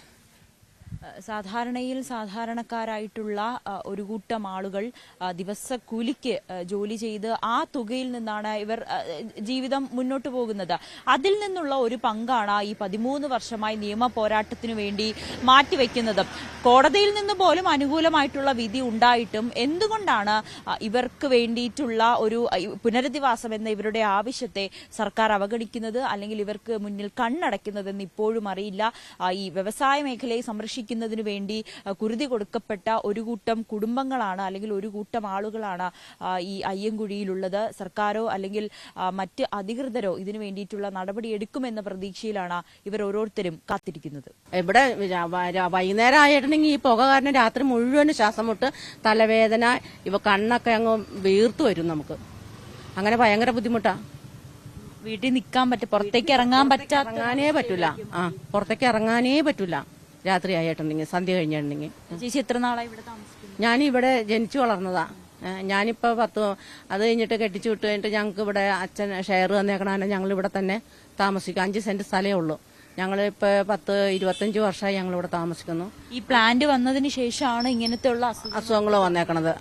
സാധാരണയിൽ സാധാരണക്കാരായിട്ടുള്ള ഒരു കൂട്ടം ആളുകൾ ദിവസക്കൂലിക്ക് ജോലി ചെയ്ത് ആ തുകയിൽ നിന്നാണ് ഇവർ ജീവിതം മുന്നോട്ട് പോകുന്നത്. അതിൽ നിന്നുള്ള ഒരു പങ്കാണ് ഈ 13 വർഷമായി നിയമ പോരാട്ടത്തിനു വേണ്ടി മാറ്റിവെക്കുന്നത്. കോടതിയിൽ നിന്ന് പോലും അനുകൂലമായിട്ടുള്ള വിധി ഉണ്ടായിട്ടും എന്തുകൊണ്ടാണ് ഇവർക്ക് വേണ്ടിയിട്ടുള്ള ഒരു പുനരധിവാസം എന്ന ഇവരുടെ ആവശ്യത്തെ സർക്കാർ അവഗണിക്കുന്നത്, അല്ലെങ്കിൽ ഇവർക്ക് മുന്നിൽ കണ്ണടയ്ക്കുന്നതെന്ന് ഇപ്പോഴും അറിയില്ല. ഈ വ്യവസായ മേഖലയെ സംരക്ഷിക്കുന്നതിന് വേണ്ടി കുരുതി കൊടുക്കപ്പെട്ട ഒരു കൂട്ടം കുടുംബങ്ങളാണ്, അല്ലെങ്കിൽ ഒരു കൂട്ടം ആളുകളാണ് ഈ അയ്യങ്കുഴിയിലുള്ളത്. സർക്കാരോ അല്ലെങ്കിൽ മറ്റ് അധികൃതരോ ഇതിനു വേണ്ടിയിട്ടുള്ള നടപടി എടുക്കുമെന്ന പ്രതീക്ഷയിലാണ് ഇവർ ഓരോരുത്തരും കാത്തിരിക്കുന്നത്. ഇവിടെ വൈകുന്നേരം ആയിട്ടുണ്ടെങ്കിൽ ഈ പുക കാരണം രാത്രി മുഴുവൻ ശ്വാസം മുട്ട്, തലവേദന, ഇവ കണ്ണൊക്കെ അങ്ങ് വീർത്തു വരും. നമുക്ക് അങ്ങനെ ഭയങ്കര ബുദ്ധിമുട്ടാ. വീട്ടിൽ നിൽക്കാൻ പറ്റും, പുറത്തേക്ക് ഇറങ്ങാൻ ഇറങ്ങാനേ പറ്റൂല. പുറത്തേക്ക് ഇറങ്ങാനേ പറ്റൂല രാത്രി ആയിട്ടുണ്ടെങ്കിൽ, സന്ധ്യ കഴിഞ്ഞിട്ടുണ്ടെങ്കിൽ. ചേച്ചി എത്ര നാളായി ഇവിടെ താമസിക്കുന്നു? ഞാനിവിടെ ജനിച്ചു വളർന്നതാ. ഞാനിപ്പോ അത് കഴിഞ്ഞിട്ട് കെട്ടിച്ചു വിട്ട് കഴിഞ്ഞിട്ട് ഞങ്ങൾക്ക് ഇവിടെ അച്ഛൻ ഷെയർ തന്നേക്കണ ഞങ്ങൾ ഇവിടെ തന്നെ താമസിക്കും. 5 സെന്റ് സ്ഥലമേ ഉള്ളൂ. ഞങ്ങളിപ്പോ 10-25 വർഷമായി ഞങ്ങളിവിടെ താമസിക്കുന്നു. ഈ പ്ലാന്റ് വന്നതിന് ശേഷമാണ് ഇങ്ങനത്തെ ഉള്ള അസുഖങ്ങൾ വന്നേക്കണത്.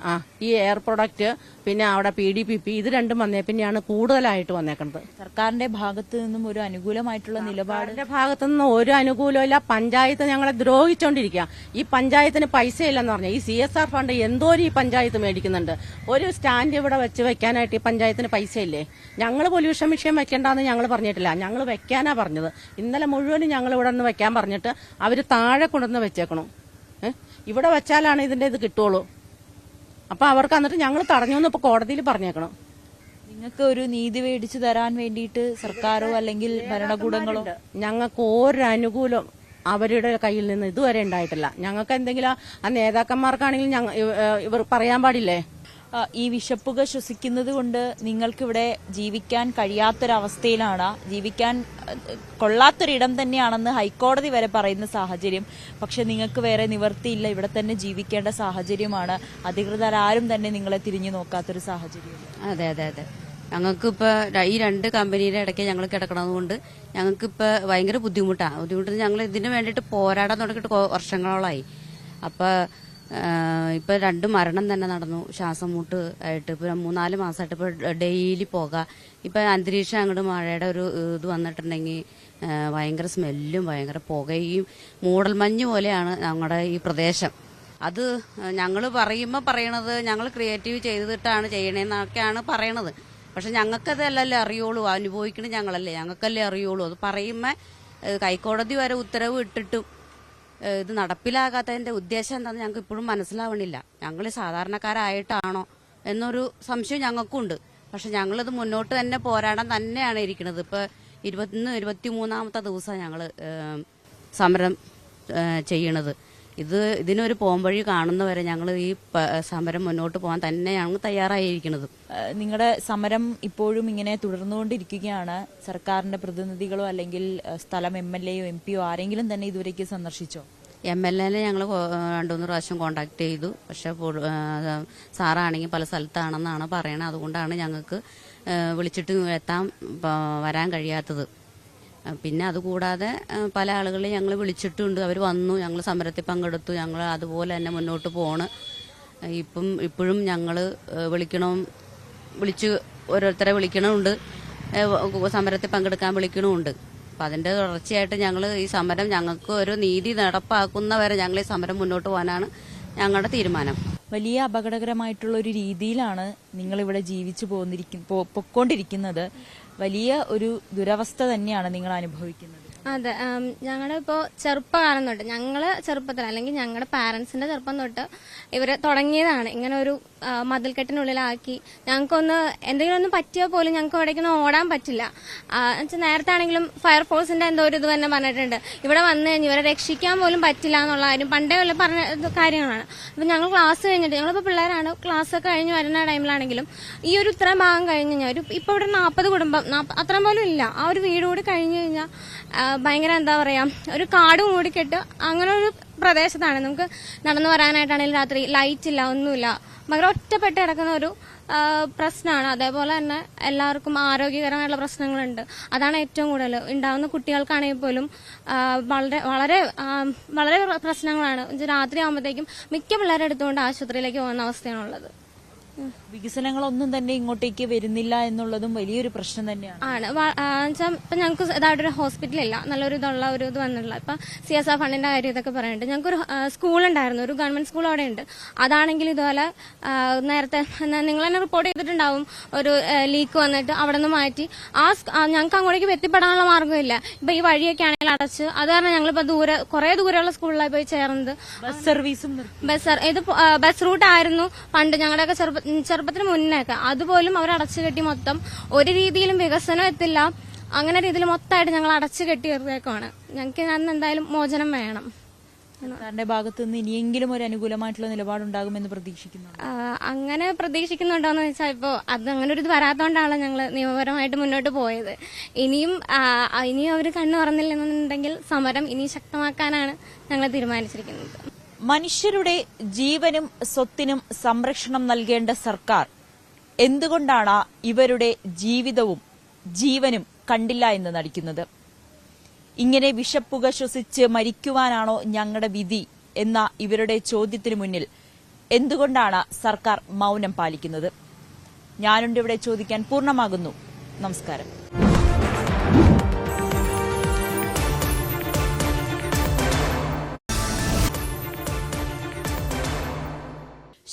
ഈ എയർ പ്രൊഡക്റ്റ്, പിന്നെ അവിടെ PDPP, ഇത് രണ്ടും വന്നേ പിന്നെയാണ് കൂടുതലായിട്ട് വന്നേക്കണത്. സർക്കാരിന്റെ ഭാഗത്ത് നിന്നും ഒരു അനുകൂലമായിട്ടുള്ള നിലപാടിന്റെ ഭാഗത്തു നിന്ന് ഒരു അനുകൂലമില്ല. പഞ്ചായത്ത് ഞങ്ങളെ ദ്രോഹിച്ചോണ്ടിരിക്കുക. ഈ പഞ്ചായത്തിന് പൈസ ഇല്ലെന്ന് പറഞ്ഞാൽ ഈ CSR ഫണ്ട് എന്തോരം ഈ പഞ്ചായത്ത് മേടിക്കുന്നുണ്ട്. ഒരു സ്റ്റാൻഡ് ഇവിടെ വെക്കാനായിട്ട് ഈ പഞ്ചായത്തിന് പൈസ ഇല്ലേ? ഞങ്ങൾ പൊല്യൂഷൻ വിഷയം വെക്കേണ്ടെന്ന് ഞങ്ങൾ പറഞ്ഞിട്ടില്ല. ഞങ്ങൾ വെക്കാനാ പറഞ്ഞത്. ഇന്നലെ മുഴുവനും ഞങ്ങൾ ഇവിടെ നിന്ന് വെക്കാൻ പറഞ്ഞിട്ട് അവര് താഴെ കൊണ്ടുവന്ന് വെച്ചേക്കണം. ഇവിടെ വെച്ചാലാണ് ഇതിന്റെ ഇത് കിട്ടുള്ളൂ. അപ്പൊ അവർക്ക് എന്നിട്ട് ഞങ്ങൾ തടഞ്ഞു ഇപ്പൊ കോടതിയിൽ പറഞ്ഞേക്കണം. നിങ്ങൾക്ക് ഒരു നീതി മേടിച്ചു തരാൻ വേണ്ടിയിട്ട് സർക്കാരോ അല്ലെങ്കിൽ ഭരണകൂടങ്ങളോ? ഞങ്ങൾക്ക് ഒരു അനുകൂലം അവരുടെ കയ്യിൽ നിന്ന് ഇതുവരെ ഉണ്ടായിട്ടില്ല. ഞങ്ങൾക്ക് എന്തെങ്കിലും ആ നേതാക്കന്മാർക്കാണെങ്കിലും ഇവർ പറയാൻ പാടില്ലേ? ഈ വിഷപ്പുക ശ്വസിക്കുന്നത് കൊണ്ട് നിങ്ങൾക്കിവിടെ ജീവിക്കാൻ കഴിയാത്തൊരവസ്ഥയിലാണ്, ജീവിക്കാൻ കൊള്ളാത്തൊരിടം തന്നെയാണെന്ന് ഹൈക്കോടതി വരെ പറയുന്ന സാഹചര്യം. പക്ഷെ നിങ്ങൾക്ക് വേറെ നിവർത്തിയില്ല, ഇവിടെ തന്നെ ജീവിക്കേണ്ട സാഹചര്യമാണ്. അധികൃതരാരും തന്നെ നിങ്ങളെ തിരിഞ്ഞു നോക്കാത്തൊരു സാഹചര്യം. അതെ അതെ അതെ. ഞങ്ങൾക്കിപ്പോൾ ഈ 2 കമ്പനിയുടെ ഇടയ്ക്ക് ഞങ്ങൾ കിടക്കണത് കൊണ്ട് ഞങ്ങൾക്കിപ്പോൾ ഭയങ്കര ബുദ്ധിമുട്ട് ഞങ്ങൾ ഇതിന് വേണ്ടിയിട്ട് പോരാടാൻ തുടങ്ങിയിട്ട് വർഷങ്ങളോളമായി. അപ്പോൾ ഇപ്പം 2 മരണം തന്നെ നടന്നു. ശ്വാസം മുട്ട് ആയിട്ട് ഇപ്പം 3-4 മാസമായിട്ട് ഇപ്പോൾ ഡെയിലി പോകാം. ഇപ്പം അന്തരീക്ഷം അങ്ങോട്ട് മഴയുടെ ഒരു ഇത് വന്നിട്ടുണ്ടെങ്കിൽ ഭയങ്കര സ്മെല്ലും ഭയങ്കര പുകയും മൂടൽമഞ്ഞ് പോലെയാണ് ഞങ്ങളുടെ ഈ പ്രദേശം. അത് ഞങ്ങൾ പറയണത് ഞങ്ങൾ ക്രിയേറ്റീവ് ചെയ്തിട്ടാണ് ചെയ്യണേന്നൊക്കെയാണ് പറയണത്. പക്ഷെ ഞങ്ങൾക്കതല്ലല്ലേ അറിയുള്ളൂ, അനുഭവിക്കണത് ഞങ്ങൾക്കല്ലേ അറിയുള്ളൂ. അത് പറയുമ്പോൾ ഹൈക്കോടതി വരെ ഉത്തരവ് ഇട്ടിട്ടും ഇത് നടപ്പിലാകാത്തതിന്റെ ഉദ്ദേശം എന്താണെന്ന് ഞങ്ങൾക്ക് ഇപ്പോഴും മനസ്സിലാവണില്ല. ഞങ്ങൾ സാധാരണക്കാരായിട്ടാണോ എന്നൊരു സംശയം ഞങ്ങൾക്കുണ്ട്. പക്ഷെ ഞങ്ങളിത് മുന്നോട്ട് തന്നെ പോരാടാൻ തന്നെയാണ് ഇരിക്കുന്നത്. ഇപ്പോൾ 23-ാമത്തെ ദിവസമാണ് ഞങ്ങൾ സമരം ചെയ്യണത്. ഇതിനൊരു പോംവഴി കാണുന്നവരെ ഞങ്ങൾ ഈ സമരം മുന്നോട്ട് പോകാൻ തന്നെയാണ് തയ്യാറായിരിക്കുന്നത്. നിങ്ങളുടെ സമരം ഇപ്പോഴും ഇങ്ങനെ തുടർന്നുകൊണ്ടിരിക്കുകയാണ്. സർക്കാരിന്റെ പ്രതിനിധികളോ അല്ലെങ്കിൽ സ്ഥലം MLA യോ MP യോ ആരെങ്കിലും തന്നെ ഇതുവരേക്ക് സന്ദർശിച്ചോ? MLA ഞങ്ങൾ 2-3 പ്രാവശ്യം കോണ്ടാക്ട് ചെയ്തു. പക്ഷെ സാറാണെങ്കിൽ പല സ്ഥലത്താണെന്നാണ് പറയണത്. അതുകൊണ്ടാണ് ഞങ്ങൾക്ക് വിളിച്ചിട്ട് വരാൻ കഴിയാത്തത്. പിന്നെ അതുകൂടാതെ പല ആളുകളെ ഞങ്ങൾ വിളിച്ചിട്ടുണ്ട്. അവർ വന്നു, ഞങ്ങൾ സമരത്തിൽ പങ്കെടുത്തു. ഞങ്ങൾ അതുപോലെ തന്നെ മുന്നോട്ട് പോണ്. ഇപ്പോഴും ഞങ്ങൾ വിളിച്ച് ഓരോരുത്തരെ വിളിക്കണമുണ്ട്, സമരത്തിൽ പങ്കെടുക്കാൻ വിളിക്കണമുണ്ട്. അപ്പം അതിൻ്റെ തുടർച്ചയായിട്ട് ഞങ്ങൾ ഈ സമരം ഞങ്ങൾക്ക് ഒരു നീതി നടപ്പാക്കുന്നവരെ ഞങ്ങൾ ഈ സമരം മുന്നോട്ട് പോകാനാണ് ഞങ്ങളുടെ തീരുമാനം. വലിയ അപകടകരമായിട്ടുള്ള ഒരു രീതിയിലാണ് നിങ്ങളിവിടെ ജീവിച്ചു പൊക്കോണ്ടിരിക്കുന്നത്. വലിയ ഒരു ദുരവസ്ഥ തന്നെയാണ് നിങ്ങൾ അനുഭവിക്കുന്നത്. അതെ, ഞങ്ങളിപ്പോ ചെറുപ്പകാലം തൊട്ട് ഞങ്ങള് ചെറുപ്പത്തിൽ അല്ലെങ്കിൽ ഞങ്ങളുടെ പാരന്റ്സിന്റെ ചെറുപ്പം തൊട്ട് ഇവര് തുടങ്ങിയതാണ് ഇങ്ങനെ ഒരു മതിൽക്കെട്ടിനുള്ളിലാക്കി. ഞങ്ങൾക്കൊന്ന് എന്തെങ്കിലും ഒന്ന് പറ്റിയാൽ പോലും ഞങ്ങൾക്ക് എവിടേക്കൊന്നും ഓടാൻ പറ്റില്ല. നേരത്തെ ആണെങ്കിലും ഫയർഫോഴ്സിന്റെ എന്തോ ഒരു ഇത് തന്നെ പറഞ്ഞിട്ടുണ്ട്, ഇവിടെ വന്നു കഴിഞ്ഞ് ഇവരെ രക്ഷിക്കാൻ പോലും പറ്റില്ല എന്നുള്ള കാര്യം പണ്ടേ ഉള്ള പറഞ്ഞ കാര്യങ്ങളാണ്. അപ്പൊ ഞങ്ങൾ ക്ലാസ് കഴിഞ്ഞിട്ട് ഞങ്ങളിപ്പോ പിള്ളേരാണ്, ക്ലാസ് ഒക്കെ കഴിഞ്ഞ് വരുന്ന ടൈമിലാണെങ്കിലും ഈ ഒരു ഇത്രയും ഭാഗം കഴിഞ്ഞ് കഴിഞ്ഞാൽ ഇപ്പൊ ഇവിടെ 40 കുടുംബം അത്രയും പോലും ഇല്ല. ആ ഒരു വീട് കൂടി കഴിഞ്ഞു കഴിഞ്ഞാൽ ഭയങ്കര എന്താ പറയാ, ഒരു കാട് മൂടിക്കെട്ട് അങ്ങനെ ഒരു പ്രദേശത്താണ്. നമുക്ക് നടന്നു വരാനായിട്ടാണെങ്കിലും രാത്രി ലൈറ്റ് ഇല്ല, ഒന്നുമില്ല. ഭയങ്കര ഒറ്റപ്പെട്ട് കിടക്കുന്ന ഒരു പ്രശ്നമാണ്. അതേപോലെ തന്നെ എല്ലാവർക്കും ആരോഗ്യകരമായിട്ടുള്ള പ്രശ്നങ്ങളുണ്ട്. അതാണ് ഏറ്റവും കൂടുതൽ ഉണ്ടാകുന്ന. കുട്ടികൾക്കാണെങ്കിൽ പോലും വളരെ വളരെ വളരെ പ്രശ്നങ്ങളാണ്. രാത്രി ആകുമ്പോഴത്തേക്കും മിക്ക പിള്ളേരെ എടുത്തുകൊണ്ട് ആശുപത്രിയിലേക്ക് പോകുന്ന അവസ്ഥയാണുള്ളത്. വികസനങ്ങളൊന്നും തന്നെ ഇങ്ങോട്ടേക്ക് വരുന്നില്ല എന്നുള്ളതും വലിയൊരു പ്രശ്നം തന്നെയാണ്. ഇപ്പൊ ഞങ്ങൾക്ക് ഇതായിട്ടൊരു ഹോസ്പിറ്റലില്ല, നല്ലൊരു ഇതുള്ള ഒരു ഇത് വന്നിട്ടില്ല. ഇപ്പൊ CSR ഫണ്ടിന്റെ കാര്യം ഇതൊക്കെ പറയുന്നുണ്ട്. ഞങ്ങൾക്കൊരു സ്കൂളുണ്ടായിരുന്നു, ഒരു ഗവൺമെന്റ് സ്കൂൾ അവിടെ ഉണ്ട്. അതാണെങ്കിൽ ഇതുപോലെ നേരത്തെ നിങ്ങൾ തന്നെ റിപ്പോർട്ട് ചെയ്തിട്ടുണ്ടാവും, ഒരു ലീക്ക് വന്നിട്ട് അവിടെ നിന്ന് മാറ്റി ഞങ്ങൾക്ക് അങ്ങോട്ടേക്ക് എത്തിപ്പെടാനുള്ള മാർഗ്ഗമില്ല. ഇപ്പൊ ഈ വഴിയൊക്കെ ആണെങ്കിൽ അടച്ച്, അത് കാരണം ഞങ്ങളിപ്പോ കുറെ ദൂരെയുള്ള സ്കൂളിലായി പോയി ചേർന്നത്. ബസ് സർവീസും ഇത് ബസ് റൂട്ട് ആയിരുന്നു പണ്ട് ഞങ്ങളുടെയൊക്കെ ചെറുപ്പത്തിന് മുന്നേക്കെ. അതുപോലും അവർ അടച്ചു കെട്ടി മൊത്തം ഒരു രീതിയിലും വികസനം എത്തില്ല. അങ്ങനെ രീതിയിൽ മൊത്തമായിട്ട് ഞങ്ങൾ അടച്ചു കെട്ടി വെച്ചേക്കാണ്. ഞങ്ങൾക്ക് അന്ന് എന്തായാലും മോചനം വേണം. സർക്കാരിന്റെ ഭാഗത്തു നിന്ന് ഇനിയെങ്കിലും ഒരു അനുകൂലമായിട്ടുള്ള നിലപാടുണ്ടാകുമെന്ന് പ്രതീക്ഷിക്കുന്നു. അങ്ങനെ പ്രതീക്ഷിക്കുന്നുണ്ടോന്ന് വെച്ചാൽ ഇപ്പോ അത് അങ്ങനെ ഒരു ഇത് വരാത്തോണ്ടാണ് ഞങ്ങൾ നിയമപരമായിട്ട് മുന്നോട്ട് പോയത്. ഇനിയും അവർ കണ്ണു തുറന്നില്ലെന്നുണ്ടെങ്കിൽ സമരം ഇനി ശക്തമാക്കാനാണ് ഞങ്ങൾ തീരുമാനിച്ചിരിക്കുന്നത്. മനുഷ്യരുടെ ജീവനും സ്വത്തിനും സംരക്ഷണം നൽകേണ്ട സർക്കാർ എന്തുകൊണ്ടാണ് ഇവരുടെ ജീവിതവും ജീവനും കണ്ടില്ല എന്ന് നടിക്കുന്നത്? ഇങ്ങനെ വിഷപ്പുക ശ്വസിച്ച് മരിക്കുവാനാണോ ഞങ്ങളുടെ വിധി എന്ന ഇവരുടെ ചോദ്യത്തിന് മുന്നിൽ എന്തുകൊണ്ടാണ് സർക്കാർ മൗനം പാലിക്കുന്നത്? ഞാനുണ്ട് ഇവിടെ ചോദിക്കാൻ പൂർണ്ണമാകുന്നു. നമസ്കാരം.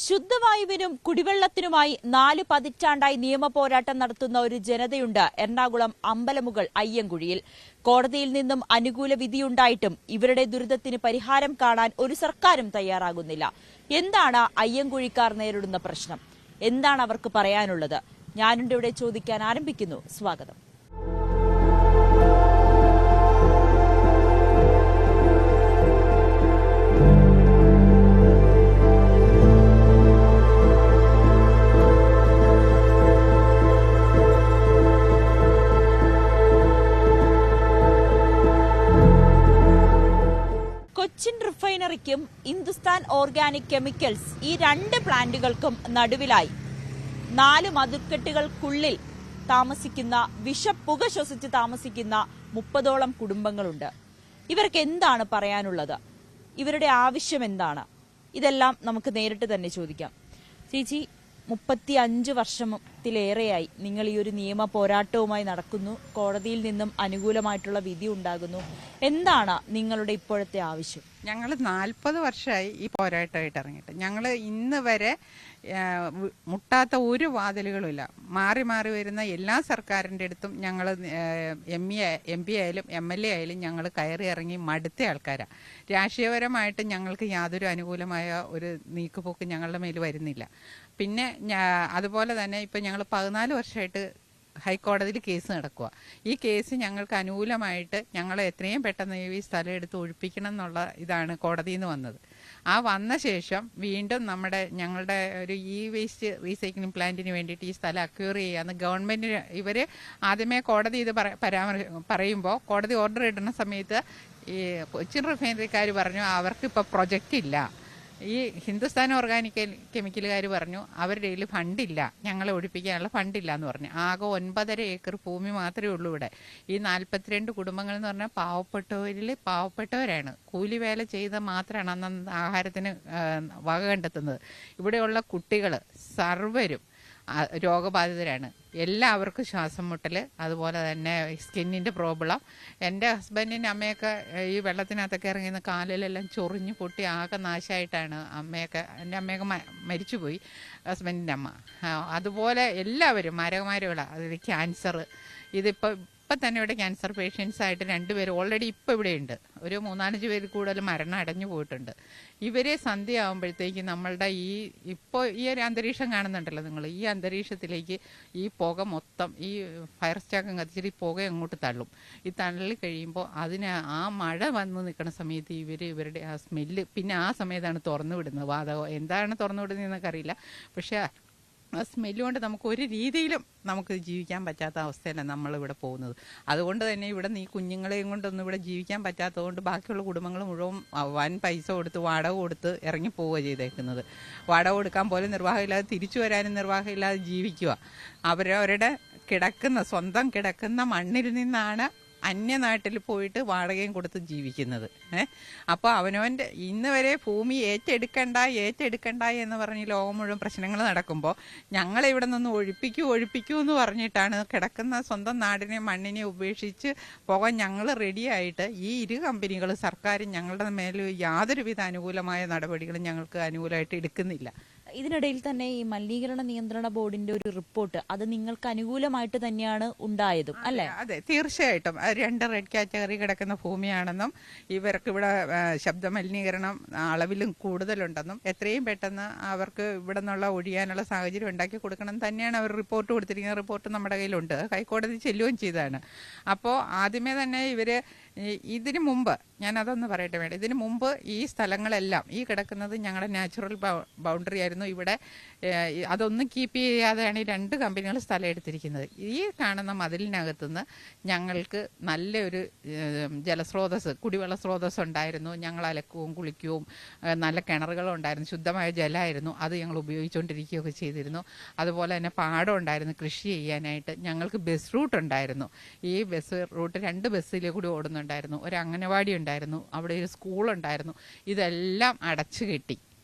ശുദ്ധവായുവിനും കുടിവെള്ളത്തിനുമായി 4 പതിറ്റാണ്ടായി നിയമപോരാട്ടം നടത്തുന്ന ഒരു ജനതയുണ്ട് എറണാകുളം അമ്പലമുകൾ അയ്യങ്കുഴിയിൽ. കോടതിയിൽ നിന്നും അനുകൂല വിധിയുണ്ടായിട്ടും ഇവരുടെ ദുരിതത്തിന് പരിഹാരം കാണാൻ ഒരു സർക്കാരും തയ്യാറാകുന്നില്ല. എന്താണ് അയ്യങ്കുഴിക്കാർ നേരിടുന്ന പ്രശ്നം? എന്താണ് അവർക്ക് പറയാനുള്ളത്? ഞാനുണ്ട് ഇവിടെ ചോദിക്കാൻ ആരംഭിക്കുന്നു. സ്വാഗതം. കൊച്ചിൻ റിഫൈനറിക്കും ഹിന്ദുസ്ഥാൻ ഓർഗാനിക് കെമിക്കൽസ് ഈ 2 പ്ലാന്റുകൾക്കും നടുവിലായി 4 മതിൽക്കെട്ടുകൾക്കുള്ളിൽ താമസിക്കുന്ന വിഷപ്പുക ശ്വസിച്ച് താമസിക്കുന്ന 30ഓളം കുടുംബങ്ങളുണ്ട്. ഇവർക്ക് എന്താണ് പറയാനുള്ളത്? ഇവരുടെ ആവശ്യം എന്താണ്? ഇതെല്ലാം നമുക്ക് നേരിട്ട് തന്നെ ചോദിക്കാം. ചേച്ചി, 35 വർഷത്തിലേറെയായി നിങ്ങൾ ഈ ഒരു നിയമ പോരാട്ടവുമായി നടക്കുന്നു. കോടതിയിൽ നിന്നും അനുകൂലമായിട്ടുള്ള വിധി ഉണ്ടാകുന്നു. എന്താണ് നിങ്ങളുടെ ഇപ്പോഴത്തെ ആവശ്യം? ഞങ്ങൾ 40 വർഷമായി ഈ പോരാട്ടമായിട്ട് ഇറങ്ങിയിട്ട്. ഞങ്ങൾ ഇന്ന് വരെ മുട്ടാത്ത ഒരു വാതിലുകളുമില്ല. മാറി മാറി വരുന്ന എല്ലാ സർക്കാരിൻ്റെ അടുത്തും ഞങ്ങൾ MP ആയാലും MLA ആയാലും ഞങ്ങൾ കയറി ഇറങ്ങി മടുത്ത ആൾക്കാരാണ്. രാഷ്ട്രീയപരമായിട്ട് ഞങ്ങൾക്ക് യാതൊരു അനുകൂലമായ ഒരു നീക്കുപോക്ക് ഞങ്ങളുടെ മേൽ വരുന്നില്ല. പിന്നെ അതുപോലെ തന്നെ ഇപ്പം ഞങ്ങൾ 14 വർഷമായിട്ട് ഹൈക്കോടതിയിൽ കേസ് നടക്കുക. ഈ കേസ് ഞങ്ങൾക്ക് അനുകൂലമായിട്ട് ഞങ്ങൾ എത്രയും പെട്ടെന്ന് ഈ സ്ഥലം എടുത്ത് ഒഴിപ്പിക്കണം എന്നുള്ള ഇതാണ് കോടതിയിൽ നിന്ന് വന്നത്. ആ വന്ന ശേഷം വീണ്ടും ഞങ്ങളുടെ ഒരു വേസ്റ്റ് റീസൈക്ലിംഗ് പ്ലാന്റിന് വേണ്ടിയിട്ട് ഈ സ്ഥലം അക്വയർ ചെയ്യാമെന്ന് ഗവൺമെൻറ്റിന് ഇവർ ആദ്യമേ കോടതി ഇത് പറയുമ്പോൾ കോടതി ഓർഡർ ഇടുന്ന സമയത്ത് ഈ കൊച്ചിൻ റിഫൈനറിക്കാർ പറഞ്ഞു അവർക്കിപ്പോൾ പ്രൊജക്റ്റ് ഇല്ല. ഈ ഹിന്ദുസ്ഥാൻ ഓർഗാനിക് കെമിക്കലുകാർ പറഞ്ഞു അവരുടെ കയ്യിൽ ഫണ്ടില്ല, ഞങ്ങളെ ഒഴിപ്പിക്കാനുള്ള ഫണ്ടില്ല എന്ന് പറഞ്ഞു. ആകെ 9.5 ഏക്കർ ഭൂമി മാത്രമേ ഉള്ളൂ ഇവിടെ. ഈ 42 കുടുംബങ്ങൾ എന്ന് പറഞ്ഞാൽ പാവപ്പെട്ടവരാണ്. കൂലി വേല ചെയ്ത് മാത്രമാണ് അന്ന് ആഹാരത്തിന് വക കണ്ടെത്തുന്നത്. ഇവിടെയുള്ള കുട്ടികൾ സർവരും രോഗബാധിതരാണ്. എല്ലാവർക്കും ശ്വാസം മുട്ടൽ, അതുപോലെ തന്നെ സ്കിന്നിൻ്റെ പ്രോബ്ലം. എൻ്റെ ഹസ്ബൻഡിൻ്റെ അമ്മയൊക്കെ ഈ വെള്ളത്തിനകത്തൊക്കെ ഇറങ്ങിയിരുന്ന കാലിലെല്ലാം ചൊറിഞ്ഞ് പൊട്ടി ആകെ നാശമായിട്ടാണ് എൻ്റെ അമ്മയൊക്കെ മരിച്ചുപോയി, ഹസ്ബൻഡിൻ്റെ അമ്മ. അതുപോലെ എല്ലാവരും മാരകമാരുകളാണ്. അതിൽ ക്യാൻസർ, ഇപ്പം തന്നെ ഇവിടെ ക്യാൻസർ പേഷ്യൻസ് ആയിട്ട് 2 പേര് ഓൾറെഡി ഇപ്പോൾ ഇവിടെയുണ്ട്. ഒരു 3-4 പേര് കൂടുതൽ മരണം അടഞ്ഞു പോയിട്ടുണ്ട്. ഇവരെ സന്ധ്യ ആകുമ്പോഴത്തേക്ക് നമ്മളുടെ ഇപ്പോൾ ഈ ഒരു അന്തരീക്ഷം കാണുന്നുണ്ടല്ലോ നിങ്ങൾ, ഈ അന്തരീക്ഷത്തിലേക്ക് ഈ പുക മൊത്തം ഈ ഫയർ സ്റ്റാക്കും കത്തിച്ചിട്ട് ഈ പുക അങ്ങോട്ട് തള്ളും. ഈ തള്ളി കഴിയുമ്പോൾ അതിന് ആ മഴ വന്ന് നിൽക്കുന്ന സമയത്ത് ഇവരുടെ ആ സ്മെല്ല്, പിന്നെ ആ സമയത്താണ് തുറന്നു വിടുന്നത്. വാതകം എന്താണ് തുറന്നു വിടുന്നതെന്നൊക്കെ അറിയില്ല. പക്ഷേ ആ സ്മെല്ല് കൊണ്ട് നമുക്ക് ഒരു രീതിയിലും നമുക്ക് ജീവിക്കാൻ പറ്റാത്ത അവസ്ഥയിലാണ് നമ്മളിവിടെ പോകുന്നത്. അതുകൊണ്ട് തന്നെ ഇവിടെ ഈ കുഞ്ഞുങ്ങളെയും കൊണ്ടൊന്നും ഇവിടെ ജീവിക്കാൻ പറ്റാത്തതുകൊണ്ട് ബാക്കിയുള്ള കുടുംബങ്ങൾ മുഴുവൻ വൻ പൈസ കൊടുത്ത് വാടക കൊടുത്ത് ഇറങ്ങി പോവുക ചെയ്തേക്കുന്നത്. വാടക കൊടുക്കാൻ പോലും നിർവാഹമില്ലാതെ തിരിച്ചു വരാനും നിർവാഹമില്ലാതെ ജീവിക്കുക. അവരവരുടെ സ്വന്തം കിടക്കുന്ന മണ്ണിൽ നിന്നാണ് അന്യനാട്ടിൽ പോയിട്ട് വാടകയും കൊടുത്ത് ജീവിക്കുന്നത്. അപ്പോൾ അവനവൻ്റെ ഇന്ന് വരെ ഭൂമി ഏറ്റെടുക്കണ്ട എന്ന് പറഞ്ഞ് ലോകം മുഴുവൻ പ്രശ്നങ്ങൾ നടക്കുമ്പോൾ ഞങ്ങളിവിടെ നിന്ന് ഒഴിപ്പിക്കൂ എന്ന് പറഞ്ഞിട്ടാണ് കിടക്കുന്ന സ്വന്തം നാടിനെ മണ്ണിനെ ഉപേക്ഷിച്ച് പോകാൻ ഞങ്ങൾ റെഡിയായിട്ട് ഈ 2 കമ്പനികൾ സർക്കാരും ഞങ്ങളുടെ മേൽ യാതൊരുവിധ അനുകൂലമായ നടപടികളും ഞങ്ങൾക്ക് അനുകൂലമായിട്ട് എടുക്കുന്നില്ല. ഇതിനിടയിൽ തന്നെ ഈ മലിനീകരണ നിയന്ത്രണ ബോർഡിന്റെ ഒരു റിപ്പോർട്ട് അത് നിങ്ങൾക്ക് അനുകൂലമായിട്ട് തന്നെയാണ് ഉണ്ടായതും അല്ലേ? അതെ, തീർച്ചയായിട്ടും. 2 റെഡ് കാറ്റഗറി കിടക്കുന്ന ഭൂമിയാണെന്നും ഇവർക്ക് ഇവിടെ ശബ്ദ മലിനീകരണം അളവിലും കൂടുതലുണ്ടെന്നും എത്രയും പെട്ടെന്ന് അവർക്ക് ഇവിടെ നിന്നുള്ള ഒഴിയാനുള്ള സാഹചര്യം ഉണ്ടാക്കി കൊടുക്കണം തന്നെയാണ് അവർ റിപ്പോർട്ട് കൊടുത്തിരിക്കുന്നത്. റിപ്പോർട്ട് നമ്മുടെ കയ്യിലുണ്ട്, ഹൈക്കോടതി ചെല്ലുകയും ചെയ്തതാണ്. അപ്പോൾ ആദ്യമേ തന്നെ ഇതിനു മുമ്പ് ഞാനതൊന്ന് പറയട്ടെ വേണ്ട, ഇതിനു മുമ്പ് ഈ സ്ഥലങ്ങളെല്ലാം ഈ കിടക്കുന്നത് ഞങ്ങളുടെ നാച്ചുറൽ ബൗണ്ടറി ആയിരുന്നു. ഇവിടെ അതൊന്നും കീപ്പ് ചെയ്യാതെയാണ് ഈ 2 കമ്പനികൾ സ്ഥലം എടുത്തിരിക്കുന്നത്. ഈ കാണുന്ന മതിലിനകത്തുനിന്ന് ഞങ്ങൾക്ക് നല്ലൊരു ജലസ്രോതസ്, കുടിവെള്ള സ്രോതസ് ഉണ്ടായിരുന്നു. ഞങ്ങൾ അലക്കുകയും കുളിക്കുകയും നല്ല കിണറുകളും ഉണ്ടായിരുന്നു, ശുദ്ധമായ ജലമായിരുന്നു. അത് ഞങ്ങൾ ഉപയോഗിച്ചുകൊണ്ടിരിക്കുകയൊക്കെ ചെയ്തിരുന്നു. അതുപോലെ തന്നെ പാടം ഉണ്ടായിരുന്നു കൃഷി ചെയ്യാനായിട്ട്. ഞങ്ങൾക്ക് ബസ് റൂട്ട് ഉണ്ടായിരുന്നു. ഈ ബസ് റൂട്ട് 2 ബസ്സിലെ കൂടി ഓടുന്നുണ്ടായിരുന്നു. ഒരു അംഗനവാടി ഉണ്ടായിരുന്നു, അവിടെ ഒരു സ്കൂളുണ്ടായിരുന്നു. ഇതെല്ലാം അടച്ചു കെട്ടി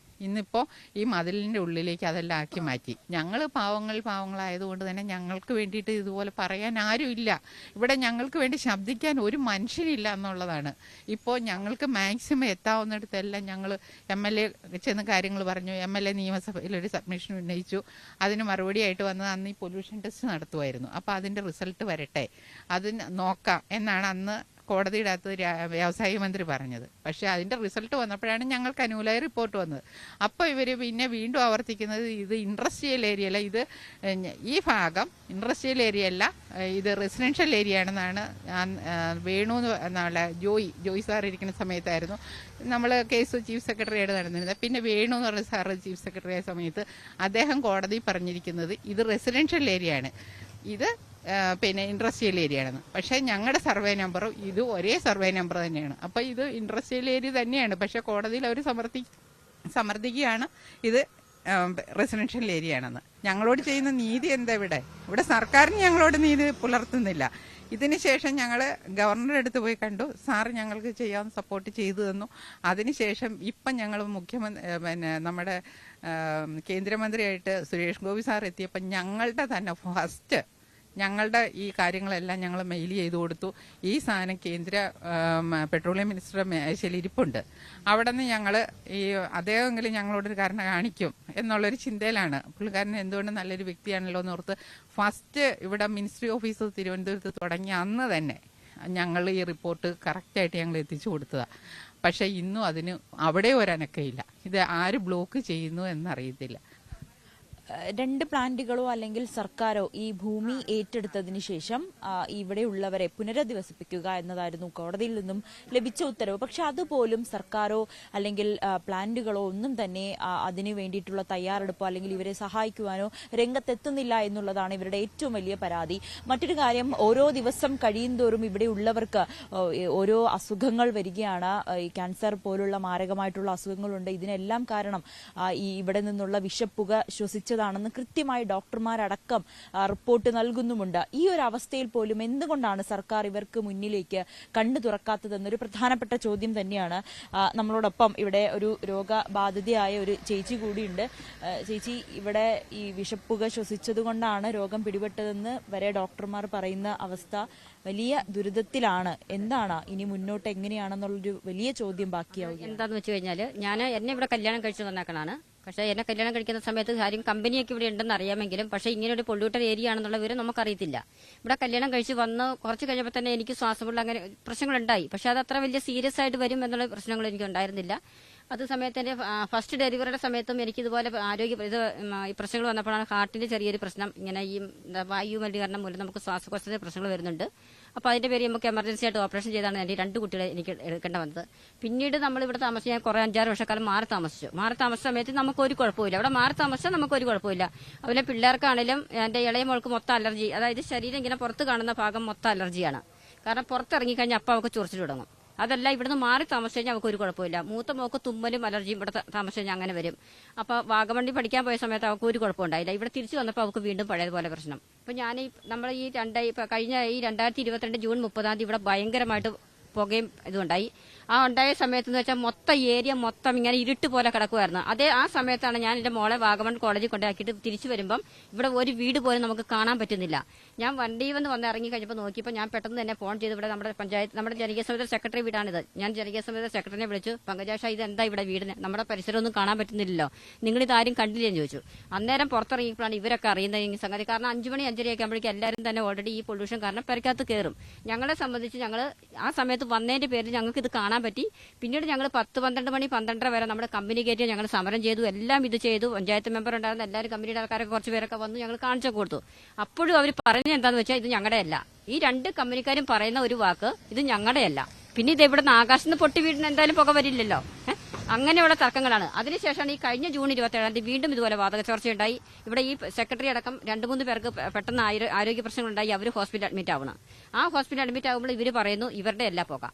ഇന്നിപ്പോൾ ഈ മതിലിൻ്റെ ഉള്ളിലേക്ക് അതെല്ലാം ആക്കി മാറ്റി. ഞങ്ങൾ പാവങ്ങളായതുകൊണ്ട് തന്നെ ഞങ്ങൾക്ക് വേണ്ടിയിട്ട് ഇതുപോലെ പറയാൻ ആരുമില്ല. ഇവിടെ ഞങ്ങൾക്ക് വേണ്ടി ശബ്ദിക്കാൻ ഒരു മനുഷ്യനില്ല എന്നുള്ളതാണ്. ഇപ്പോൾ ഞങ്ങൾക്ക് മാക്സിമം എത്താവുന്നിടത്തെല്ലാം ഞങ്ങൾ MLA ചെന്ന് കാര്യങ്ങൾ പറഞ്ഞു. MLA നിയമസഭയിലൊരു സബ്മിഷൻ ഉന്നയിച്ചു. അതിന് മറുപടിയായിട്ട് വന്നത് അന്ന് ഈ പൊല്യൂഷൻ ടെസ്റ്റ് നടത്തുമായിരുന്നു. അപ്പോൾ അതിൻ്റെ റിസൾട്ട് വരട്ടെ, അതിന് നോക്കാം എന്നാണ് അന്ന് കോടതിയുടെ അകത്ത് വ്യവസായ മന്ത്രി പറഞ്ഞത്. പക്ഷേ അതിൻ്റെ റിസൾട്ട് വന്നപ്പോഴാണ് ഞങ്ങൾക്ക് അനുകൂലമായ റിപ്പോർട്ട് വന്നത്. അപ്പോൾ ഇവർ പിന്നെ വീണ്ടും ആവർത്തിക്കുന്നത് ഇത് ഇൻഡസ്ട്രിയൽ ഏരിയ അല്ല, ഇത് ഈ ഭാഗം ഇൻഡസ്ട്രിയൽ ഏരിയ അല്ല, ഇത് റെസിഡൻഷ്യൽ ഏരിയ ആണെന്നാണ്. വേണു എന്നുള്ള ജോയി സാർ ഇരിക്കുന്ന സമയത്തായിരുന്നു നമ്മൾ കേസ് ചീഫ് സെക്രട്ടറിയായിട്ട് നടന്നിരുന്നത്. പിന്നെ വേണു എന്ന് പറഞ്ഞ സാറ് ചീഫ് സെക്രട്ടറി ആയ സമയത്ത് അദ്ദേഹം കോടതി പറഞ്ഞിരിക്കുന്നത് ഇത് റെസിഡൻഷ്യൽ ഏരിയ ആണ്, ഇത് പിന്നെ ഇൻഡസ്ട്രിയൽ ഏരിയ ആണെന്ന്. പക്ഷേ ഞങ്ങളുടെ സർവേ നമ്പറും ഇത് ഒരേ സർവേ നമ്പർ തന്നെയാണ്. അപ്പോൾ ഇത് ഇൻഡസ്ട്രിയൽ ഏരിയ തന്നെയാണ്. പക്ഷേ കോടതിയിൽ അവർ സമർത്ഥിക്കുകയാണ് ഇത് റെസിഡൻഷ്യൽ ഏരിയ ആണെന്ന്. ഞങ്ങളോട് ചെയ്യുന്ന നീതി എന്താ? ഇവിടെ സർക്കാരിന് ഞങ്ങളോട് നീതി പുലർത്തുന്നില്ല. ഇതിന് ശേഷം ഞങ്ങൾ ഗവർണറുടെ അടുത്ത് പോയി കണ്ടു. സാറ് ഞങ്ങൾക്ക് ചെയ്യാൻ സപ്പോർട്ട് ചെയ്തു തന്നു. അതിനുശേഷം ഇപ്പം ഞങ്ങൾ നമ്മുടെ കേന്ദ്രമന്ത്രിയായിട്ട് സുരേഷ് ഗോപി സാർ എത്തിയപ്പോൾ ഞങ്ങളുടെ തന്നെ ഫസ്റ്റ് ഞങ്ങളുടെ ഈ കാര്യങ്ങളെല്ലാം ഞങ്ങൾ മെയിൽ ചെയ്തു കൊടുത്തു. ഈ സാധനം കേന്ദ്ര പെട്രോളിയം മിനിസ്റ്ററുടെ മേശയിൽ ഇരിപ്പുണ്ട്. അവിടെ നിന്ന് ഞങ്ങൾ അദ്ദേഹമെങ്കിലും ഞങ്ങളോടൊരു കാരണം കാണിക്കും എന്നുള്ളൊരു ചിന്തയിലാണ്. പുള്ളിക്കാരൻ എന്തുകൊണ്ട് നല്ലൊരു വ്യക്തിയാണല്ലോ എന്നോർത്ത് ഫസ്റ്റ് ഇവിടെ മിനിസ്ട്രി ഓഫീസ് തിരുവനന്തപുരത്ത് തുടങ്ങിയ അന്ന് തന്നെ ഞങ്ങൾ ഈ റിപ്പോർട്ട് കറക്റ്റായിട്ട് ഞങ്ങൾ എത്തിച്ചു കൊടുത്തതാണ്. പക്ഷേ ഇന്നും അതിന് അവിടെ ഒരനക്കയില്ല. ഇത് ആര് ബ്ലോക്ക് ചെയ്യുന്നു എന്നറിയത്തില്ല. രണ്ട് പ്ലാന്റുകളോ അല്ലെങ്കിൽ സർക്കാരോ ഈ ഭൂമി ഏറ്റെടുത്തതിന് ശേഷം ഇവിടെയുള്ളവരെ പുനരധിവസിപ്പിക്കുക എന്നതായിരുന്നു കോടതിയിൽ നിന്നും ലഭിച്ച ഉത്തരവ്. പക്ഷെ അതുപോലും സർക്കാരോ അല്ലെങ്കിൽ പ്ലാന്റുകളോ ഒന്നും തന്നെ അതിനു വേണ്ടിയിട്ടുള്ള തയ്യാറെടുപ്പോ അല്ലെങ്കിൽ ഇവരെ സഹായിക്കുവാനോ രംഗത്തെത്തുന്നില്ല എന്നുള്ളതാണ് ഇവരുടെ ഏറ്റവും വലിയ പരാതി. മറ്റൊരു കാര്യം, ഓരോ ദിവസം കഴിയുന്തോറും ഇവിടെയുള്ളവർക്ക് ഓരോ അസുഖങ്ങൾ വരികയാണ്. ഈ ക്യാൻസർ പോലുള്ള മാരകമായിട്ടുള്ള അസുഖങ്ങളുണ്ട്. ഇതിനെല്ലാം കാരണം ഈ ഇവിടെ നിന്നുള്ള വിഷപ്പുക ശ്വസിച്ചതാണെന്ന് കൃത്യമായി ഡോക്ടർമാരടക്കം റിപ്പോർട്ട് നൽകുന്നുമുണ്ട്. ഈ ഒരു അവസ്ഥയിൽ പോലും എന്തുകൊണ്ടാണ് സർക്കാർ ഇവർക്ക് മുന്നിലേക്ക് കണ്ണു തുറക്കാത്തതെന്നൊരു പ്രധാനപ്പെട്ട ചോദ്യം തന്നെയാണ്. നമ്മളോടൊപ്പം ഇവിടെ ഒരു രോഗബാധിതയായ ഒരു ചേച്ചി കൂടിയുണ്ട്. ചേച്ചി, ഇവിടെ ഈ വിഷപ്പുക ശ്വസിച്ചതുകൊണ്ടാണ് രോഗം പിടിപെട്ടതെന്ന് വരെ ഡോക്ടർമാർ പറയുന്ന അവസ്ഥ വലിയ ദുരിതത്തിലാണ്. എന്താണ് ഇനി മുന്നോട്ട് എങ്ങനെയാണെന്നുള്ളൊരു വലിയ ചോദ്യം ബാക്കിയാവും. എന്താന്ന് വെച്ച് കഴിഞ്ഞാല് എന്നെ ഇവിടെ കല്യാണം കഴിച്ചു വന്നേക്കണാണ്. പക്ഷേ എന്നെ കല്യാണം കഴിക്കുന്ന സമയത്ത് കാര്യം കമ്പനിയൊക്കെ ഇവിടെ ഉണ്ടെന്ന് അറിയാമെങ്കിലും പക്ഷേ ഇങ്ങനെ ഒരു പൊള്യൂട്ടഡ് ഏരിയ ആണെന്നുള്ള വിവരം നമുക്കറിയത്തില്ല. ഇവിടെ കല്യാണം കഴിച്ച് വന്ന് കുറച്ച് കഴിഞ്ഞപ്പോൾ തന്നെ എനിക്ക് ശ്വാസമുള്ള അങ്ങനെ പ്രശ്നങ്ങളുണ്ടായി. പക്ഷെ അത് അത്ര വലിയ സീരിയസ് ആയിട്ട് വരും എന്നുള്ള പ്രശ്നങ്ങൾ എനിക്ക് ഉണ്ടായിരുന്നില്ല. അത് സമയത്ത് എൻ്റെ ഫസ്റ്റ് ഡെലിവറിയുടെ സമയത്തും എനിക്ക് ഇതുപോലെ ഈ പ്രശ്നങ്ങൾ വന്നപ്പോഴാണ് ഹാർട്ടിന്റെ ചെറിയൊരു പ്രശ്നം. ഇങ്ങനെ ഈ വായു മലിനീകരണം മൂലം നമുക്ക് ശ്വാസകോശത്തിന്റെ പ്രശ്നങ്ങൾ വരുന്നുണ്ട്. അപ്പോൾ അതിന്റെ പേര് നമുക്ക് എമർജൻസി ആയിട്ട് ഓപ്പറേഷൻ ചെയ്താണ് എൻ്റെ 2 കുട്ടികളെ എനിക്ക് എടുക്കേണ്ട വന്നത്. പിന്നീട് നമ്മൾ ഇവിടെ താമസിച്ച് ഞാൻ കുറേ 5-6 വർഷക്കാലം മാറി താമസിച്ച സമയത്ത് നമുക്കൊരു കുഴപ്പമില്ല. അവിടെ മാറി താമസിച്ചാൽ നമുക്കൊരു കുഴപ്പമില്ല. അതുപോലെ പിള്ളേർക്കാണെങ്കിലും എൻ്റെ ഇളയ മോൾക്ക് മൊത്തം അലർജി, അതായത് ശരീരം ഇങ്ങനെ പുറത്ത് കാണുന്ന ഭാഗം മൊത്തം അലർജിയാണ്. കാരണം പുറത്തിറങ്ങിക്കഴിഞ്ഞാൽ അപ്പം അവർക്ക് ചൊറിച്ചിൽ തുടങ്ങും. അതല്ല ഇവിടുന്ന് മാറി താമസിച്ചു കഴിഞ്ഞാൽ അവർക്ക് ഒരു കുഴപ്പമില്ല. മൂത്ത മോക്ക് തുമ്മലും അലർജിയും ഇവിടെ താമസിച്ചു കഴിഞ്ഞാൽ അങ്ങനെ വരും. അപ്പോൾ വാഗമണ്ണി പഠിക്കാൻ പോയ സമയത്ത് അവർക്ക് ഒരു കുഴപ്പമുണ്ടായില്ല. ഇവിടെ തിരിച്ചു വന്നപ്പോൾ അവർക്ക് വീണ്ടും പഴയതുപോലെ പ്രശ്നം. അപ്പോൾ ഞാൻ നമ്മൾ ഈ കഴിഞ്ഞ ഈ 2022 ജൂൺ 30 ഇവിടെ ഭയങ്കരമായിട്ട് പുകയും ഇതുണ്ടായി. ആ ഉണ്ടായ സമയത്ത് എന്ന് വെച്ചാൽ മൊത്തം ഏരിയ മൊത്തം ഇങ്ങനെ ഇരുട്ട് പോലെ കിടക്കുമായിരുന്നു. ആ സമയത്താണ് ഞാൻ എൻ്റെ മോളെ വാഗമൺ കോളേജിൽ കൊണ്ടാക്കിയിട്ട് തിരിച്ചു വരുമ്പം ഇവിടെ ഒരു വീട് പോലും നമുക്ക് കാണാൻ പറ്റുന്നില്ല. ഞാൻ വണ്ടിയിൽ വന്ന് ഇറങ്ങി കഴിഞ്ഞപ്പോൾ നോക്കിയപ്പോൾ ഞാൻ പെട്ടെന്ന് തന്നെ ഫോൺ ചെയ്ത് ഇവിടെ നമ്മുടെ പഞ്ചായത്ത് നമ്മുടെ ജനകീയ സമിതി സെക്രട്ടറി വീടാണിത്. ഞാൻ ജനകീയ സമിതി സെക്രട്ടറിനെ വിളിച്ചു, പങ്കജാഷ ഇത് എന്താ ഇവിടെ വീടിന് നമ്മുടെ പരിസരമൊന്നും കാണാൻ പറ്റുന്നില്ലല്ലോ, നിങ്ങളിതാരും കണ്ടില്ലെന്ന് ചോദിച്ചു. അന്നേരം പുറത്തിറങ്ങിയപ്പോഴാണ് ഇവരൊക്കെ അറിയുന്നത് ഈ സംഗതി. കാരണം 5 മണി 5:30 ആകുമ്പോഴേക്കും എല്ലാവരും തന്നെ ഓൾറെഡി ഈ പൊല്യൂഷൻ കാരണം പെരക്കകത്ത് കയറും. ഞങ്ങളെ സംബന്ധിച്ച് ഞങ്ങൾ ആ സമയത്ത് വന്നതിന്റെ പേരിൽ ഞങ്ങൾക്ക് ഇത് കാണാൻ പറ്റി. പിന്നീട് ഞങ്ങൾ 10-12 മണി 12:30 വരെ നമ്മുടെ കമ്പനി കയറ്റി ഞങ്ങൾ സമരം ചെയ്തു, എല്ലാം ഇത് ചെയ്തു. പഞ്ചായത്ത് മെമ്പർ ഉണ്ടായിരുന്ന എല്ലാവരും കമ്പനിയുടെ ആൾക്കാരൊക്കെ കുറച്ച് പേരൊക്കെ വന്നു ഞങ്ങൾ കാണിച്ചു കൊടുത്തു. അപ്പോഴും അവർ പറഞ്ഞത് എന്താന്ന് വെച്ചാൽ ഇത് ഞങ്ങളുടെ അല്ല. ഈ 2 കമ്പനിക്കാരും പറയുന്ന ഒരു വാക്ക് ഇത് ഞങ്ങളുടെ അല്ല. പിന്നെ ഇത് ഇവിടുന്ന് ആകാശത്ത് നിന്ന് പൊട്ടി വീടിന് എന്തായാലും പുക വരില്ലല്ലോ. അങ്ങനെയുള്ള തർക്കങ്ങളാണ്. അതിനുശേഷമാണ് ഈ കഴിഞ്ഞ ജൂൺ 27 വീണ്ടും ഇതുപോലെ വാതക ചോർച്ചയുണ്ടായി. ഇവിടെ ഈ സെക്രട്ടറി അടക്കം 2-3 പേർക്ക് പെട്ടെന്ന് ആരോഗ്യ പ്രശ്നങ്ങളുണ്ടായി. അവർ ഹോസ്പിറ്റലിൽ അഡ്മിറ്റ് ആവണം. ആ ഹോസ്പിറ്റലിൽ അഡ്മിറ്റ് ആകുമ്പോൾ ഇവർ പറയുന്നു ഇവരുടെ അല്ല പുക,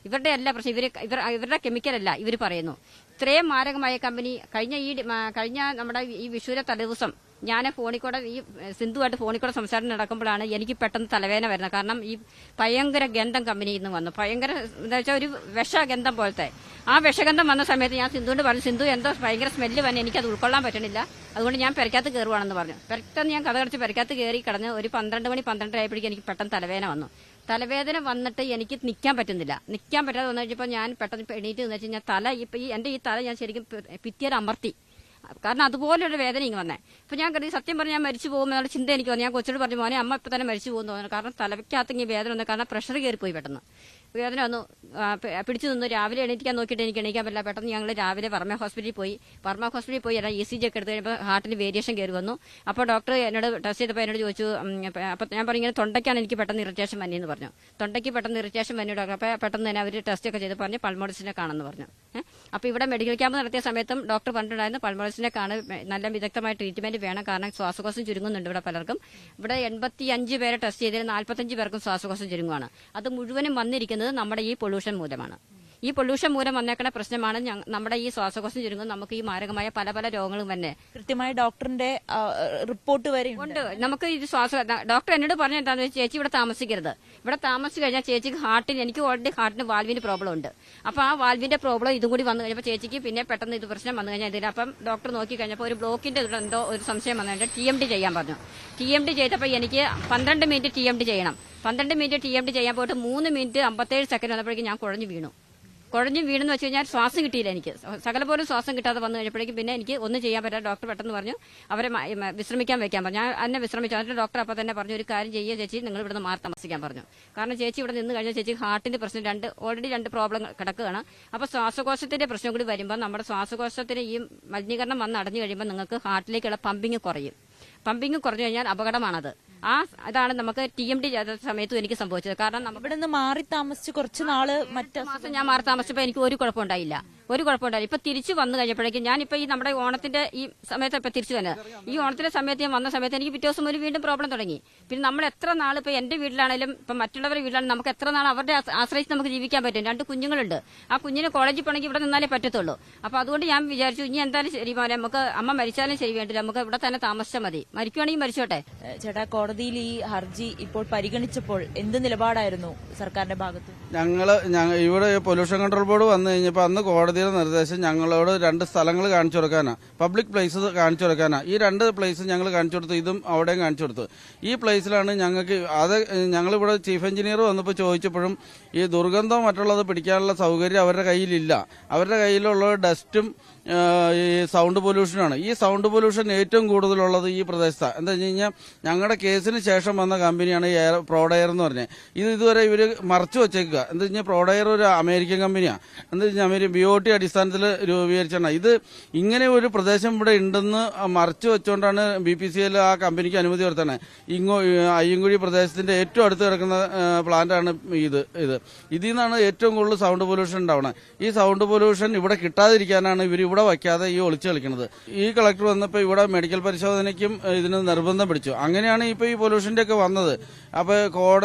ഇവരുടെ അല്ല പ്രശ്നം, ഇവരുടെ കെമിക്കൽ അല്ല ഇവർ പറയുന്നു. ഇത്രയും മാരകമായ കമ്പനി കഴിഞ്ഞ നമ്മുടെ ഈ വിഷുവിന്റെ തലേദിവസം ഞാൻ ഫോണിക്കൂടെ ഈ സിന്ധുവായിട്ട് ഫോണിക്കൂടെ സംസാരം നടക്കുമ്പോഴാണ് എനിക്ക് പെട്ടെന്ന് തലവേദന വരുന്നത്. കാരണം ഈ ഭയങ്കര ഗന്ധം കമ്പനിയിൽ നിന്ന് വന്നു. ഭയങ്കര എന്താ വെച്ചാൽ ഒരു വിഷഗന്ധം പോലത്തെ. ആ വിഷഗന്ധം വന്ന സമയത്ത് ഞാൻ സിന്ധുവിന്റെ പറഞ്ഞു, സിന്ധു എന്തോ ഭയങ്കര സ്മെല്ല് വന്നെ, എനിക്കത് ഉൾക്കൊള്ളാൻ പറ്റണില്ല, അതുകൊണ്ട് ഞാൻ പെരക്കകത്ത് കയറുവാണെന്ന് പറഞ്ഞു. പെട്ടെന്ന് ഞാൻ കഥ കടിച്ച് പെരക്കകത്ത് കയറി കിടന്ന് ഒരു 12 മണി 12:30 ആയപ്പോഴേക്കും എനിക്ക് പെട്ടെന്ന് തലവേദന വന്നു. തലവേദന വന്നിട്ട് എനിക്ക് നിൽക്കാൻ പറ്റുന്നില്ല. നിൽക്കാൻ പറ്റാതെ വന്നു കഴിഞ്ഞപ്പോൾ ഞാൻ പെട്ടെന്ന് എണീറ്റ് എന്ന് വെച്ച് കഴിഞ്ഞാൽ എൻ്റെ ഈ തല ഞാൻ ശരിക്കും ഭിത്തിയിൽ അമർത്തി. കാരണം അതുപോലൊരു വേദന ഇങ്ങനെ വന്നേ. അപ്പൊ ഞാൻ കരുതി സത്യം പറഞ്ഞാൽ ഞാൻ മരിച്ചു പോകുമെന്നുള്ള ചിന്ത എനിക്ക് വന്നു. ഞാൻ കൊച്ചിനോട് പറഞ്ഞു, മോനെ അമ്മ ഇപ്പൊ തന്നെ മരിച്ചു പോകുന്നു തോന്നുന്നു. കാരണം തലയ്ക്കകത്ത് ഇങ്ങനെ വേദന വന്നു. കാരണം പ്രഷർ കയറിപ്പോയി പെട്ടെന്ന്. വേദന വന്നു, പിടിച്ചു നിന്നു. രാവിലെ എണീക്കാൻ നോക്കിയിട്ട് എനിക്ക് എണീക്കാൻ പറ്റില്ല. പെട്ടെന്ന് ഞങ്ങൾ രാവിലെ വർമ്മ ഹോസ്പിറ്റലിൽ പോയി എല്ലാം ECG ഒക്കെ എടുത്ത് കഴിഞ്ഞപ്പോൾ ഹാർട്ടിന് വേരിയേഷൻ കയറി വന്നു. അപ്പോൾ ഡോക്ടർ എന്നോട് ടെസ്റ്റ് ചെയ്തപ്പോൾ എന്നോട് ചോദിച്ചു, അപ്പോൾ ഞാൻ പറഞ്ഞു ഇങ്ങനെ തൊണ്ടയ്ക്കാണ് എനിക്ക് പെട്ടെന്ന് ഇറിറ്റേഷൻ വന്നതെന്ന് പറഞ്ഞു. തൊണ്ടയ്ക്ക് പെട്ടെന്ന് ഇറിറ്റേഷൻ വന്നു ഡോക്ടർ. അപ്പോൾ പെട്ടെന്ന് തന്നെ അവർ ടെസ്റ്റ് ഒക്കെ ചെയ്ത് പറഞ്ഞ് പൾമോളജിസ്റ്റിനെ കാണുമെന്ന് പറഞ്ഞു. അപ്പോൾ ഇവിടെ മെഡിക്കൽ ക്യാമ്പ് നടത്തിയ സമയത്തും ഡോക്ടർ പറഞ്ഞിട്ടുണ്ടായിരുന്നു പൾമോളജിസ്റ്റിനെ കാണാൻ നല്ല വിദഗ്ധമായ ട്രീറ്റ്മെന്റ് വേണം. കാരണം ശ്വാസകോശം ചുരുങ്ങുന്നുണ്ട് ഇവിടെ പലർക്കും. ഇവിടെ 85 പേരെ ടെസ്റ്റ് ചെയ്തതിൽ 45 പേർക്കും ശ്വാസകോശം ചുരുങ്ങുകയാണ്. അത് മുഴുവനും വന്നിരിക്കുന്നത് നമ്മുടെ ഈ പൊല്യൂഷൻ മൂലമാണ്. ഈ പൊല്യൂഷൻ മൂലം വന്നേക്കുന്ന പ്രശ്നമാണ് നമ്മുടെ ഈ ശ്വാസകോശം ചുരുങ്ങും. നമുക്ക് ഈ മാരകമായ പല രോഗങ്ങളും തന്നെ കൃത്യമായ ഡോക്ടറിന്റെ റിപ്പോർട്ട് വരെ ഉണ്ട്. നമുക്ക് ഈ ഡോക്ടർ എന്നോട് പറഞ്ഞ എന്താണെന്ന് വെച്ചാൽ, ചേച്ചി ഇവിടെ താമസിക്കരുത്. ഇവിടെ താമസിച്ച് കഴിഞ്ഞാൽ ചേച്ചിക്ക് എനിക്ക് ഓൾറെഡി ഹാർട്ടിന് വാൽവിന് പ്രോബ്ലം ഉണ്ട്. അപ്പൊ ആ വാൽവിന്റെ പ്രോബ്ലം ഇതും കൂടി വന്നു കഴിഞ്ഞപ്പോൾ ചേച്ചിക്ക് പിന്നെ പെട്ടെന്ന് ഇത് പ്രശ്നം വന്നു കഴിഞ്ഞാൽ ഇതിന് അപ്പം ഡോക്ടർ നോക്കി കഴിഞ്ഞപ്പോൾ ഒരു ബ്ലോക്കിന്റെ എന്തോ ഒരു സംശയം വന്നിട്ട് TMT ചെയ്യാൻ പറഞ്ഞു. TMT ചെയ്തപ്പോൾ എനിക്ക് 12 മിനിറ്റ് TMT ചെയ്യണം. 12 മിനിറ്റ് TMT ചെയ്യാൻ പോയിട്ട് 3 മിനിറ്റ് 57 സെക്കൻഡ് വന്നപ്പോഴേക്കും ഞാൻ കുഴഞ്ഞു വീണു. കുഴഞ്ഞും വീണെന്ന് വെച്ച് കഴിഞ്ഞാൽ ശ്വാസം കിട്ടിയില്ല എനിക്ക്. സകല പോലും ശ്വാസം കിട്ടാതെ വന്നു കഴിഞ്ഞപ്പോഴേക്കും പിന്നെ എനിക്ക് ഒന്നും ചെയ്യാൻ പറ്റാതെ ഡോക്ടർ പെട്ടെന്ന് പറഞ്ഞു അവരെ വിശ്രമിക്കാൻ വെക്കാൻ പറഞ്ഞു. ഞാൻ എന്നെ വിശ്രമിച്ചു. എന്നിട്ട് ഡോക്ടർ അപ്പോൾ തന്നെ പറഞ്ഞു ഒരു കാര്യം ചെയ്യുക ചേച്ചി, നിങ്ങൾ ഇവിടുന്ന് മാറി താമസിക്കാൻ പറഞ്ഞു. കാരണം ചേച്ചി ഇവിടെ നിന്ന് കഴിഞ്ഞാൽ ചേച്ചി ഹാർട്ടിന്റെ പ്രശ്നം ഓൾറെഡി 2 പ്രോബ്ലം കിടക്കുകയാണ്. അപ്പോൾ ശ്വാസകോശത്തിന്റെ പ്രശ്നം കൂടി വരുമ്പോൾ നമ്മുടെ ശ്വാസകോശത്തിന് ഈ മലിനീകരണം വന്ന് അടഞ്ഞു കഴിയുമ്പോൾ നിങ്ങൾക്ക് ഹാർട്ടിലേക്കുള്ള പമ്പിങ് കുറയും. പമ്പിങ് കുറഞ്ഞു കഴിഞ്ഞാൽ അപകടമാണത്. അതാണ് നമുക്ക് TMD ചെയ്ത സമയത്തും എനിക്ക് സംഭവിച്ചത്. കാരണം ഇവിടെ നിന്ന് മാറി താമസിച്ച് കുറച്ച് നാള് മാസം ഞാൻ മാറി താമസിച്ചപ്പോൾ എനിക്ക് ഒരു കുഴപ്പമുണ്ടായില്ല. ഇപ്പൊ തിരിച്ചു വന്നു കഴിഞ്ഞപ്പോഴേക്കും ഞാനിപ്പോ ഈ നമ്മുടെ ഓണത്തിന്റെ ഈ സമയത്ത് ഇപ്പൊ തിരിച്ചു തന്നെ ഈ ഓണത്തിന്റെ സമയത്ത് ഞാൻ വന്ന സമയത്ത് എനിക്ക് പിറ്റേ ദിവസം ഒരു വീണ്ടും പ്രോബ്ലം തുടങ്ങി. പിന്നെ നമ്മൾ എത്ര നാൾ ഇപ്പൊ എന്റെ വീട്ടിലാണെങ്കിലും ഇപ്പൊ മറ്റുള്ളവരുടെ വീട്ടിലാണെങ്കിലും നമുക്ക് എത്ര നാൾ അവരുടെ ആശ്രയിച്ച് നമുക്ക് ജീവിക്കാൻ പറ്റും. 2 കുഞ്ഞുങ്ങളുണ്ട്. ആ കുഞ്ഞിന് കോളേജിൽ പോകണമെങ്കിൽ ഇവിടെ നിന്നാലേ പറ്റത്തുള്ളൂ. അപ്പൊ അതുകൊണ്ട് ഞാൻ വിചാരിച്ചു ഇനി എന്തായാലും ശരി മോനെ, നമുക്ക് അമ്മ മരിച്ചാലും ശരി വേണ്ടില്ല, നമുക്ക് ഇവിടെ തന്നെ താമസിച്ചാൽ മതി, മരിക്കുവാണെങ്കിൽ മരിച്ചോട്ടെ. ചേട്ടാ, കോടതിയിൽ ഈ ഹർജി ഇപ്പോൾ പരിഗണിച്ചപ്പോൾ എന്ത് നിലപാടായിരുന്നു സർക്കാരിന്റെ ഭാഗത്ത്? ഇവിടെ പൊല്യൂഷൻ കൺട്രോൾ ബോർഡ് വന്നു കഴിഞ്ഞപ്പോൾ അന്ന് കോടതിയുടെ നിർദ്ദേശം ഞങ്ങളോട് 2 സ്ഥലങ്ങൾ കാണിച്ചു കൊടുക്കാനാ, പബ്ലിക് പ്ലേസ് കാണിച്ചു കൊടുക്കാനാ. ഈ 2 പ്ലേസ് ഞങ്ങൾ കാണിച്ചു കൊടുത്തു, ഇതും അവിടെയും കാണിച്ചു കൊടുത്തു. ഈ പ്ലേസിലാണ് ഞങ്ങൾക്ക് ഞങ്ങളിവിടെ ചീഫ് എഞ്ചിനീയർ വന്നപ്പോൾ ചോദിച്ചപ്പോഴും ഈ ദുർഗന്ധം മറ്റുള്ളത് പിടിക്കാനുള്ള സൗകര്യം അവരുടെ കയ്യിലില്ല. അവരുടെ കയ്യിലുള്ള ഡസ്റ്റും ഈ സൗണ്ട് പൊല്യൂഷനാണ്. ഈ സൗണ്ട് പൊല്യൂഷൻ ഏറ്റവും കൂടുതലുള്ളത് ഈ പ്രദേശത്താണ്. എന്താ വെച്ച് കഴിഞ്ഞാൽ ഞങ്ങളുടെ കേസിന് ശേഷം വന്ന കമ്പനിയാണ് പ്രോഡെയർ എന്ന് പറഞ്ഞത്. ഇതുവരെ ഇവർ മറച്ചു വെച്ചേക്കുക. എന്താ വെച്ചാൽ പ്രോഡെയർ ഒരു അമേരിക്കൻ കമ്പനിയാണ്. എന്താ വെച്ചാൽ BOT അടിസ്ഥാനത്തിൽ രൂപീകരിച്ചാണ്. ഇത് ഇങ്ങനെ ഒരു പ്രദേശം ഇവിടെ ഉണ്ടെന്ന് മറച്ചു വെച്ചുകൊണ്ടാണ് BPCL ആ കമ്പനിക്ക് അനുമതി കൊടുത്തത്. അയ്യങ്കുഴി പ്രദേശത്തിന്റെ ഏറ്റവും അടുത്ത് കിടക്കുന്ന പ്ലാന്റാണ് ഇതിൽ നിന്നാണ് ഏറ്റവും കൂടുതൽ സൗണ്ട് പൊല്യൂഷൻ ഉണ്ടാവുന്നത്. ഈ സൗണ്ട് പൊല്യൂഷൻ ഇവിടെ കിട്ടാതിരിക്കാനാണ് ഇവർ ഇവിടെ വയ്ക്കാതെ ഈ ഒളിച്ചു കളിക്കുന്നത്. ഈ കളക്ടർ വന്നപ്പോൾ ഇവിടെ മെഡിക്കൽ പരിശോധനയ്ക്കും ഇതിന് നിർബന്ധം പിടിച്ചു. അങ്ങനെയാണ് ഇപ്പോൾ ഈ പൊല്യൂഷന്റെ ഒക്കെ വന്നത്. അപ്പോൾ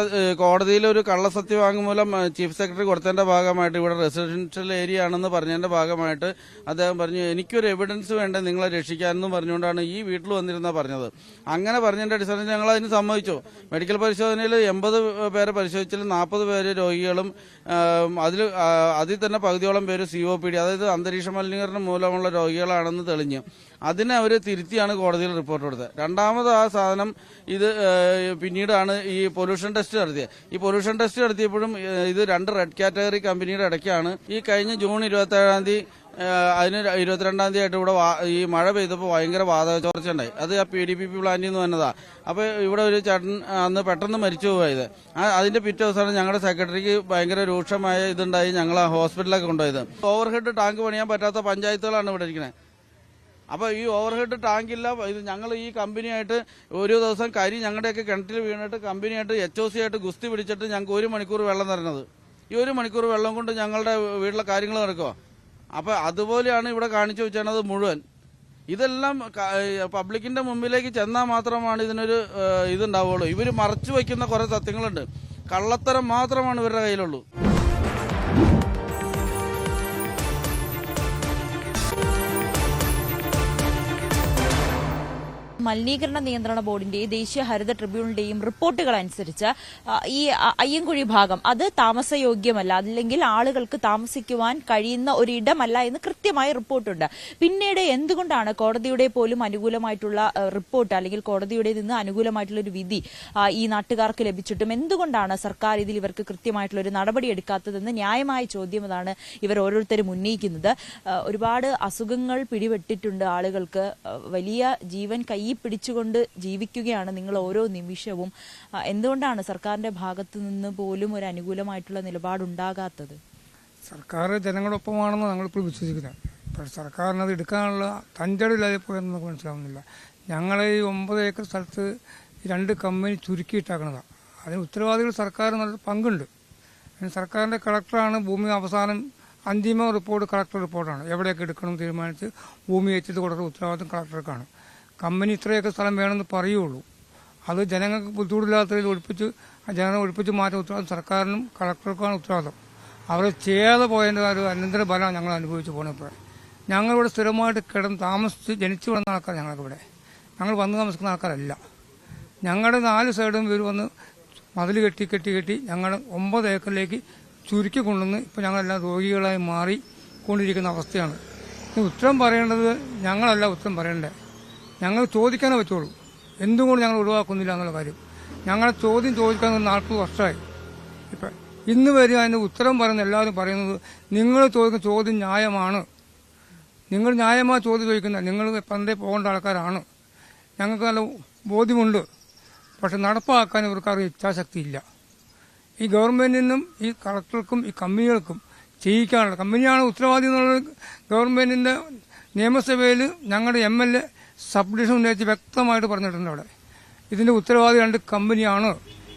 കോടതിയിൽ ഒരു കള്ളസത്യവാങ്മൂലം ചീഫ് സെക്രട്ടറി കൊടുത്തതിന്റെ ഭാഗമായിട്ട് ഇവിടെ റെസിഡൻഷ്യൽ ഏരിയ ആണെന്ന് പറഞ്ഞതിന്റെ ഭാഗമായിട്ട് അദ്ദേഹം പറഞ്ഞു എനിക്കൊരു എവിഡൻസ് വേണ്ട നിങ്ങളെ രക്ഷിക്കാനെന്ന് പറഞ്ഞുകൊണ്ടാണ് ഈ വീട്ടിൽ വന്നിരുന്ന പറഞ്ഞത്. അങ്ങനെ പറഞ്ഞതിന്റെ അടിസ്ഥാനത്തിൽ ഞങ്ങൾ അതിന് സമ്മതിച്ചു. മെഡിക്കൽ പരിശോധനയിൽ 80 പേരെ പരിശോധിച്ചാൽ 40 പേര് രോഗികളും അതിൽ തന്നെ പകുതിയോളം പേര് COPD, അതായത് അന്തരീക്ഷ മലിനീകരണം മൂലമുള്ള രോഗികളാണെന്ന് തെളിഞ്ഞു. അതിനെ അവർ തിരുത്തിയാണ് കോടതിയിൽ റിപ്പോർട്ട് കൊടുത്തത്. രണ്ടാമത് ആ സാധനം പിന്നീടാണ് ഈ പൊല്യൂഷൻ ടെസ്റ്റ് നടത്തിയത്. ഈ പൊല്യൂഷൻ ടെസ്റ്റ് നടത്തിയപ്പോഴും ഇത് 2 റെഡ് കാറ്റഗറി കമ്പനിയുടെ ഇടയ്ക്കാണ്. ഈ കഴിഞ്ഞ ജൂൺ 27-ാം തീയതി അതിന് 22-ാം തീയതി ആയിട്ട് ഇവിടെ ഈ മഴ പെയ്തപ്പോൾ ഭയങ്കര വാതക ചോർച്ച ഉണ്ടായി. അത് ആ PDPP പ്ലാന്റിൽ നിന്ന് വന്നതാ. അപ്പോൾ ഇവിടെ ഒരു ചേട്ടൻ അന്ന് പെട്ടെന്ന് മരിച്ചു പോയത്. അതിന്റെ പിറ്റേ ദിവസമാണ് ഞങ്ങളുടെ സെക്രട്ടറിക്ക് ഭയങ്കര രൂക്ഷമായ ഇതുണ്ടായി. ഞങ്ങൾ ഹോസ്പിറ്റലിലൊക്കെ കൊണ്ടുപോയത്. ഓവർഹെഡ് ടാങ്ക് പണിയാൻ പറ്റാത്ത പഞ്ചായത്തുകളാണ് ഇവിടെ ഇരിക്കുന്നത്. അപ്പോൾ ഈ ഓവർഹെഡ് ടാങ്കില്ല. ഇത് ഞങ്ങൾ ഈ കമ്പനിയായിട്ട് ഒരു ദിവസം ഞങ്ങളുടെയൊക്കെ കിണറ്റിൽ വീണിട്ട് കമ്പനിയായിട്ട് HOC ആയിട്ട് ഗുസ്തി പിടിച്ചിട്ട് ഞങ്ങൾക്ക് 1 മണിക്കൂർ വെള്ളം തരുന്നത്. ഈ 1 മണിക്കൂർ വെള്ളം കൊണ്ട് ഞങ്ങളുടെ വീട്ടിലെ കാര്യങ്ങൾ നടക്കുക. അപ്പോൾ അതുപോലെയാണ് ഇവിടെ കാണിച്ചു വെച്ചത് മുഴുവൻ. ഇതെല്ലാം പബ്ലിക്കിന്റെ മുമ്പിലേക്ക് ചെന്നാൽ മാത്രമാണ് ഇതിനൊരു ഇതുണ്ടാവുള്ളൂ. ഇവർ മറച്ചു വയ്ക്കുന്ന കുറേ സത്യങ്ങളുണ്ട്. കള്ളത്തരം മാത്രമാണ് ഇവരുടെ കയ്യിലുള്ളൂ. മലിനീകരണ നിയന്ത്രണ ബോർഡിന്റെയും ദേശീയ ഹരിത ട്രിബ്യൂണലിന്റെയും റിപ്പോർട്ടുകൾ അനുസരിച്ച് ഈ അയ്യങ്കുഴി ഭാഗം അത് താമസയോഗ്യമല്ല, അല്ലെങ്കിൽ ആളുകൾക്ക് താമസിക്കുവാൻ കഴിയുന്ന ഒരിടമല്ല എന്ന് കൃത്യമായ റിപ്പോർട്ടുണ്ട്. പിന്നീട് എന്തുകൊണ്ടാണ് കോടതിയുടെ പോലും അനുകൂലമായിട്ടുള്ള റിപ്പോർട്ട് അല്ലെങ്കിൽ കോടതിയുടെ നിന്ന് അനുകൂലമായിട്ടുള്ള ഒരു വിധി ഈ നാട്ടുകാർക്ക് ലഭിച്ചിട്ടും എന്തുകൊണ്ടാണ് സർക്കാർ ഇതിൽ ഇവർക്ക് കൃത്യമായിട്ടുള്ള ഒരു നടപടി എടുക്കാത്തതെന്ന് ന്യായമായ ചോദ്യം അതാണ് ഇവർ ഓരോരുത്തരും ഉന്നയിക്കുന്നത്. ഒരുപാട് അസുഖങ്ങൾ പിടിപെട്ടിട്ടുണ്ട് ആളുകൾക്ക്. വലിയ ജീവൻ കൈ പിടിച്ചുകൊണ്ട് ജീവിക്കുകയാണ് നിങ്ങൾ ഓരോ നിമിഷവും. എന്തുകൊണ്ടാണ് സർക്കാരിന്റെ ഭാഗത്ത് നിന്ന് പോലും ഒരു അനുകൂലമായിട്ടുള്ള നിലപാടുണ്ടാകാത്തത്? സർക്കാർ ജനങ്ങളൊപ്പമാണെന്ന് ഞങ്ങളിപ്പോൾ വിശ്വസിക്കുന്നത്. പക്ഷേ സർക്കാരിന് അത് എടുക്കാനുള്ള തഞ്ചടില്ലാതെ പോയെന്ന് നമുക്ക് മനസ്സിലാവുന്നില്ല. ഞങ്ങളെ ഈ 9 ഏക്കർ സ്ഥലത്ത് 2 കമ്പനി ചുരുക്കിയിട്ടാക്കുന്നതാണ്. അതിന് ഉത്തരവാദികൾ സർക്കാർ നല്ല പങ്കുണ്ട്. സർക്കാരിൻ്റെ കളക്ടറാണ് ഭൂമി അവസാനം അന്തിമ റിപ്പോർട്ട് കളക്ടർ റിപ്പോർട്ടാണ്. എവിടെയൊക്കെ എടുക്കണം തീരുമാനിച്ച് ഭൂമി ഏറ്റിട്ട് കൊടുക്കുന്ന ഉത്തരവാദിത്വം കളക്ടർക്കാണ്. കമ്പനി ഇത്രയൊക്കെ സ്ഥലം വേണമെന്ന് പറയുള്ളൂ. അത് ജനങ്ങൾക്ക് ബുദ്ധിമുട്ടില്ലാത്തതിൽ ജനങ്ങളെ ഒഴിപ്പിച്ച് മാറ്റാൻ ഉത്തരവാദിത്വം സർക്കാരിനും കളക്ടർക്കുമാണ് ഉത്തരവാദിത്വം. അവർ ചെയ്യാതെ പോയതിൻ്റെ ഒരു അനന്തര ഫലമാണ് ഞങ്ങൾ അനുഭവിച്ച് പോകുന്നത്. ഞങ്ങളിവിടെ സ്ഥിരമായിട്ട് താമസിച്ച് ജനിച്ചു വളർന്ന ആൾക്കാർ ഞങ്ങൾക്കിവിടെ. ഞങ്ങൾ വന്ന് താമസിക്കുന്ന ആൾക്കാരല്ല. ഞങ്ങളുടെ 4 സൈഡും ഇവർ വന്ന് മതിൽ കെട്ടി ഞങ്ങൾ 9 ഏക്കറിലേക്ക് ചുരുക്കി കൊണ്ടുവന്ന് ഇപ്പോൾ ഞങ്ങളെല്ലാം രോഗികളായി മാറിക്കൊണ്ടിരിക്കുന്ന അവസ്ഥയാണ്. ഉത്തരം പറയേണ്ടത് ഞങ്ങളല്ല ഉത്തരം പറയേണ്ടത്. ഞങ്ങൾ ചോദിക്കാനേ പറ്റുള്ളൂ. എന്തുകൊണ്ട് ഞങ്ങൾ ഒഴിവാക്കുന്നില്ല എന്നുള്ള കാര്യം. ഞങ്ങളെ ചോദിക്കാൻ 40 വർഷമായി. ഇപ്പം ഇന്ന് വരെ അതിന് ഉത്തരം പറയുന്ന എല്ലാവരും പറയുന്നത് നിങ്ങൾ ചോദിക്കുന്ന ചോദ്യം ന്യായമാണ്, നിങ്ങൾ ന്യായമായ ചോദ്യം ചോദിക്കുന്ന, നിങ്ങൾ പണ്ടേ പോകേണ്ട ആൾക്കാരാണ്, ഞങ്ങൾക്ക് നല്ല ബോധ്യമുണ്ട്. പക്ഷെ നടപ്പാക്കാൻ ഇവർക്കാർക്ക് ഇച്ഛാശക്തിയില്ല. ഈ ഗവൺമെന്റിനും ഈ കളക്ടർക്കും ഈ കമ്പനികൾക്കും ചെയ്യിക്കാനുള്ള, കമ്പനിയാണ് ഉത്തരവാദി എന്നുള്ളത് ഗവൺമെന്റിന്റെ നിയമസഭയിൽ ഞങ്ങളുടെ MLA സബ്ഡിഷൻ ഉന്നയിച്ച് വ്യക്തമായിട്ട് പറഞ്ഞിട്ടുണ്ട്. അവിടെ ഇതിന്റെ ഉത്തരവാദി 2 കമ്പനിയാണ്,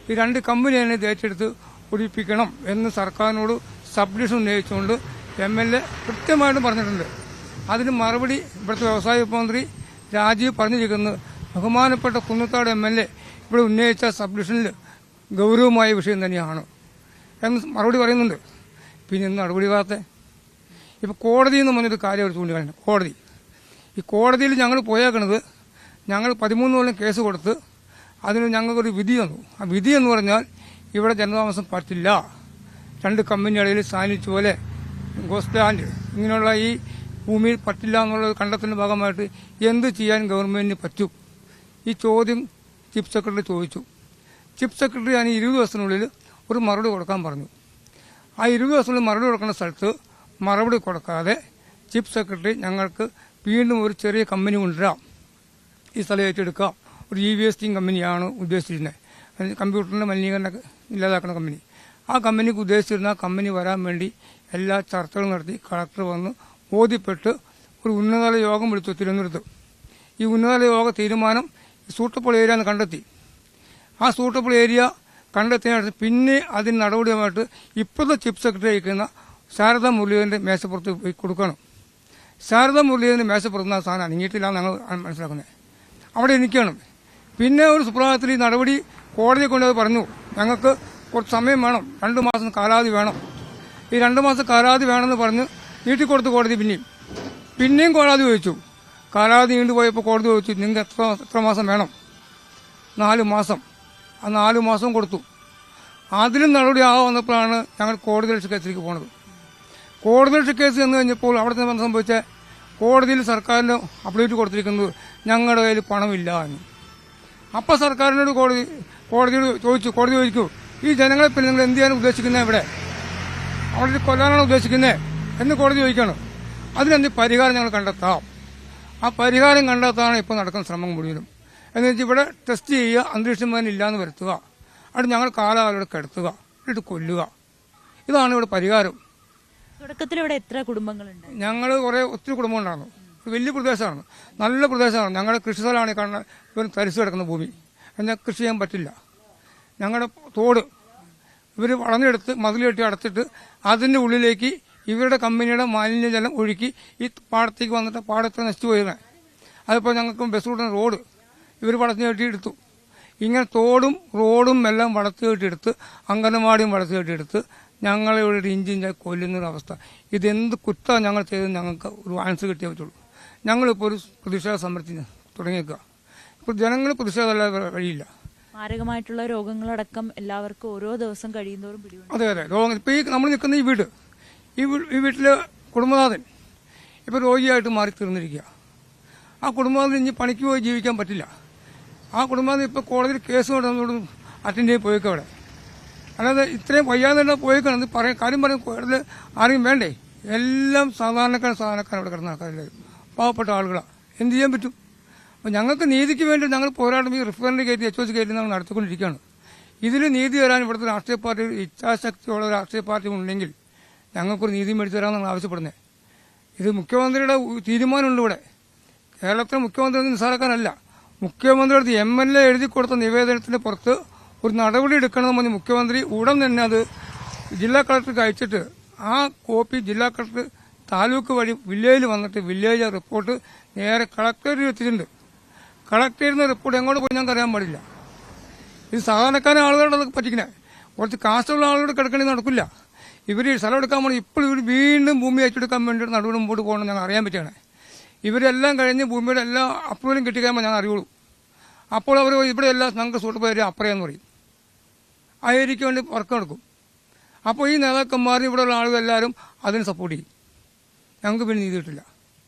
ഈ 2 കമ്പനി തന്നെ ഏറ്റെടുത്ത് ഒഴിപ്പിക്കണം എന്ന് സർക്കാരിനോട് സബ്ഡിഷൻ ഉന്നയിച്ചുകൊണ്ട് MLA കൃത്യമായിട്ട് പറഞ്ഞിട്ടുണ്ട്. അതിന് മറുപടി ഇവിടുത്തെ വ്യവസായ മന്ത്രി രാജീവ് പറഞ്ഞിരിക്കുന്നത് ബഹുമാനപ്പെട്ട കുന്നത്താട് MLA ഇവിടെ ഉന്നയിച്ച സബ്ഡിഷനിൽ ഗൗരവമായ വിഷയം തന്നെയാണ് എന്ന് മറുപടി പറയുന്നുണ്ട്. പിന്നെ ഇന്ന് നടപടി ഭാഗത്തെ ഇപ്പം കോടതി എന്ന് പറഞ്ഞൊരു കാര്യം അവർ ചൂണ്ടിക്കാണിച്ചു. കോടതി, ഈ കോടതിയിൽ ഞങ്ങൾ പോയേക്കണത്, ഞങ്ങൾ 13 കൊല്ലം കേസ് കൊടുത്ത് അതിന് ഞങ്ങൾക്കൊരു വിധി തന്നു. ആ വിധി എന്ന് പറഞ്ഞാൽ ഇവിടെ ജനതാമസം പറ്റില്ല, 2 കമ്പനികളിൽ സാനിച്ച് പോലെ ഗോസ്റ്റാൻഡ് ഇങ്ങനെയുള്ള ഈ ഭൂമിയിൽ പറ്റില്ല എന്നുള്ള കണ്ടെത്തലിന്റെ ഭാഗമായിട്ട് എന്ത് ചെയ്യാൻ ഗവൺമെന്റിന് പറ്റും? ഈ ചോദ്യം ചീഫ് സെക്രട്ടറി ചോദിച്ചു. ചീഫ് സെക്രട്ടറി അതിന് 20 ദിവസത്തിനുള്ളിൽ ഒരു മറുപടി കൊടുക്കാൻ പറഞ്ഞു. ആ 20 ദിവസത്തിനുള്ളിൽ മറുപടി കൊടുക്കുന്ന സ്ഥലത്ത് മറുപടി കൊടുക്കാതെ ചീഫ് സെക്രട്ടറി ഞങ്ങൾക്ക് വീണ്ടും ഒരു ചെറിയ കമ്പനി കൊണ്ടുവരാം, ഈ സ്ഥലം ഏറ്റെടുക്കാം, ഒരു EVST കമ്പനിയാണ് ഉദ്ദേശിച്ചിരുന്നത്, കമ്പ്യൂട്ടറിന്റെ മലിനീകരണം ഇല്ലാതാക്കുന്ന കമ്പനി. ആ കമ്പനിക്ക് ഉദ്ദേശിച്ചിരുന്ന കമ്പനി വരാൻ വേണ്ടി എല്ലാ ചർച്ചകളും നടത്തി കളക്ടർ വന്ന് ബോധ്യപ്പെട്ട് ഒരു ഉന്നതതല യോഗം വിളിച്ചു തിരുവനന്തപുരത്ത്. ഈ ഉന്നതതല യോഗ തീരുമാനം സൂട്ടബിൾ ഏരിയ എന്ന് കണ്ടെത്തി. ആ സൂട്ടബിൾ ഏരിയ കണ്ടെത്തിയ പിന്നെ അതിന് നടപടിയുമായിട്ട് ഇപ്പോഴത്തെ ചീഫ് സെക്രട്ടറി അയക്കുന്ന ശാരദാ മുരളീധരന്റെ മേശപ്പുറത്ത് പോയി കൊടുക്കണം. ശാരദാ മുരളീധരന്റെ മേശപ്പുറത്ത് ആ സാധനം അനങ്ങിയിട്ടില്ല ഞങ്ങൾ മനസ്സിലാക്കുന്നത്. അവിടെ എനിക്കാണ്. പിന്നെ ഒരു സുപ്രഭാതത്തിൽ ഈ നടപടി കോടതിയെ കൊണ്ട് പറഞ്ഞു, ഞങ്ങൾക്ക് കുറച്ച് സമയം വേണം, 2 മാസം കാലാവധി വേണം. ഈ 2 മാസം കാലാവധി വേണമെന്ന് പറഞ്ഞ് നീട്ടിക്കൊടുത്ത് കോടതി പിന്നെയും കോടതി ചോദിച്ചു. കാലാവധി നീണ്ടുപോയപ്പോൾ കോടതി ചോദിച്ചു, നിങ്ങൾക്ക് എത്ര മാസം വേണം? 4 മാസം. ആ 4 മാസം കൊടുത്തു. അതിലും നടപടി വന്നപ്പോഴാണ് ഞങ്ങൾ കോടതി രക്ഷ കേസിലേക്ക് പോണത്. കോടതി രക്ഷ കേസ് എന്ന് കഴിഞ്ഞപ്പോൾ അവിടെ തന്നെ സംഭവിച്ച കോടതിയിൽ സർക്കാരിന് അപ്ഡേറ്റ് കൊടുത്തിരിക്കുന്നത് ഞങ്ങളുടെ കയ്യിൽ പണമില്ല എന്ന്. അപ്പോൾ സർക്കാരിനോട് കോടതിയോട് ചോദിച്ചു, ഈ ജനങ്ങളെ പിന്നെ നിങ്ങൾ എന്ത് ചെയ്യാൻ ഉദ്ദേശിക്കുന്നത്? ഇവിടെ അവിടെ കൊല്ലാനാണ് ഉദ്ദേശിക്കുന്നത് എന്ന് കോടതി ചോദിക്കണം. അതിനെന്ത് പരിഹാരം ഞങ്ങൾ കണ്ടെത്താം. ആ പരിഹാരം കണ്ടെത്താനാണ് ഇപ്പോൾ നടക്കുന്ന ശ്രമം മുഴുവനും. എന്ന് വെച്ചാൽ ഇവിടെ ടെസ്റ്റ് ചെയ്യുക, അന്തരീക്ഷം ഇല്ലാന്ന് വരുത്തുക, അവിടെ ഞങ്ങൾ കാലാകാലം കിടത്തുക, എന്നിട്ട് കൊല്ലുക. ഇതാണ് ഇവിടെ പരിഹാരം. തുടക്കത്തിൽ ഇവിടെ എത്ര കുടുംബങ്ങളുണ്ട്? ഞങ്ങൾ ഒത്തിരി കുടുംബം ഉണ്ടായിരുന്നു. വലിയ പ്രദേശമാണ്, നല്ല പ്രദേശമാണ്. ഞങ്ങളുടെ കൃഷി സ്ഥലമാണ് കാണുന്ന ഇവർ തരിച്ചു കിടക്കുന്ന ഭൂമി. എന്നാൽ കൃഷി ചെയ്യാൻ പറ്റില്ല. ഞങ്ങളുടെ തോട് ഇവർ വളഞ്ഞെടുത്ത് മതിലെട്ടി അടച്ചിട്ട് അതിൻ്റെ ഉള്ളിലേക്ക് ഇവരുടെ കമ്പനിയുടെ മാലിന്യജലം ഒഴുക്കി ഈ പാടത്തേക്ക് വന്നിട്ട് പാടത്ത് നശിച്ചു പോയിരുന്നത്. അതിപ്പോൾ ഞങ്ങൾക്ക് ബസ് റൂട്ടിന് റോഡ് ഇവർ വളർത്തി കെട്ടിയെടുത്തു. ഇങ്ങനെ തോടും റോഡും എല്ലാം വളർത്തി കെട്ടിയെടുത്ത് അംഗനവാടിയും വളർത്തി കെട്ടിയെടുത്ത് ഞങ്ങളെ ഒരു ഇഞ്ചിഞ്ചായി കൊല്ലുന്നൊരവസ്ഥ. ഇതെന്ത് കുറ്റമാണ് ഞങ്ങൾ ചെയ്തത് ഞങ്ങൾക്ക് ഒരു ആൻസർ കിട്ടിയേ പറ്റുള്ളൂ. ഞങ്ങളിപ്പോൾ ഒരു പ്രതിഷേധ സമരത്തിന് തുടങ്ങിയേക്കുക. ഇപ്പോൾ ജനങ്ങൾ പ്രതിഷേധമല്ലാതെ വഴിയില്ല. മാരകമായിട്ടുള്ള രോഗങ്ങളടക്കം എല്ലാവർക്കും ഓരോ ദിവസം കഴിയുന്നതോറും പിടിവരുന്നു. അതെ രോഗം. ഇപ്പോൾ ഈ നമ്മൾ നിൽക്കുന്ന ഈ വീട്ടിലെ കുടുംബനാഥൻ ഇപ്പോൾ രോഗിയായിട്ട് മാറി തീർന്നിരിക്കുക. ആ കുടുംബനാഥൻ ഇനി പണിക്ക് പോയി ജീവിക്കാൻ പറ്റില്ല. ആ കുടുംബനാഥൻ ഇപ്പോൾ കോടതിയിൽ കേസ് കൊണ്ട് അറ്റൻഡ് ചെയ്ത് പോയേക്കും അവിടെ. അല്ലാതെ ഇത്രയും വയ്യാതെ പോയേക്കാണ് കാര്യം പറയും. കോടതിയിൽ ആരെയും വേണ്ടേ? എല്ലാം സാധാരണക്കാർ അവിടെ കിടന്ന ആൾക്കാരെല്ലാവരും പാവപ്പെട്ട ആളുകളാണ്. എന്ത് ചെയ്യാൻ പറ്റും? അപ്പോൾ ഞങ്ങൾക്ക് നീതിക്ക് വേണ്ടി ഞങ്ങൾ പോരാട്ടം ഈ റിഫറൻഡ് കയറ്റി HOC കയറ്റി ഞങ്ങൾ നടത്തിക്കൊണ്ടിരിക്കുകയാണ്. ഇതിൽ നീതി തരാൻ ഇവിടുത്തെ രാഷ്ട്രീയ പാർട്ടി ഇച്ഛാശക്തിയുള്ള രാഷ്ട്രീയ പാർട്ടി ഉണ്ടെങ്കിൽ ഞങ്ങൾക്കൊരു നീതി മേടിച്ചു തരാമെന്നാണ് ആവശ്യപ്പെടുന്നത്. ഇത് മുഖ്യമന്ത്രിയുടെ തീരുമാനമുണ്ട്. ഇവിടെ കേരളത്തിലെ മുഖ്യമന്ത്രി നിസ്സാരക്കാരല്ല. മുഖ്യമന്ത്രിയുടെ MLA എഴുതി കൊടുത്ത നിവേദനത്തിന് പുറത്ത് ഒരു നടപടി എടുക്കണമെന്ന് പറഞ്ഞ് മുഖ്യമന്ത്രി ഉടൻ തന്നെ അത് ജില്ലാ കളക്ടർക്ക് അയച്ചിട്ട് ആ കോപ്പി ജില്ലാ കളക്ടർ താലൂക്ക് വഴി വില്ലേജിൽ വന്നിട്ട് വില്ലേജ് റിപ്പോർട്ട് നേരെ കളക്ടറേറ്റിൽ എത്തിയിട്ടുണ്ട്. കളക്ടറേറ്റിൽ നിന്ന് റിപ്പോർട്ട് എങ്ങോട്ട് പോയി ഞങ്ങൾക്ക് അറിയാൻ പാടില്ല. ഇത് സാധാരണക്കാരെ ആളുകളുടെ പറ്റിക്കണേ. കുറച്ച് കാശുള്ള ആളുകളുടെ കിടക്കണമെങ്കിൽ നടക്കില്ല. ഇവർ സ്ഥലം എടുക്കാൻ വേണ്ടി ഇപ്പോൾ ഇവർ വീണ്ടും ഭൂമി ഏറ്റെടുക്കാൻ വേണ്ടിയിട്ട് നടപടി മുമ്പോട്ട് പോകണം ഞങ്ങൾ അറിയാൻ പറ്റുകയാണ്. ഇവരെല്ലാം കഴിഞ്ഞ് ഭൂമിയുടെ എല്ലാ അപ്രൂവലും കിട്ടിക്കഴിയുമ്പോൾ ഞങ്ങൾ അറിയുള്ളൂ. അപ്പോൾ അവർ ഇവിടെ എല്ലാം ഞങ്ങൾക്ക് സൂട്ട് പേര് അപ്പറയെന്ന് പറയും. ആ ഏരിയയ്ക്ക് വേണ്ടി വർക്ക് നടക്കും. അപ്പോൾ ഈ നേതാക്കന്മാരും ഇവിടെയുള്ള ആളുകളെല്ലാവരും അതിന് സപ്പോർട്ട് ചെയ്യും. ഞങ്ങൾക്ക് പിന്നെ നീതി കിട്ടില്ല.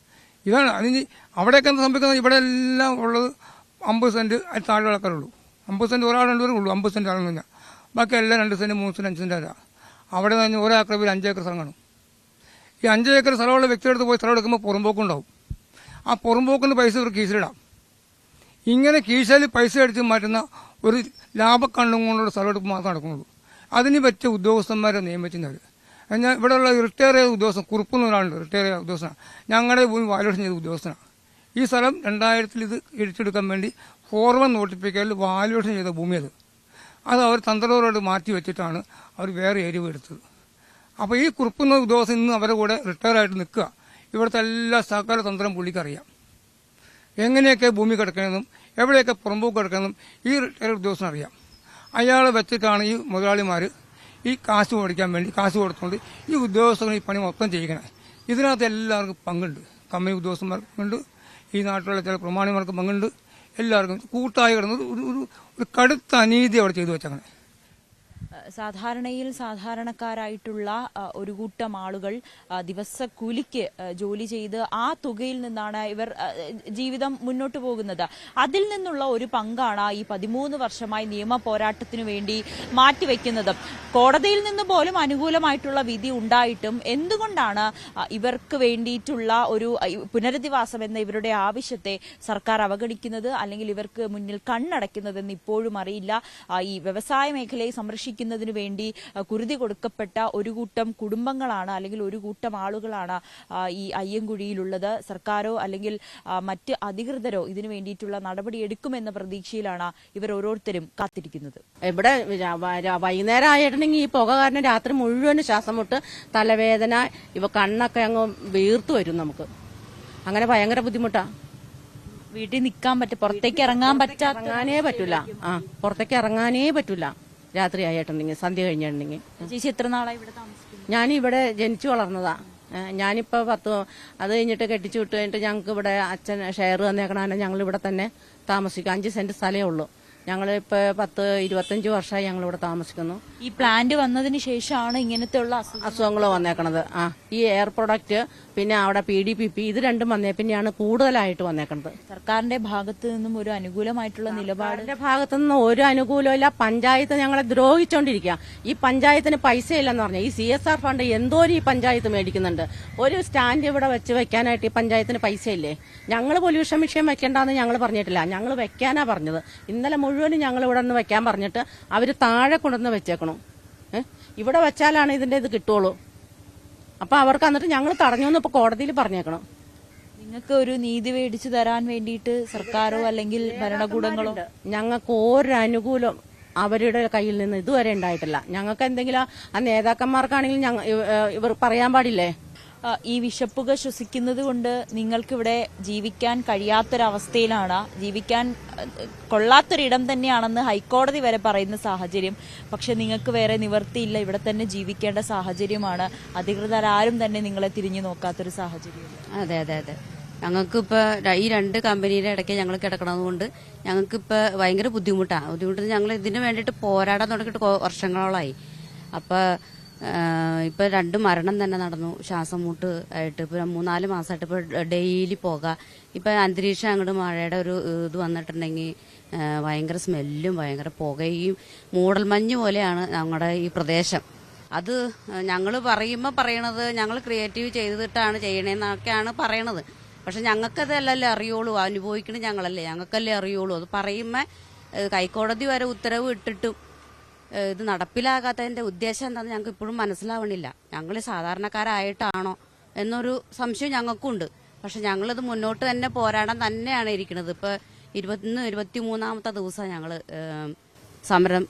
ഇതാണ് അതിന് അവിടെയൊക്കെ എന്താ സംഭവിക്കുന്നത്? ഇവിടെ എല്ലാം ഉള്ളത് 50 സെന്റ് അതിൽ താഴെ ആൾക്കാരുള്ളൂ. 50 സെന്റ് ഒരാൾ രണ്ടുപേരും ഉള്ളൂ. 50 സെന്റ് ആളെന്ന് പറഞ്ഞാൽ ബാക്കി എല്ലാം 2 സെന്റ് 3 സെന്റ് 5 സെന്റ് അവിടെ നിന്ന് 1 ഏക്കർ വീട് 5 ഏക്കർ സ്ഥലം കാണും. ഈ 5 ഏക്കർ സ്ഥലമുള്ള വ്യക്തിയുടെ പോയി സ്ഥലം എടുക്കുമ്പോൾ പുറമ്പോക്കുണ്ടാവും. ആ പുറമ്പോക്കിന് പൈസ ഇവർ കീശയിലിടാം. ഇങ്ങനെ കീശയിൽ പൈസ അടിച്ച് മാറ്റുന്ന ഒരു ലാഭക്കണ്ണും കൊണ്ടുള്ള സ്ഥലം എടുപ്പ് മാത്രം നടക്കുന്നുള്ളൂ. അതിന് പറ്റിയ ഉദ്യോഗസ്ഥന്മാരെ നിയമിക്കുന്നവർ. എന്നാൽ ഇവിടെയുള്ള റിട്ടയർ ചെയ്ത ഉദ്യോഗസ്ഥൻ കുറുപ്പെന്ന് ഒരാളുണ്ട്, റിട്ടയർ ചെയ്ത ഉദ്യോഗസ്ഥനാണ്. ഞങ്ങളുടെ ഭൂമി വാല്യൂഷൻ ചെയ്ത ഉദ്യോഗസ്ഥനാണ്. ഈ സ്ഥലം 2000 ഇത് ഇടിച്ചെടുക്കാൻ വേണ്ടി ഫോർമൻ നോട്ടിഫിക്കേഷനിൽ വാല്യൂഷൻ ചെയ്ത ഭൂമി അത് അവർ തന്ത്രപരമായിട്ട് മാറ്റി വെച്ചിട്ടാണ് അവർ വേറെ ഏരിയ എടുത്തത്. അപ്പോൾ ഈ കുറുപ്പുന്ന ഉദ്യോഗസ്ഥൻ ഇന്ന് അവരുടെ കൂടെ റിട്ടയർ ആയിട്ട് നിൽക്കുക. ഇവിടുത്തെ എല്ലാ സകല തന്ത്രം പുള്ളിക്കറിയാം. എങ്ങനെയൊക്കെ ഭൂമി കിടക്കണമെന്നും എവിടെയൊക്കെ പുറമ്പോക്ക് കിടക്കണമെന്നും ഈ റിട്ടയർ ഉദ്യോഗസ്ഥനറിയാം. അയാളെ വെച്ചിട്ടാണ് ഈ മുതലാളിമാർ ഈ കാശ് മേടിക്കാൻ വേണ്ടി കാശ് കൊടുത്തുകൊണ്ട് ഈ ഉദ്യോഗസ്ഥർ ഈ പണി മൊത്തം ചെയ്യിക്കണേ. ഇതിനകത്ത് എല്ലാവർക്കും പങ്കുണ്ട്. കമ്പനി ഉദ്യോഗസ്ഥന്മാർക്ക് പങ്കുണ്ട്, ഈ നാട്ടിലുള്ള ചില പ്രമാണിമാർക്ക് പങ്കുണ്ട്. എല്ലാവർക്കും കൂട്ടായി കിടന്നത് ഒരു കടുത്ത അനീതി അവിടെ ചെയ്തു വെച്ചങ്ങനെ. സാധാരണയിൽ സാധാരണക്കാരായിട്ടുള്ള ഒരു കൂട്ടം ആളുകൾ ദിവസക്കൂലിക്ക് ജോലി ചെയ്ത് ആ തുകയിൽ നിന്നാണ് ഇവർ ജീവിതം മുന്നോട്ട് പോകുന്നത്. അതിൽ നിന്നുള്ള ഒരു പങ്കാണ് ഈ 13 വർഷമായി നിയമ പോരാട്ടത്തിനു വേണ്ടി മാറ്റിവെക്കുന്നത്. കോടതിയിൽ നിന്ന് പോലും അനുകൂലമായിട്ടുള്ള വിധി ഉണ്ടായിട്ടും എന്തുകൊണ്ടാണ് ഇവർക്ക് വേണ്ടിയിട്ടുള്ള ഒരു പുനരധിവാസം എന്ന ഇവരുടെ ആവശ്യത്തെ സർക്കാർ അവഗണിക്കുന്നത്, അല്ലെങ്കിൽ ഇവർക്ക് മുന്നിൽ കണ്ണടയ്ക്കുന്നതെന്ന് ഇപ്പോഴും അറിയില്ല. ഈ വ്യവസായ മേഖലയെ സംരക്ഷിക്കുന്നതിന് വേണ്ടി കുരുതി കൊടുക്കപ്പെട്ട ഒരു കൂട്ടം കുടുംബങ്ങളാണ്, അല്ലെങ്കിൽ ഒരു കൂട്ടം ആളുകളാണ് ഈ അയ്യൻകുഴിയിലുള്ളത്. സർക്കാരോ അല്ലെങ്കിൽ മറ്റ് അധികൃതരോ ഇതിനു വേണ്ടിയിട്ടുള്ള നടപടി എടുക്കുമെന്ന പ്രതീക്ഷയിലാണ് ഇവർ ഓരോരുത്തരും കാത്തിരിക്കുന്നത്. ഇവിടെ വൈകുന്നേരം ആയിട്ടുണ്ടെങ്കിൽ ഈ പുക കാരണം രാത്രി മുഴുവൻ ശ്വാസം മുട്ട്, തലവേദന, ഇവ കണ്ണൊക്കെ അങ്ങ് വീർത്തു വരും. നമുക്ക് അങ്ങനെ ഭയങ്കര ബുദ്ധിമുട്ടാ. വീട്ടിൽ നിൽക്കാൻ പറ്റും, പുറത്തേക്ക് ഇറങ്ങാൻ ഇറങ്ങാനേ പറ്റൂല. പുറത്തേക്ക് ഇറങ്ങാനേ പറ്റൂല രാത്രി ആയിട്ടുണ്ടെങ്കിൽ, സന്ധ്യ കഴിഞ്ഞിട്ടുണ്ടെങ്കിൽ. ചേച്ചി എത്ര നാളായി ഇവിടെ താമസിക്കുന്നു? ഞാനിവിടെ ജനിച്ചു വളർന്നതാ. ഞാനിപ്പോ അത് കഴിഞ്ഞിട്ട് കെട്ടിച്ചു വിട്ട് കഴിഞ്ഞിട്ട് ഞങ്ങൾക്ക് ഇവിടെ അച്ഛൻ ഷെയർ തന്നേക്കണ ഞങ്ങൾ ഇവിടെ തന്നെ താമസിക്കും. 5 സെന്റ് സ്ഥലമേ ഉള്ളൂ. ഞങ്ങളിപ്പോ 10-25 വർഷമായി ഞങ്ങൾ ഇവിടെ താമസിക്കുന്നു. ഈ പ്ലാന്റ് വന്നതിന് ശേഷമാണ് ഇങ്ങനത്തെ ഉള്ള അസുഖങ്ങൾ വന്നേക്കണത്. ഈ എയർ പ്രൊഡക്റ്റ്, പിന്നെ അവിടെ PDPP, ഇത് രണ്ടും വന്നേ പിന്നെയാണ് കൂടുതലായിട്ട് വന്നേക്കണത്. സർക്കാരിന്റെ ഭാഗത്ത് നിന്നും ഒരു അനുകൂലമായിട്ടുള്ള നിലപാടിന്റെ ഭാഗത്തു നിന്ന് ഒരു അനുകൂലമില്ല. പഞ്ചായത്ത് ഞങ്ങളെ ദ്രോഹിച്ചോണ്ടിരിക്കുക. ഈ പഞ്ചായത്തിന് പൈസ ഇല്ലെന്ന് പറഞ്ഞാൽ ഈ CSR ഫണ്ട് എന്തോരം ഈ പഞ്ചായത്ത് മേടിക്കുന്നുണ്ട്. ഒരു സ്റ്റാൻഡ് ഇവിടെ വെക്കാനായിട്ട് ഈ പഞ്ചായത്തിന് പൈസ ഇല്ലേ? ഞങ്ങൾ പൊല്യൂഷൻ വിഷയം വെക്കേണ്ടെന്ന് ഞങ്ങൾ പറഞ്ഞിട്ടില്ല, ഞങ്ങൾ വെക്കാനാ പറഞ്ഞത്. ഇന്നലെ മുഴുവനും ഞങ്ങൾ ഇവിടെ നിന്ന് വെക്കാൻ പറഞ്ഞിട്ട് അവര് താഴെ കൊണ്ടുവന്ന് വെച്ചേക്കണം. ഇവിടെ വെച്ചാലാണ് ഇതിന്റെ ഇത് കിട്ടുള്ളൂ. അപ്പൊ അവർക്ക് എന്നിട്ട് ഞങ്ങൾ തടഞ്ഞു ഇപ്പൊ കോടതിയിൽ പറഞ്ഞേക്കണം. നിങ്ങൾക്ക് ഒരു നീതി മേടിച്ചു തരാൻ വേണ്ടിയിട്ട് സർക്കാരോ അല്ലെങ്കിൽ ഭരണകൂടങ്ങളോ? ഞങ്ങൾക്ക് ഒരു അനുകൂലം അവരുടെ കയ്യിൽ നിന്ന് ഇതുവരെ ഉണ്ടായിട്ടില്ല. ഞങ്ങൾക്ക് എന്തെങ്കിലും ആ നേതാക്കന്മാർക്കാണെങ്കിൽ ഇവർ പറയാൻ പാടില്ലേ? ഈ വിഷപ്പുക ശ്വസിക്കുന്നത് കൊണ്ട് നിങ്ങൾക്കിവിടെ ജീവിക്കാൻ കഴിയാത്തൊരവസ്ഥയിലാണ്, ജീവിക്കാൻ കൊള്ളാത്തൊരിടം തന്നെയാണെന്ന് ഹൈക്കോടതി വരെ പറയുന്ന സാഹചര്യം. പക്ഷെ നിങ്ങൾക്ക് വേറെ നിവർത്തിയില്ല, ഇവിടെ തന്നെ ജീവിക്കേണ്ട സാഹചര്യമാണ്. അധികൃതരാരും തന്നെ നിങ്ങളെ തിരിഞ്ഞു നോക്കാത്തൊരു സാഹചര്യം. അതെ അതെ അതെ. ഞങ്ങൾക്കിപ്പോൾ ഈ 2 കമ്പനിയുടെ ഇടയ്ക്ക് ഞങ്ങൾ കിടക്കണതുകൊണ്ട് ഞങ്ങൾക്കിപ്പോൾ ഭയങ്കര ബുദ്ധിമുട്ട് ഞങ്ങൾ ഇതിന് വേണ്ടിയിട്ട് പോരാടാൻ തുടങ്ങിയിട്ട് വർഷങ്ങളോളായി. അപ്പോൾ ഇപ്പൊ 2 മരണം തന്നെ നടന്നു ശ്വാസം മുട്ട് ആയിട്ട്. ഇപ്പൊ 3-4 മാസമായിട്ട് ഇപ്പൊ ഡെയിലി പോകാം. ഇപ്പൊ അന്തരീക്ഷം അങ്ങോട്ട് മഴയുടെ ഒരു ഇത് വന്നിട്ടുണ്ടെങ്കിൽ ഭയങ്കര സ്മെല്ലും ഭയങ്കര പുകയും മൂടൽമഞ്ഞ് പോലെയാണ് ഞങ്ങളുടെ ഈ പ്രദേശം. അത് ഞങ്ങൾ പറയണത് ഞങ്ങൾ ക്രിയേറ്റീവ് ചെയ്തിട്ടാണ് ചെയ്യണേന്നൊക്കെയാണ് പറയണത്. പക്ഷെ ഞങ്ങൾക്കതല്ലല്ലേ അറിയുള്ളൂ, അനുഭവിക്കണ ഞങ്ങളല്ലേ, ഞങ്ങൾക്കല്ലേ അറിയുള്ളൂ. അത് പറയുമ്പോൾ ഹൈക്കോടതി വരെ ഉത്തരവ് ഇട്ടിട്ടും ഇത് നടപ്പിലാകാത്തതിന്റെ ഉദ്ദേശം എന്താണെന്ന് ഞങ്ങൾക്ക് ഇപ്പോഴും മനസ്സിലാവണില്ല. ഞങ്ങൾ സാധാരണക്കാരായിട്ടാണോ എന്നൊരു സംശയം ഞങ്ങൾക്കുണ്ട്. പക്ഷെ ഞങ്ങളിത് മുന്നോട്ട് തന്നെ പോരാടാൻ തന്നെയാണ് ഇരിക്കുന്നത്. ഇപ്പോൾ 23-ാമത്തെ ദിവസമാണ് ഞങ്ങൾ സമരം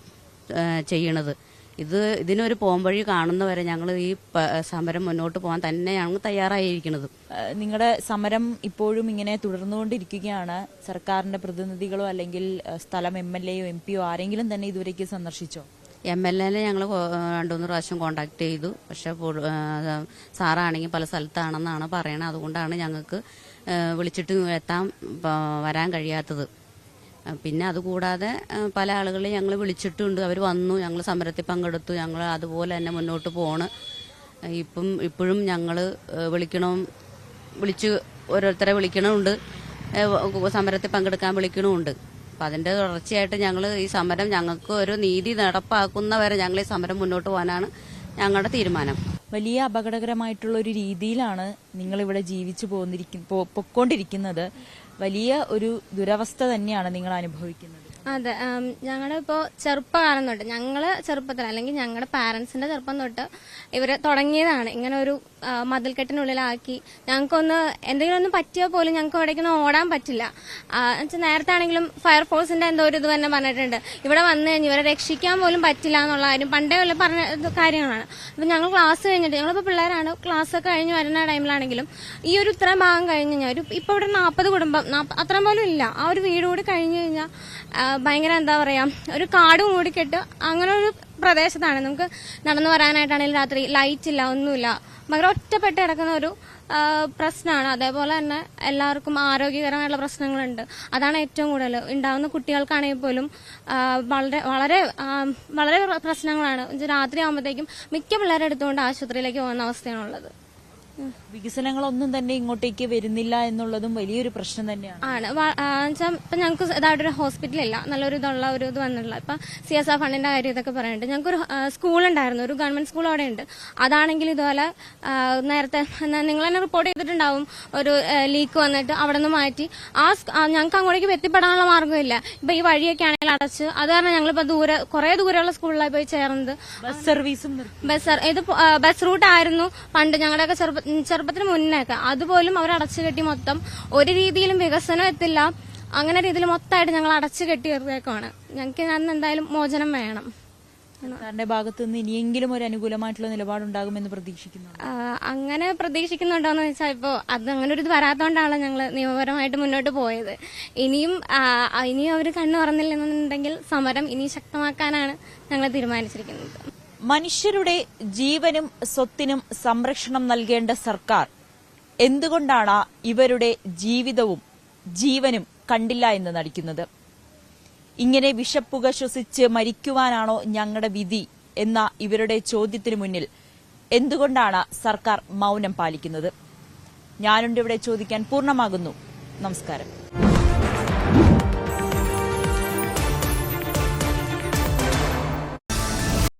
ചെയ്യണത്. ഇതിനൊരു പോംവഴി കാണുന്നവരെ ഞങ്ങൾ ഈ സമരം മുന്നോട്ട് പോകാൻ തന്നെയാണ് തയ്യാറായിരിക്കുന്നത്. നിങ്ങളുടെ സമരം ഇപ്പോഴും ഇങ്ങനെ തുടർന്നുകൊണ്ടിരിക്കുകയാണ്. സർക്കാരിന്റെ പ്രതിനിധികളോ അല്ലെങ്കിൽ സ്ഥലം MLA-യോ MP-യോ ആരെങ്കിലും തന്നെ ഇതുവരേക്ക് സന്ദർശിച്ചോ? MLA-നെ ഞങ്ങൾ 2-3 പ്രാവശ്യം കോണ്ടാക്ട് ചെയ്തു. പക്ഷെ സാറാണെങ്കിൽ പല സ്ഥലത്താണെന്നാണ് പറയണത്. അതുകൊണ്ടാണ് ഞങ്ങൾക്ക് വിളിച്ചിട്ട് വരാൻ കഴിയാത്തത്. പിന്നെ അതുകൂടാതെ പല ആളുകളെ ഞങ്ങൾ വിളിച്ചിട്ടുണ്ട്. അവർ വന്നു, ഞങ്ങൾ സമരത്തിൽ പങ്കെടുത്തു. ഞങ്ങൾ അതുപോലെ തന്നെ മുന്നോട്ട് പോണ്. ഇപ്പോഴും ഞങ്ങൾ വിളിച്ച് ഓരോരുത്തരെ വിളിക്കണമുണ്ട്, സമരത്തിൽ പങ്കെടുക്കാൻ വിളിക്കണമുണ്ട്. അപ്പം അതിൻ്റെ തുടർച്ചയായിട്ട് ഞങ്ങൾ ഈ സമരം ഞങ്ങൾക്ക് ഒരു നീതി നടപ്പാക്കുന്നവരെ ഞങ്ങൾ ഈ സമരം മുന്നോട്ട് പോകാനാണ് ഞങ്ങളുടെ തീരുമാനം. വലിയ അപകടകരമായിട്ടുള്ള ഒരു രീതിയിലാണ് നിങ്ങൾ ഇവിടെ ജീവിച്ചു പൊക്കോണ്ടിരിക്കുന്നത്. വലിയ ഒരു ദുരവസ്ഥ തന്നെയാണ് നിങ്ങൾ അനുഭവിക്കുന്നത്. അതെ, ഞങ്ങളിപ്പോൾ ചെറുപ്പകാലം തൊട്ട് ഞങ്ങള് ചെറുപ്പത്തിൽ അല്ലെങ്കിൽ ഞങ്ങളുടെ പാരന്റ്സിന്റെ ചെറുപ്പം തൊട്ട് ഇവര് തുടങ്ങിയതാണ് ഇങ്ങനെ ഒരു മതിൽക്കെട്ടിനുള്ളിലാക്കി. ഞങ്ങൾക്കൊന്ന് എന്തെങ്കിലും ഒന്ന് പറ്റിയാൽ പോലും ഞങ്ങൾക്ക് എവിടേക്കൊന്നും ഓടാൻ പറ്റില്ല. നേരത്തെ ആണെങ്കിലും ഫയർഫോഴ്സിന്റെ എന്തോ ഒരു ഇത് തന്നെ പറഞ്ഞിട്ടുണ്ട്, ഇവിടെ വന്നു കഴിഞ്ഞ് ഇവരെ രക്ഷിക്കാൻ പോലും പറ്റില്ല എന്നുള്ള കാര്യം പണ്ടേ പറഞ്ഞ കാര്യങ്ങളാണ്. അപ്പൊ ഞങ്ങൾ ക്ലാസ് കഴിഞ്ഞിട്ട് ഞങ്ങളിപ്പോൾ പിള്ളേരാണ്, ക്ലാസ് ഒക്കെ കഴിഞ്ഞ് വരുന്ന ടൈമിലാണെങ്കിലും ഈ ഒരു ഇത്രയും ഭാഗം കഴിഞ്ഞ് കഴിഞ്ഞാൽ ഇപ്പൊ ഇവിടെ 40 കുടുംബം അത്രയും പോലും ഇല്ല. ആ ഒരു വീട് കൂടി കഴിഞ്ഞു കഴിഞ്ഞാൽ ഭയങ്കര എന്താ പറയാ, ഒരു കാട് മൂടിക്കെട്ട് അങ്ങനെ ഒരു പ്രദേശത്താണ്. നമുക്ക് നടന്നു വരാനായിട്ടാണെങ്കിലും രാത്രി ലൈറ്റ് ഇല്ല, ഒന്നുമില്ല, ഭയങ്കര ഒറ്റപ്പെട്ട് കിടക്കുന്ന ഒരു പ്രശ്നമാണ്. അതേപോലെ തന്നെ എല്ലാവർക്കും ആരോഗ്യകരമായിട്ടുള്ള പ്രശ്നങ്ങളുണ്ട്. അതാണ് ഏറ്റവും കൂടുതൽ ഉണ്ടാകുന്ന. കുട്ടികൾക്കാണെങ്കിൽ പോലും വളരെ വളരെ വളരെ പ്രശ്നങ്ങളാണ്. രാത്രി ആകുമ്പോഴത്തേക്കും മിക്ക പിള്ളേരെ എടുത്തുകൊണ്ട് ആശുപത്രിയിലേക്ക് പോകുന്ന അവസ്ഥയാണുള്ളത്. വികസനങ്ങളൊന്നും തന്നെ ഇങ്ങോട്ടേക്ക് വരുന്നില്ല എന്നുള്ളതും വലിയൊരു പ്രശ്നം തന്നെയാണ്. ഇപ്പൊ ഞങ്ങൾക്ക് ഇതായിട്ടൊരു ഹോസ്പിറ്റലില്ല, നല്ലൊരു ഇതുള്ള ഒരു ഇത് വന്നിട്ടുള്ള. ഇപ്പൊ CSR ഫണ്ടിന്റെ കാര്യം ഇതൊക്കെ പറയുന്നുണ്ട്. ഞങ്ങൾക്കൊരു സ്കൂളുണ്ടായിരുന്നു, ഒരു ഗവൺമെന്റ് സ്കൂൾ അവിടെ ഉണ്ട്. അതാണെങ്കിൽ ഇതുപോലെ നേരത്തെ നിങ്ങൾ തന്നെ റിപ്പോർട്ട് ചെയ്തിട്ടുണ്ടാവും, ഒരു ലീക്ക് വന്നിട്ട് അവിടെ നിന്ന് മാറ്റി ഞങ്ങൾക്ക് അങ്ങോട്ടേക്ക് എത്തിപ്പെടാനുള്ള മാർഗ്ഗമില്ല. ഇപ്പൊ ഈ വഴിയൊക്കെ ആണെങ്കിൽ അടച്ച്, അത് കാരണം ഞങ്ങളിപ്പോ കുറെ ദൂരെയുള്ള സ്കൂളിലായി പോയി ചേർന്നത്. ബസ് സർവീസും ഇത് ബസ് റൂട്ട് ആയിരുന്നു പണ്ട് ഞങ്ങളുടെയൊക്കെ ചെറുപ്പത്തിന് മുന്നേക്കെ. അതുപോലും അവർ അടച്ചു കെട്ടി മൊത്തം. ഒരു രീതിയിലും വികസനം എത്തില്ല. അങ്ങനെ രീതിയിൽ മൊത്തമായിട്ട് ഞങ്ങൾ അടച്ചു കെട്ടി വെറുതേക്കാണ്. ഞങ്ങൾക്ക് അന്ന് എന്തായാലും മോചനം വേണം. സർക്കാരിന്റെ ഭാഗത്ത് നിന്ന് ഇനിയെങ്കിലും ഒരു അനുകൂലമായിട്ടുള്ള നിലപാടുണ്ടാകുമെന്ന് പ്രതീക്ഷിക്കുന്നു. അങ്ങനെ പ്രതീക്ഷിക്കുന്നുണ്ടോന്ന് വെച്ചാൽ ഇപ്പോ അത് അങ്ങനെ ഒരു ഇത് വരാത്തോണ്ടാണ് ഞങ്ങൾ നിയമപരമായിട്ട് മുന്നോട്ട് പോയത്. ഇനിയും അവർ കണ്ണു തുറന്നില്ലെന്നുണ്ടെങ്കിൽ സമരം ഇനി ശക്തമാക്കാനാണ് ഞങ്ങൾ തീരുമാനിച്ചിരിക്കുന്നത്. മനുഷ്യരുടെ ജീവനും സ്വത്തിനും സംരക്ഷണം നൽകേണ്ട സർക്കാർ എന്തുകൊണ്ടാണ് ഇവരുടെ ജീവിതവും ജീവനും കണ്ടില്ല എന്ന് നടിക്കുന്നത്? ഇങ്ങനെ വിഷപ്പുക ശ്വസിച്ച് മരിക്കുവാനാണോ ഞങ്ങളുടെ വിധി എന്ന ഇവരുടെ ചോദ്യത്തിനു മുന്നിൽ എന്തുകൊണ്ടാണ് സർക്കാർ മൗനം പാലിക്കുന്നത്? ഞാനുണ്ട് ഇവിടെ ചോദിക്കാൻ പൂർണ്ണമാകുന്നു. നമസ്കാരം.